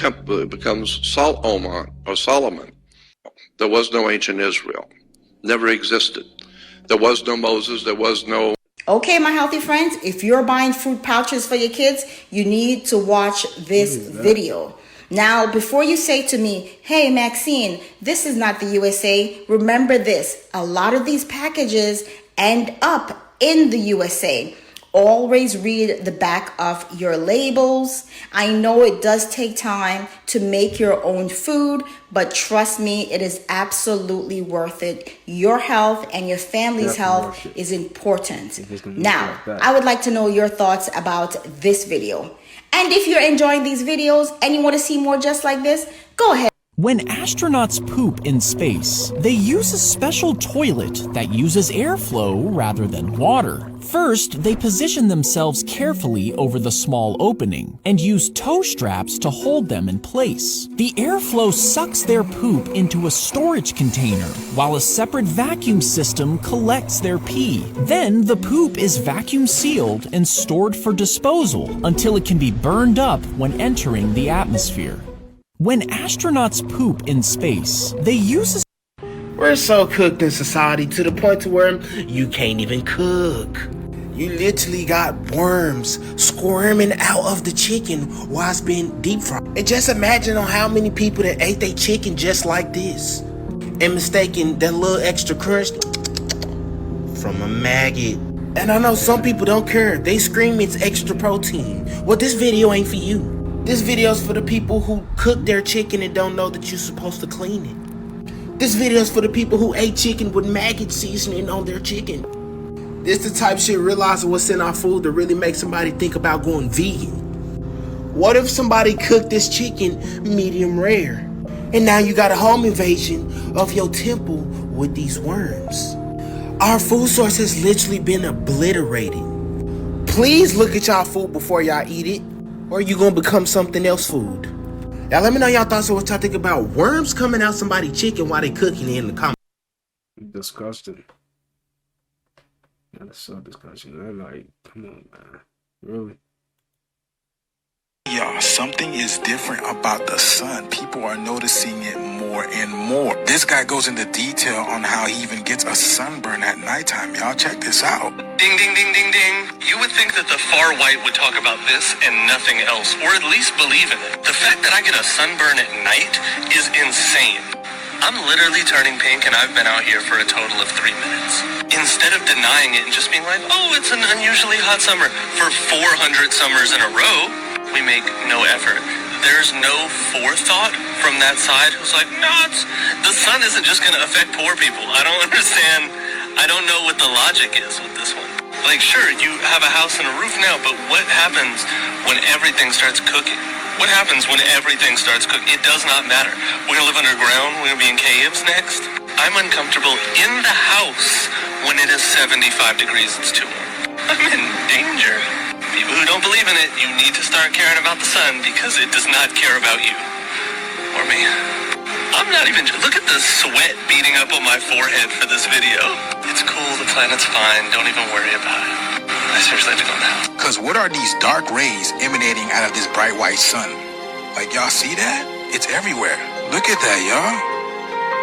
Speaker 5: Sol, Om, On, or Solomon. There was no ancient Israel. Never existed. There was no Moses. There was no...
Speaker 21: Okay, my healthy friends, if you're buying fruit pouches for your kids, you need to watch this video. Now, before you say to me, hey, Maxine, this is not the USA, remember this. A lot of these packages end up in the USA. Always read the back of your labels. I know it does take time to make your own food, but trust me, it is absolutely worth it. Your health and your family's health is important. Now, I would like to know your thoughts about this video. And if you're enjoying these videos and you want to see more just like this, go ahead.
Speaker 20: When astronauts poop in space, they use a special toilet that uses airflow rather than water. First, they position themselves carefully over the small opening and use toe straps to hold them in place. The airflow sucks their poop into a storage container, while a separate vacuum system collects their pee. Then the poop is vacuum sealed and stored for disposal until it can be burned up when entering the atmosphere. When astronauts poop in space, they use a...
Speaker 10: We're so cooked in society to the point to where you can't even cook. You literally got worms squirming out of the chicken while it's being deep fried. And just imagine on how many people that ate their chicken just like this and mistaking that little extra crunch from a maggot. And I know some people don't care. They scream it's extra protein. Well, this video ain't for you. This video's for the people who cook their chicken and don't know that you're supposed to clean it. This video's for the people who ate chicken with maggot seasoning on their chicken. This the type of shit realizing what's in our food to really make somebody think about going vegan. What if somebody cooked this chicken medium rare? And now you got a home invasion of your temple with these worms. Our food source has literally been obliterated. Please look at y'all food before y'all eat it, or you gonna become something else food. Now let me know y'all thoughts on what y'all think about worms coming out somebody's chicken while they cooking it in the comments.
Speaker 3: Disgusting. That's so disgusting. I'm like, come on, man. Really?
Speaker 13: Y'all, something is different about the sun. People are noticing it more and more. This guy goes into detail on how he even gets a sunburn at nighttime. Y'all, check this out.
Speaker 22: Ding, ding, ding, ding, ding. You would think that the far white would talk about this and nothing else, or at least believe in it. The fact that I get a sunburn at night is insane. I'm literally turning pink and I've been out here for a total of 3 minutes. Instead of denying it and just being like, oh, it's an unusually hot summer for 400 summers in a row, we make no effort. There's no forethought from that side who's like, no, the sun isn't just going to affect poor people. I don't understand. I don't know what the logic is with this one. Like, sure, you have a house and a roof now, but what happens when everything starts cooking? What happens when everything starts cooking? It does not matter. We're going to live underground. We're going to be in caves next. I'm uncomfortable in the house when it is 75 degrees. It's too warm. I'm in danger. People who don't believe in it, you need to start caring about the sun because it does not care about you. Or me. I'm not even... Look at the sweat beating up on my forehead for this video. It's cool. The planet's fine. Don't even worry about it. I seriously have to go now.
Speaker 13: Because what are these dark rays emanating out of this bright white sun? Like, y'all see that? It's everywhere. Look at that, y'all.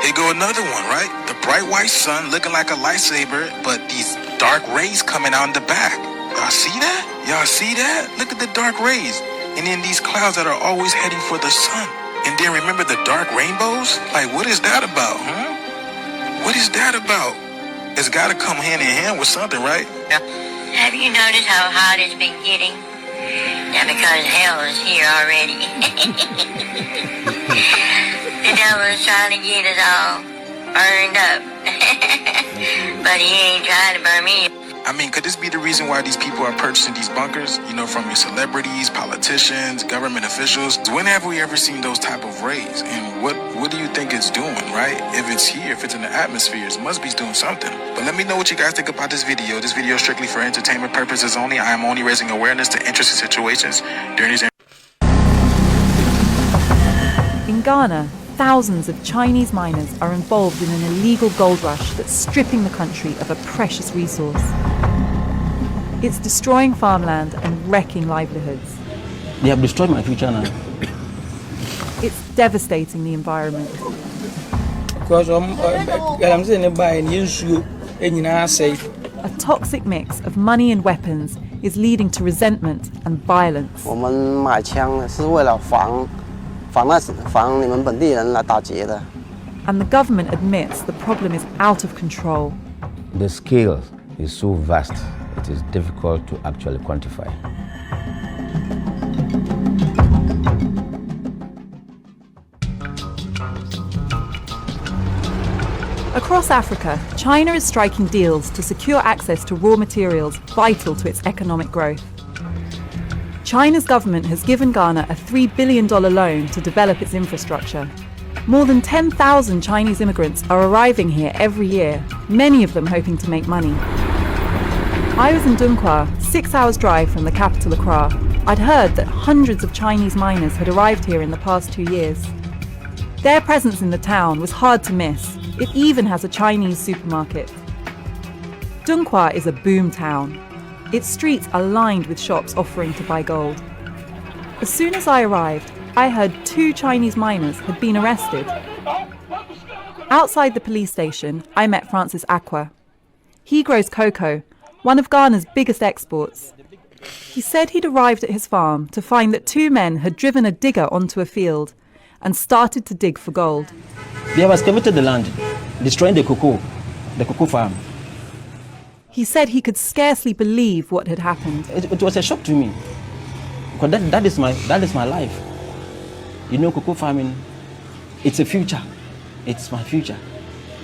Speaker 13: Here go another one, right? The bright white sun looking like a lightsaber, but these dark rays coming out in the back. Y'all see that? Y'all see that? Look at the dark rays. And then these clouds that are always heading for the sun. And then remember the dark rainbows? Like, what is that about, huh? What is that about? It's got to come hand in hand with something, right?
Speaker 23: Yeah. Have you noticed how hot it's been getting? Now, because hell is here already. The devil is trying to get us all burned up. But he ain't trying to burn me.
Speaker 13: I mean, could this be the reason why these people are purchasing these bunkers? You know, from your celebrities, politicians, government officials. When have we ever seen those type of rays? And what do you think it's doing, right? If it's here, if it's in the atmosphere, it must be doing something. But let me know what you guys think about this video. This video is strictly for entertainment purposes only. I am only raising awareness to interesting situations during these...
Speaker 25: In Ghana, thousands of Chinese miners are involved in an illegal gold rush that's stripping the country of a precious resource. It's destroying farmland and wrecking livelihoods.
Speaker 26: They have destroyed my future now.
Speaker 25: It's devastating the environment. A toxic mix of money and weapons is leading to resentment and violence. And the government admits the problem is out of control.
Speaker 27: The skills
Speaker 1: is so vast, it is difficult to actually quantify.
Speaker 25: Across Africa, China is striking deals to secure access to raw materials vital to its economic growth. China's government has given Ghana a $3 billion loan to develop its infrastructure. More than 10,000 Chinese immigrants are arriving here every year, many of them hoping to make money. I was in Dunkwa, 6 hours drive from the capital Accra. I'd heard that hundreds of Chinese miners had arrived here in the past 2 years. Their presence in the town was hard to miss. It even has a Chinese supermarket. Dunkwa is a boom town. Its streets are lined with shops offering to buy gold. As soon as I arrived, I heard 2 Chinese miners had been arrested. Outside the police station, I met Francis Aqua. He grows cocoa, one of Ghana's biggest exports. He said he'd arrived at his farm to find that 2 men had driven a digger onto a field and started to dig for gold.
Speaker 26: They have excavated the land, destroying the cocoa farm.
Speaker 25: He said he could scarcely believe what had happened.
Speaker 26: It was a shock to me, because that is my life. You know, cocoa farming, it's a future. It's my future.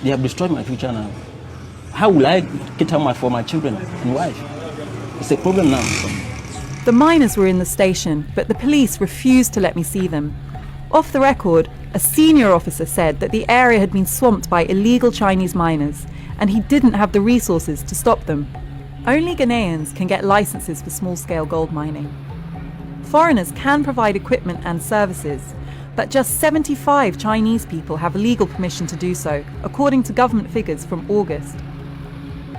Speaker 26: They have destroyed my future now. How will I get out for my children and wife? It's a problem now.
Speaker 25: The miners were in the station, but the police refused to let me see them. Off the record, a senior officer said that the area had been swamped by illegal Chinese miners, and he didn't have the resources to stop them. Only Ghanaians can get licenses for small-scale gold mining. Foreigners can provide equipment and services, but just 75 Chinese people have legal permission to do so, according to government figures from August.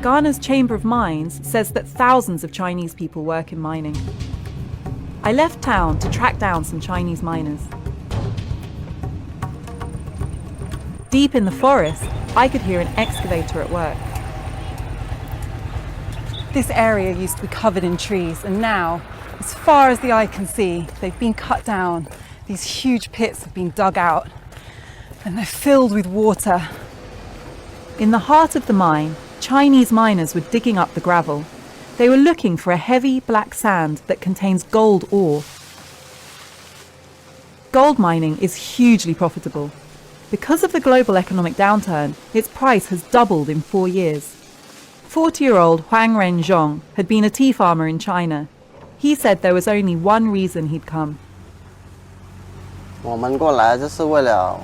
Speaker 25: Ghana's Chamber of Mines says that thousands of Chinese people work in mining. I left town to track down some Chinese miners. Deep in the forest, I could hear an excavator at work.
Speaker 2: This area used to be covered in trees, and now, as far as the eye can see, they've been cut down. These huge pits have been dug out, and they're filled with water.
Speaker 25: In the heart of the mine, Chinese miners were digging up the gravel. They were looking for a heavy black sand that contains gold ore. Gold mining is hugely profitable. Because of the global economic downturn, its price has doubled in 4 years. 40-year-old Huang Renzhong had been a tea farmer in China. He said there was only one reason he'd come.
Speaker 6: 我们过来就是为了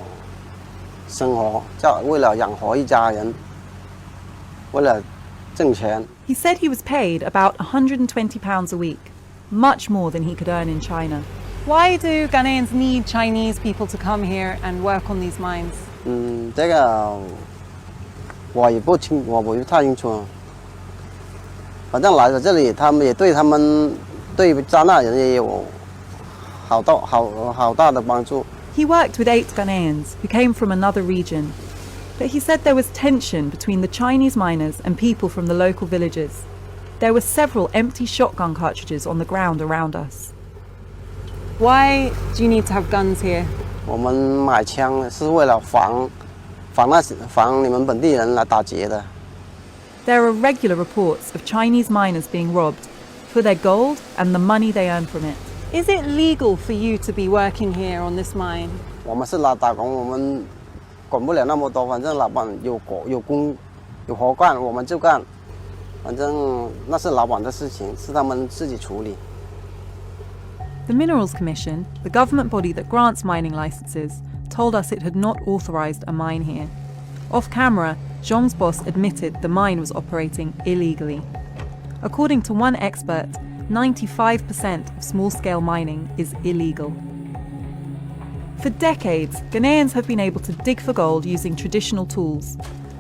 Speaker 6: 生活，为了养活一家人，为了挣钱。
Speaker 25: He said he was paid about £120 a week, much more than he could earn in China.
Speaker 2: Why do Ghanaians need Chinese people to come here and work on these mines?
Speaker 6: 这个我不太清楚。反正来到这里，他们也对加纳人也有好大的帮助。
Speaker 25: He worked with 8 Ghanaians who came from another region, but he said there was tension between the Chinese miners and people from the local villages. There were several empty shotgun cartridges on the ground around us.
Speaker 2: Why do you need to have guns here?
Speaker 6: 我们买枪是为了防你们本地人来打劫的。
Speaker 25: There are regular reports of Chinese miners being robbed for their gold and the money they earn from it.
Speaker 2: Is it legal for you to be working here on this mine?
Speaker 6: 我们是来打工，我们管不了那么多，反正老板有活干，我们就干。反正那是老板的事情，是他们自己处理。
Speaker 25: The Minerals Commission, the government body that grants mining licenses, told us it had not authorised a mine here. Off camera, Zhong's boss admitted the mine was operating illegally. According to one expert, 95% of small-scale mining is illegal. For decades, Ghanaians have been able to dig for gold using traditional tools.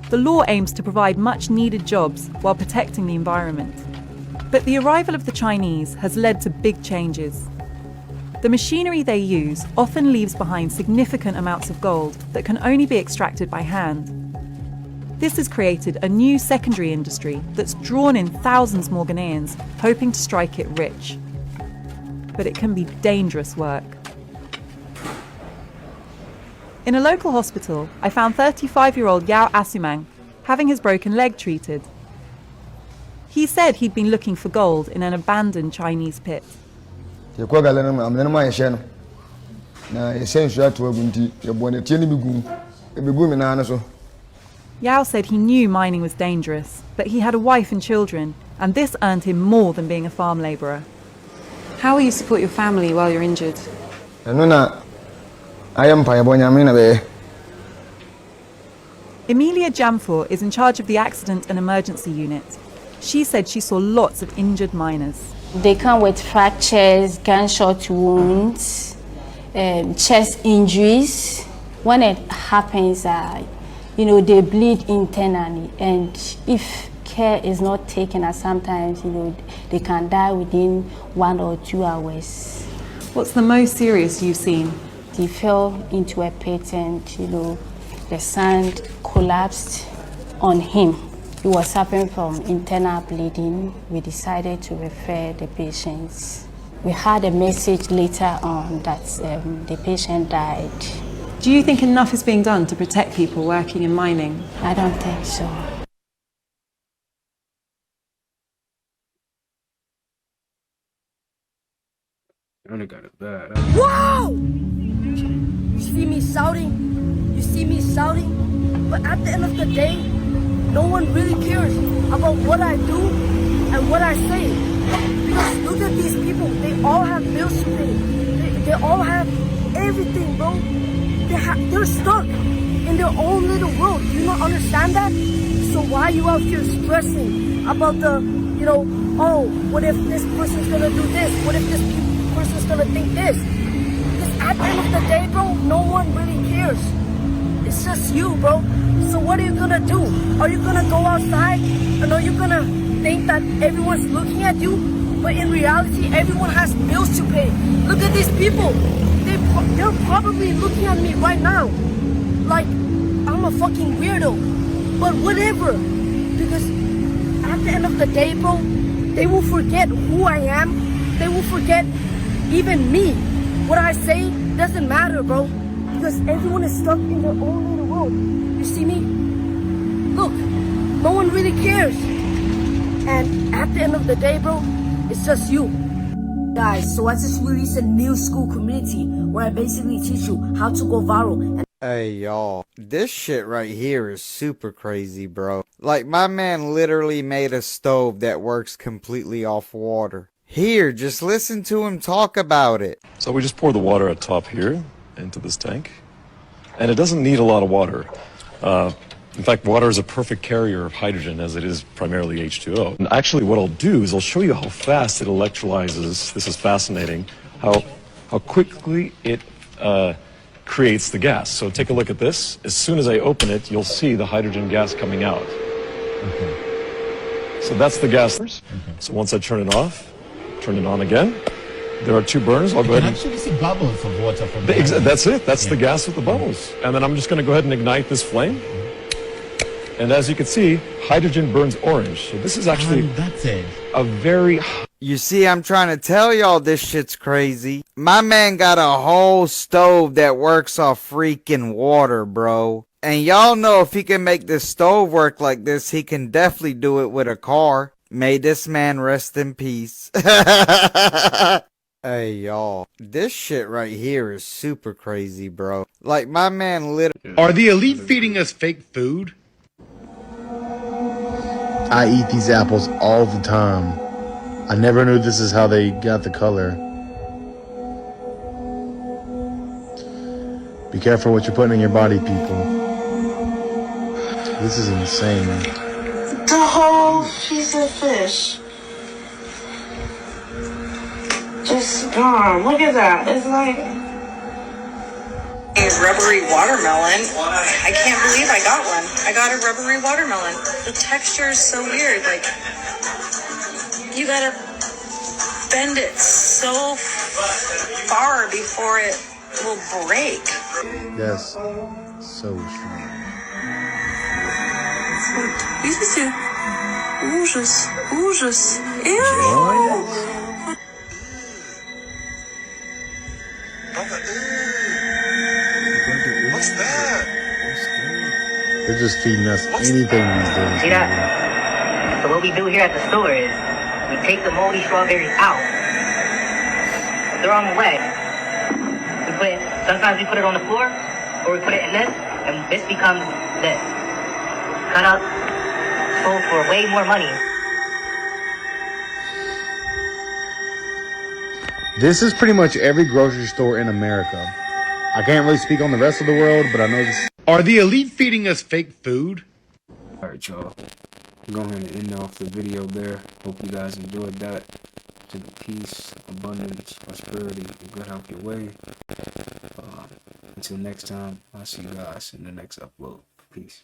Speaker 25: The law aims to provide much-needed jobs while protecting the environment. But the arrival of the Chinese has led to big changes. The machinery they use often leaves behind significant amounts of gold that can only be extracted by hand. This has created a new secondary industry that's drawn in thousands more Ghanaians, hoping to strike it rich. But it can be dangerous work. In a local hospital, I found 35-year-old Yao Asumang having his broken leg treated. He said he'd been looking for gold in an abandoned Chinese pit. Yao said he knew mining was dangerous, but he had a wife and children, and this earned him more than being a farm labourer.
Speaker 2: How will you support your family while you're injured? Emilia Jamfor is in charge of the accident and emergency unit. She said she saw lots of injured miners.
Speaker 21: They come with fractures, gunshot wounds, chest injuries. When it happens, they bleed internally, and if care is not taken, sometimes, they can die within 1 or 2 hours.
Speaker 2: What's the most serious you've seen?
Speaker 21: He fell into a pit and, the sand collapsed on him. He was suffering from internal bleeding. We decided to refer the patients. We had a message later on that the patient died.
Speaker 2: Do you think enough is being done to protect people working in mining?
Speaker 21: I don't think so.
Speaker 3: I only got it bad.
Speaker 7: Wow! You see me shouting? You see me shouting? But at the end of the day, no one really cares about what I do and what I say. Because look at these people. They all have bills to pay. They all have everything, bro. They're stuck in their own little world. Do you not understand that? So why are you out here stressing about the, oh, what if this person's gonna do this? What if this person's gonna think this? Because at the end of the day, bro, no one really cares. It's just you, bro. So what are you gonna do? Are you gonna go outside and are you gonna think that everyone's looking at you? But in reality, everyone has bills to pay. Look at these people. They're probably looking at me right now like I'm a fucking weirdo. But whatever. Because at the end of the day, bro, they will forget who I am. They will forget even me. What I say doesn't matter, bro. Because everyone is stuck in their own little world. You see me? Look, no one really cares. And at the end of the day, bro, it's just you. Guys, so I just released a new school community where I basically teach you how to go viral.
Speaker 11: Hey y'all, this shit right here is super crazy, bro. Like, my man literally made a stove that works completely off water. Here, just listen to him talk about it.
Speaker 12: So we just pour the water at top here into this tank, and it doesn't need a lot of water. In fact, water is a perfect carrier of hydrogen, as it is primarily H2O. And actually, what I'll do is I'll show you how fast it electrolyzes. This is fascinating. How quickly it creates the gas. So take a look at this. As soon as I open it, you'll see the hydrogen gas coming out. Okay. So that's the gas. Okay. So once I turn it off, turn it on again. There are two burners. I'll go ahead and
Speaker 15: actually see bubbles of water from
Speaker 12: that's it. That's the gas with the bubbles. And then I'm just going to go ahead and ignite this flame. And as you can see, hydrogen burns orange. So this is actually
Speaker 15: that's it.
Speaker 12: A very...
Speaker 11: You see, I'm trying to tell y'all this shit's crazy. My man got a whole stove that works off freaking water, bro. And y'all know if he can make this stove work like this, he can definitely do it with a car. May this man rest in peace. Hey y'all, this shit right here is super crazy, bro. Like, my man literally...
Speaker 16: Are the elite feeding us fake food?
Speaker 24: I eat these apples all the time. I never knew this is how they got the color. Be careful what you're putting in your body, people. This is insane.
Speaker 27: The whole piece of fish. Just gone. Look at that. It's like
Speaker 28: a rubbery watermelon. I can't believe I got one. I got a rubbery watermelon. The texture is so weird. Like, you gotta bend it so far before it will break.
Speaker 24: Yes, so strong.
Speaker 27: Видите? Ужас, ужас. Ew!
Speaker 24: What's that? They're just feeding us anything these days.
Speaker 27: See that?
Speaker 4: So what we do here at the store is we take the moldy strawberries out, throw them away. Sometimes we put it on the floor, or we put it in this, and this becomes this. Cut up, sold for way more money.
Speaker 24: This is pretty much every grocery store in America. I can't really speak on the rest of the world, but I know this.
Speaker 16: Are the elite feeding us fake food?
Speaker 3: Alright, y'all. Go ahead and end off the video there. Hope you guys enjoyed that. To the peace, abundance, prosperity, and good health your way. Until next time, I'll see you guys in the next upload. Peace.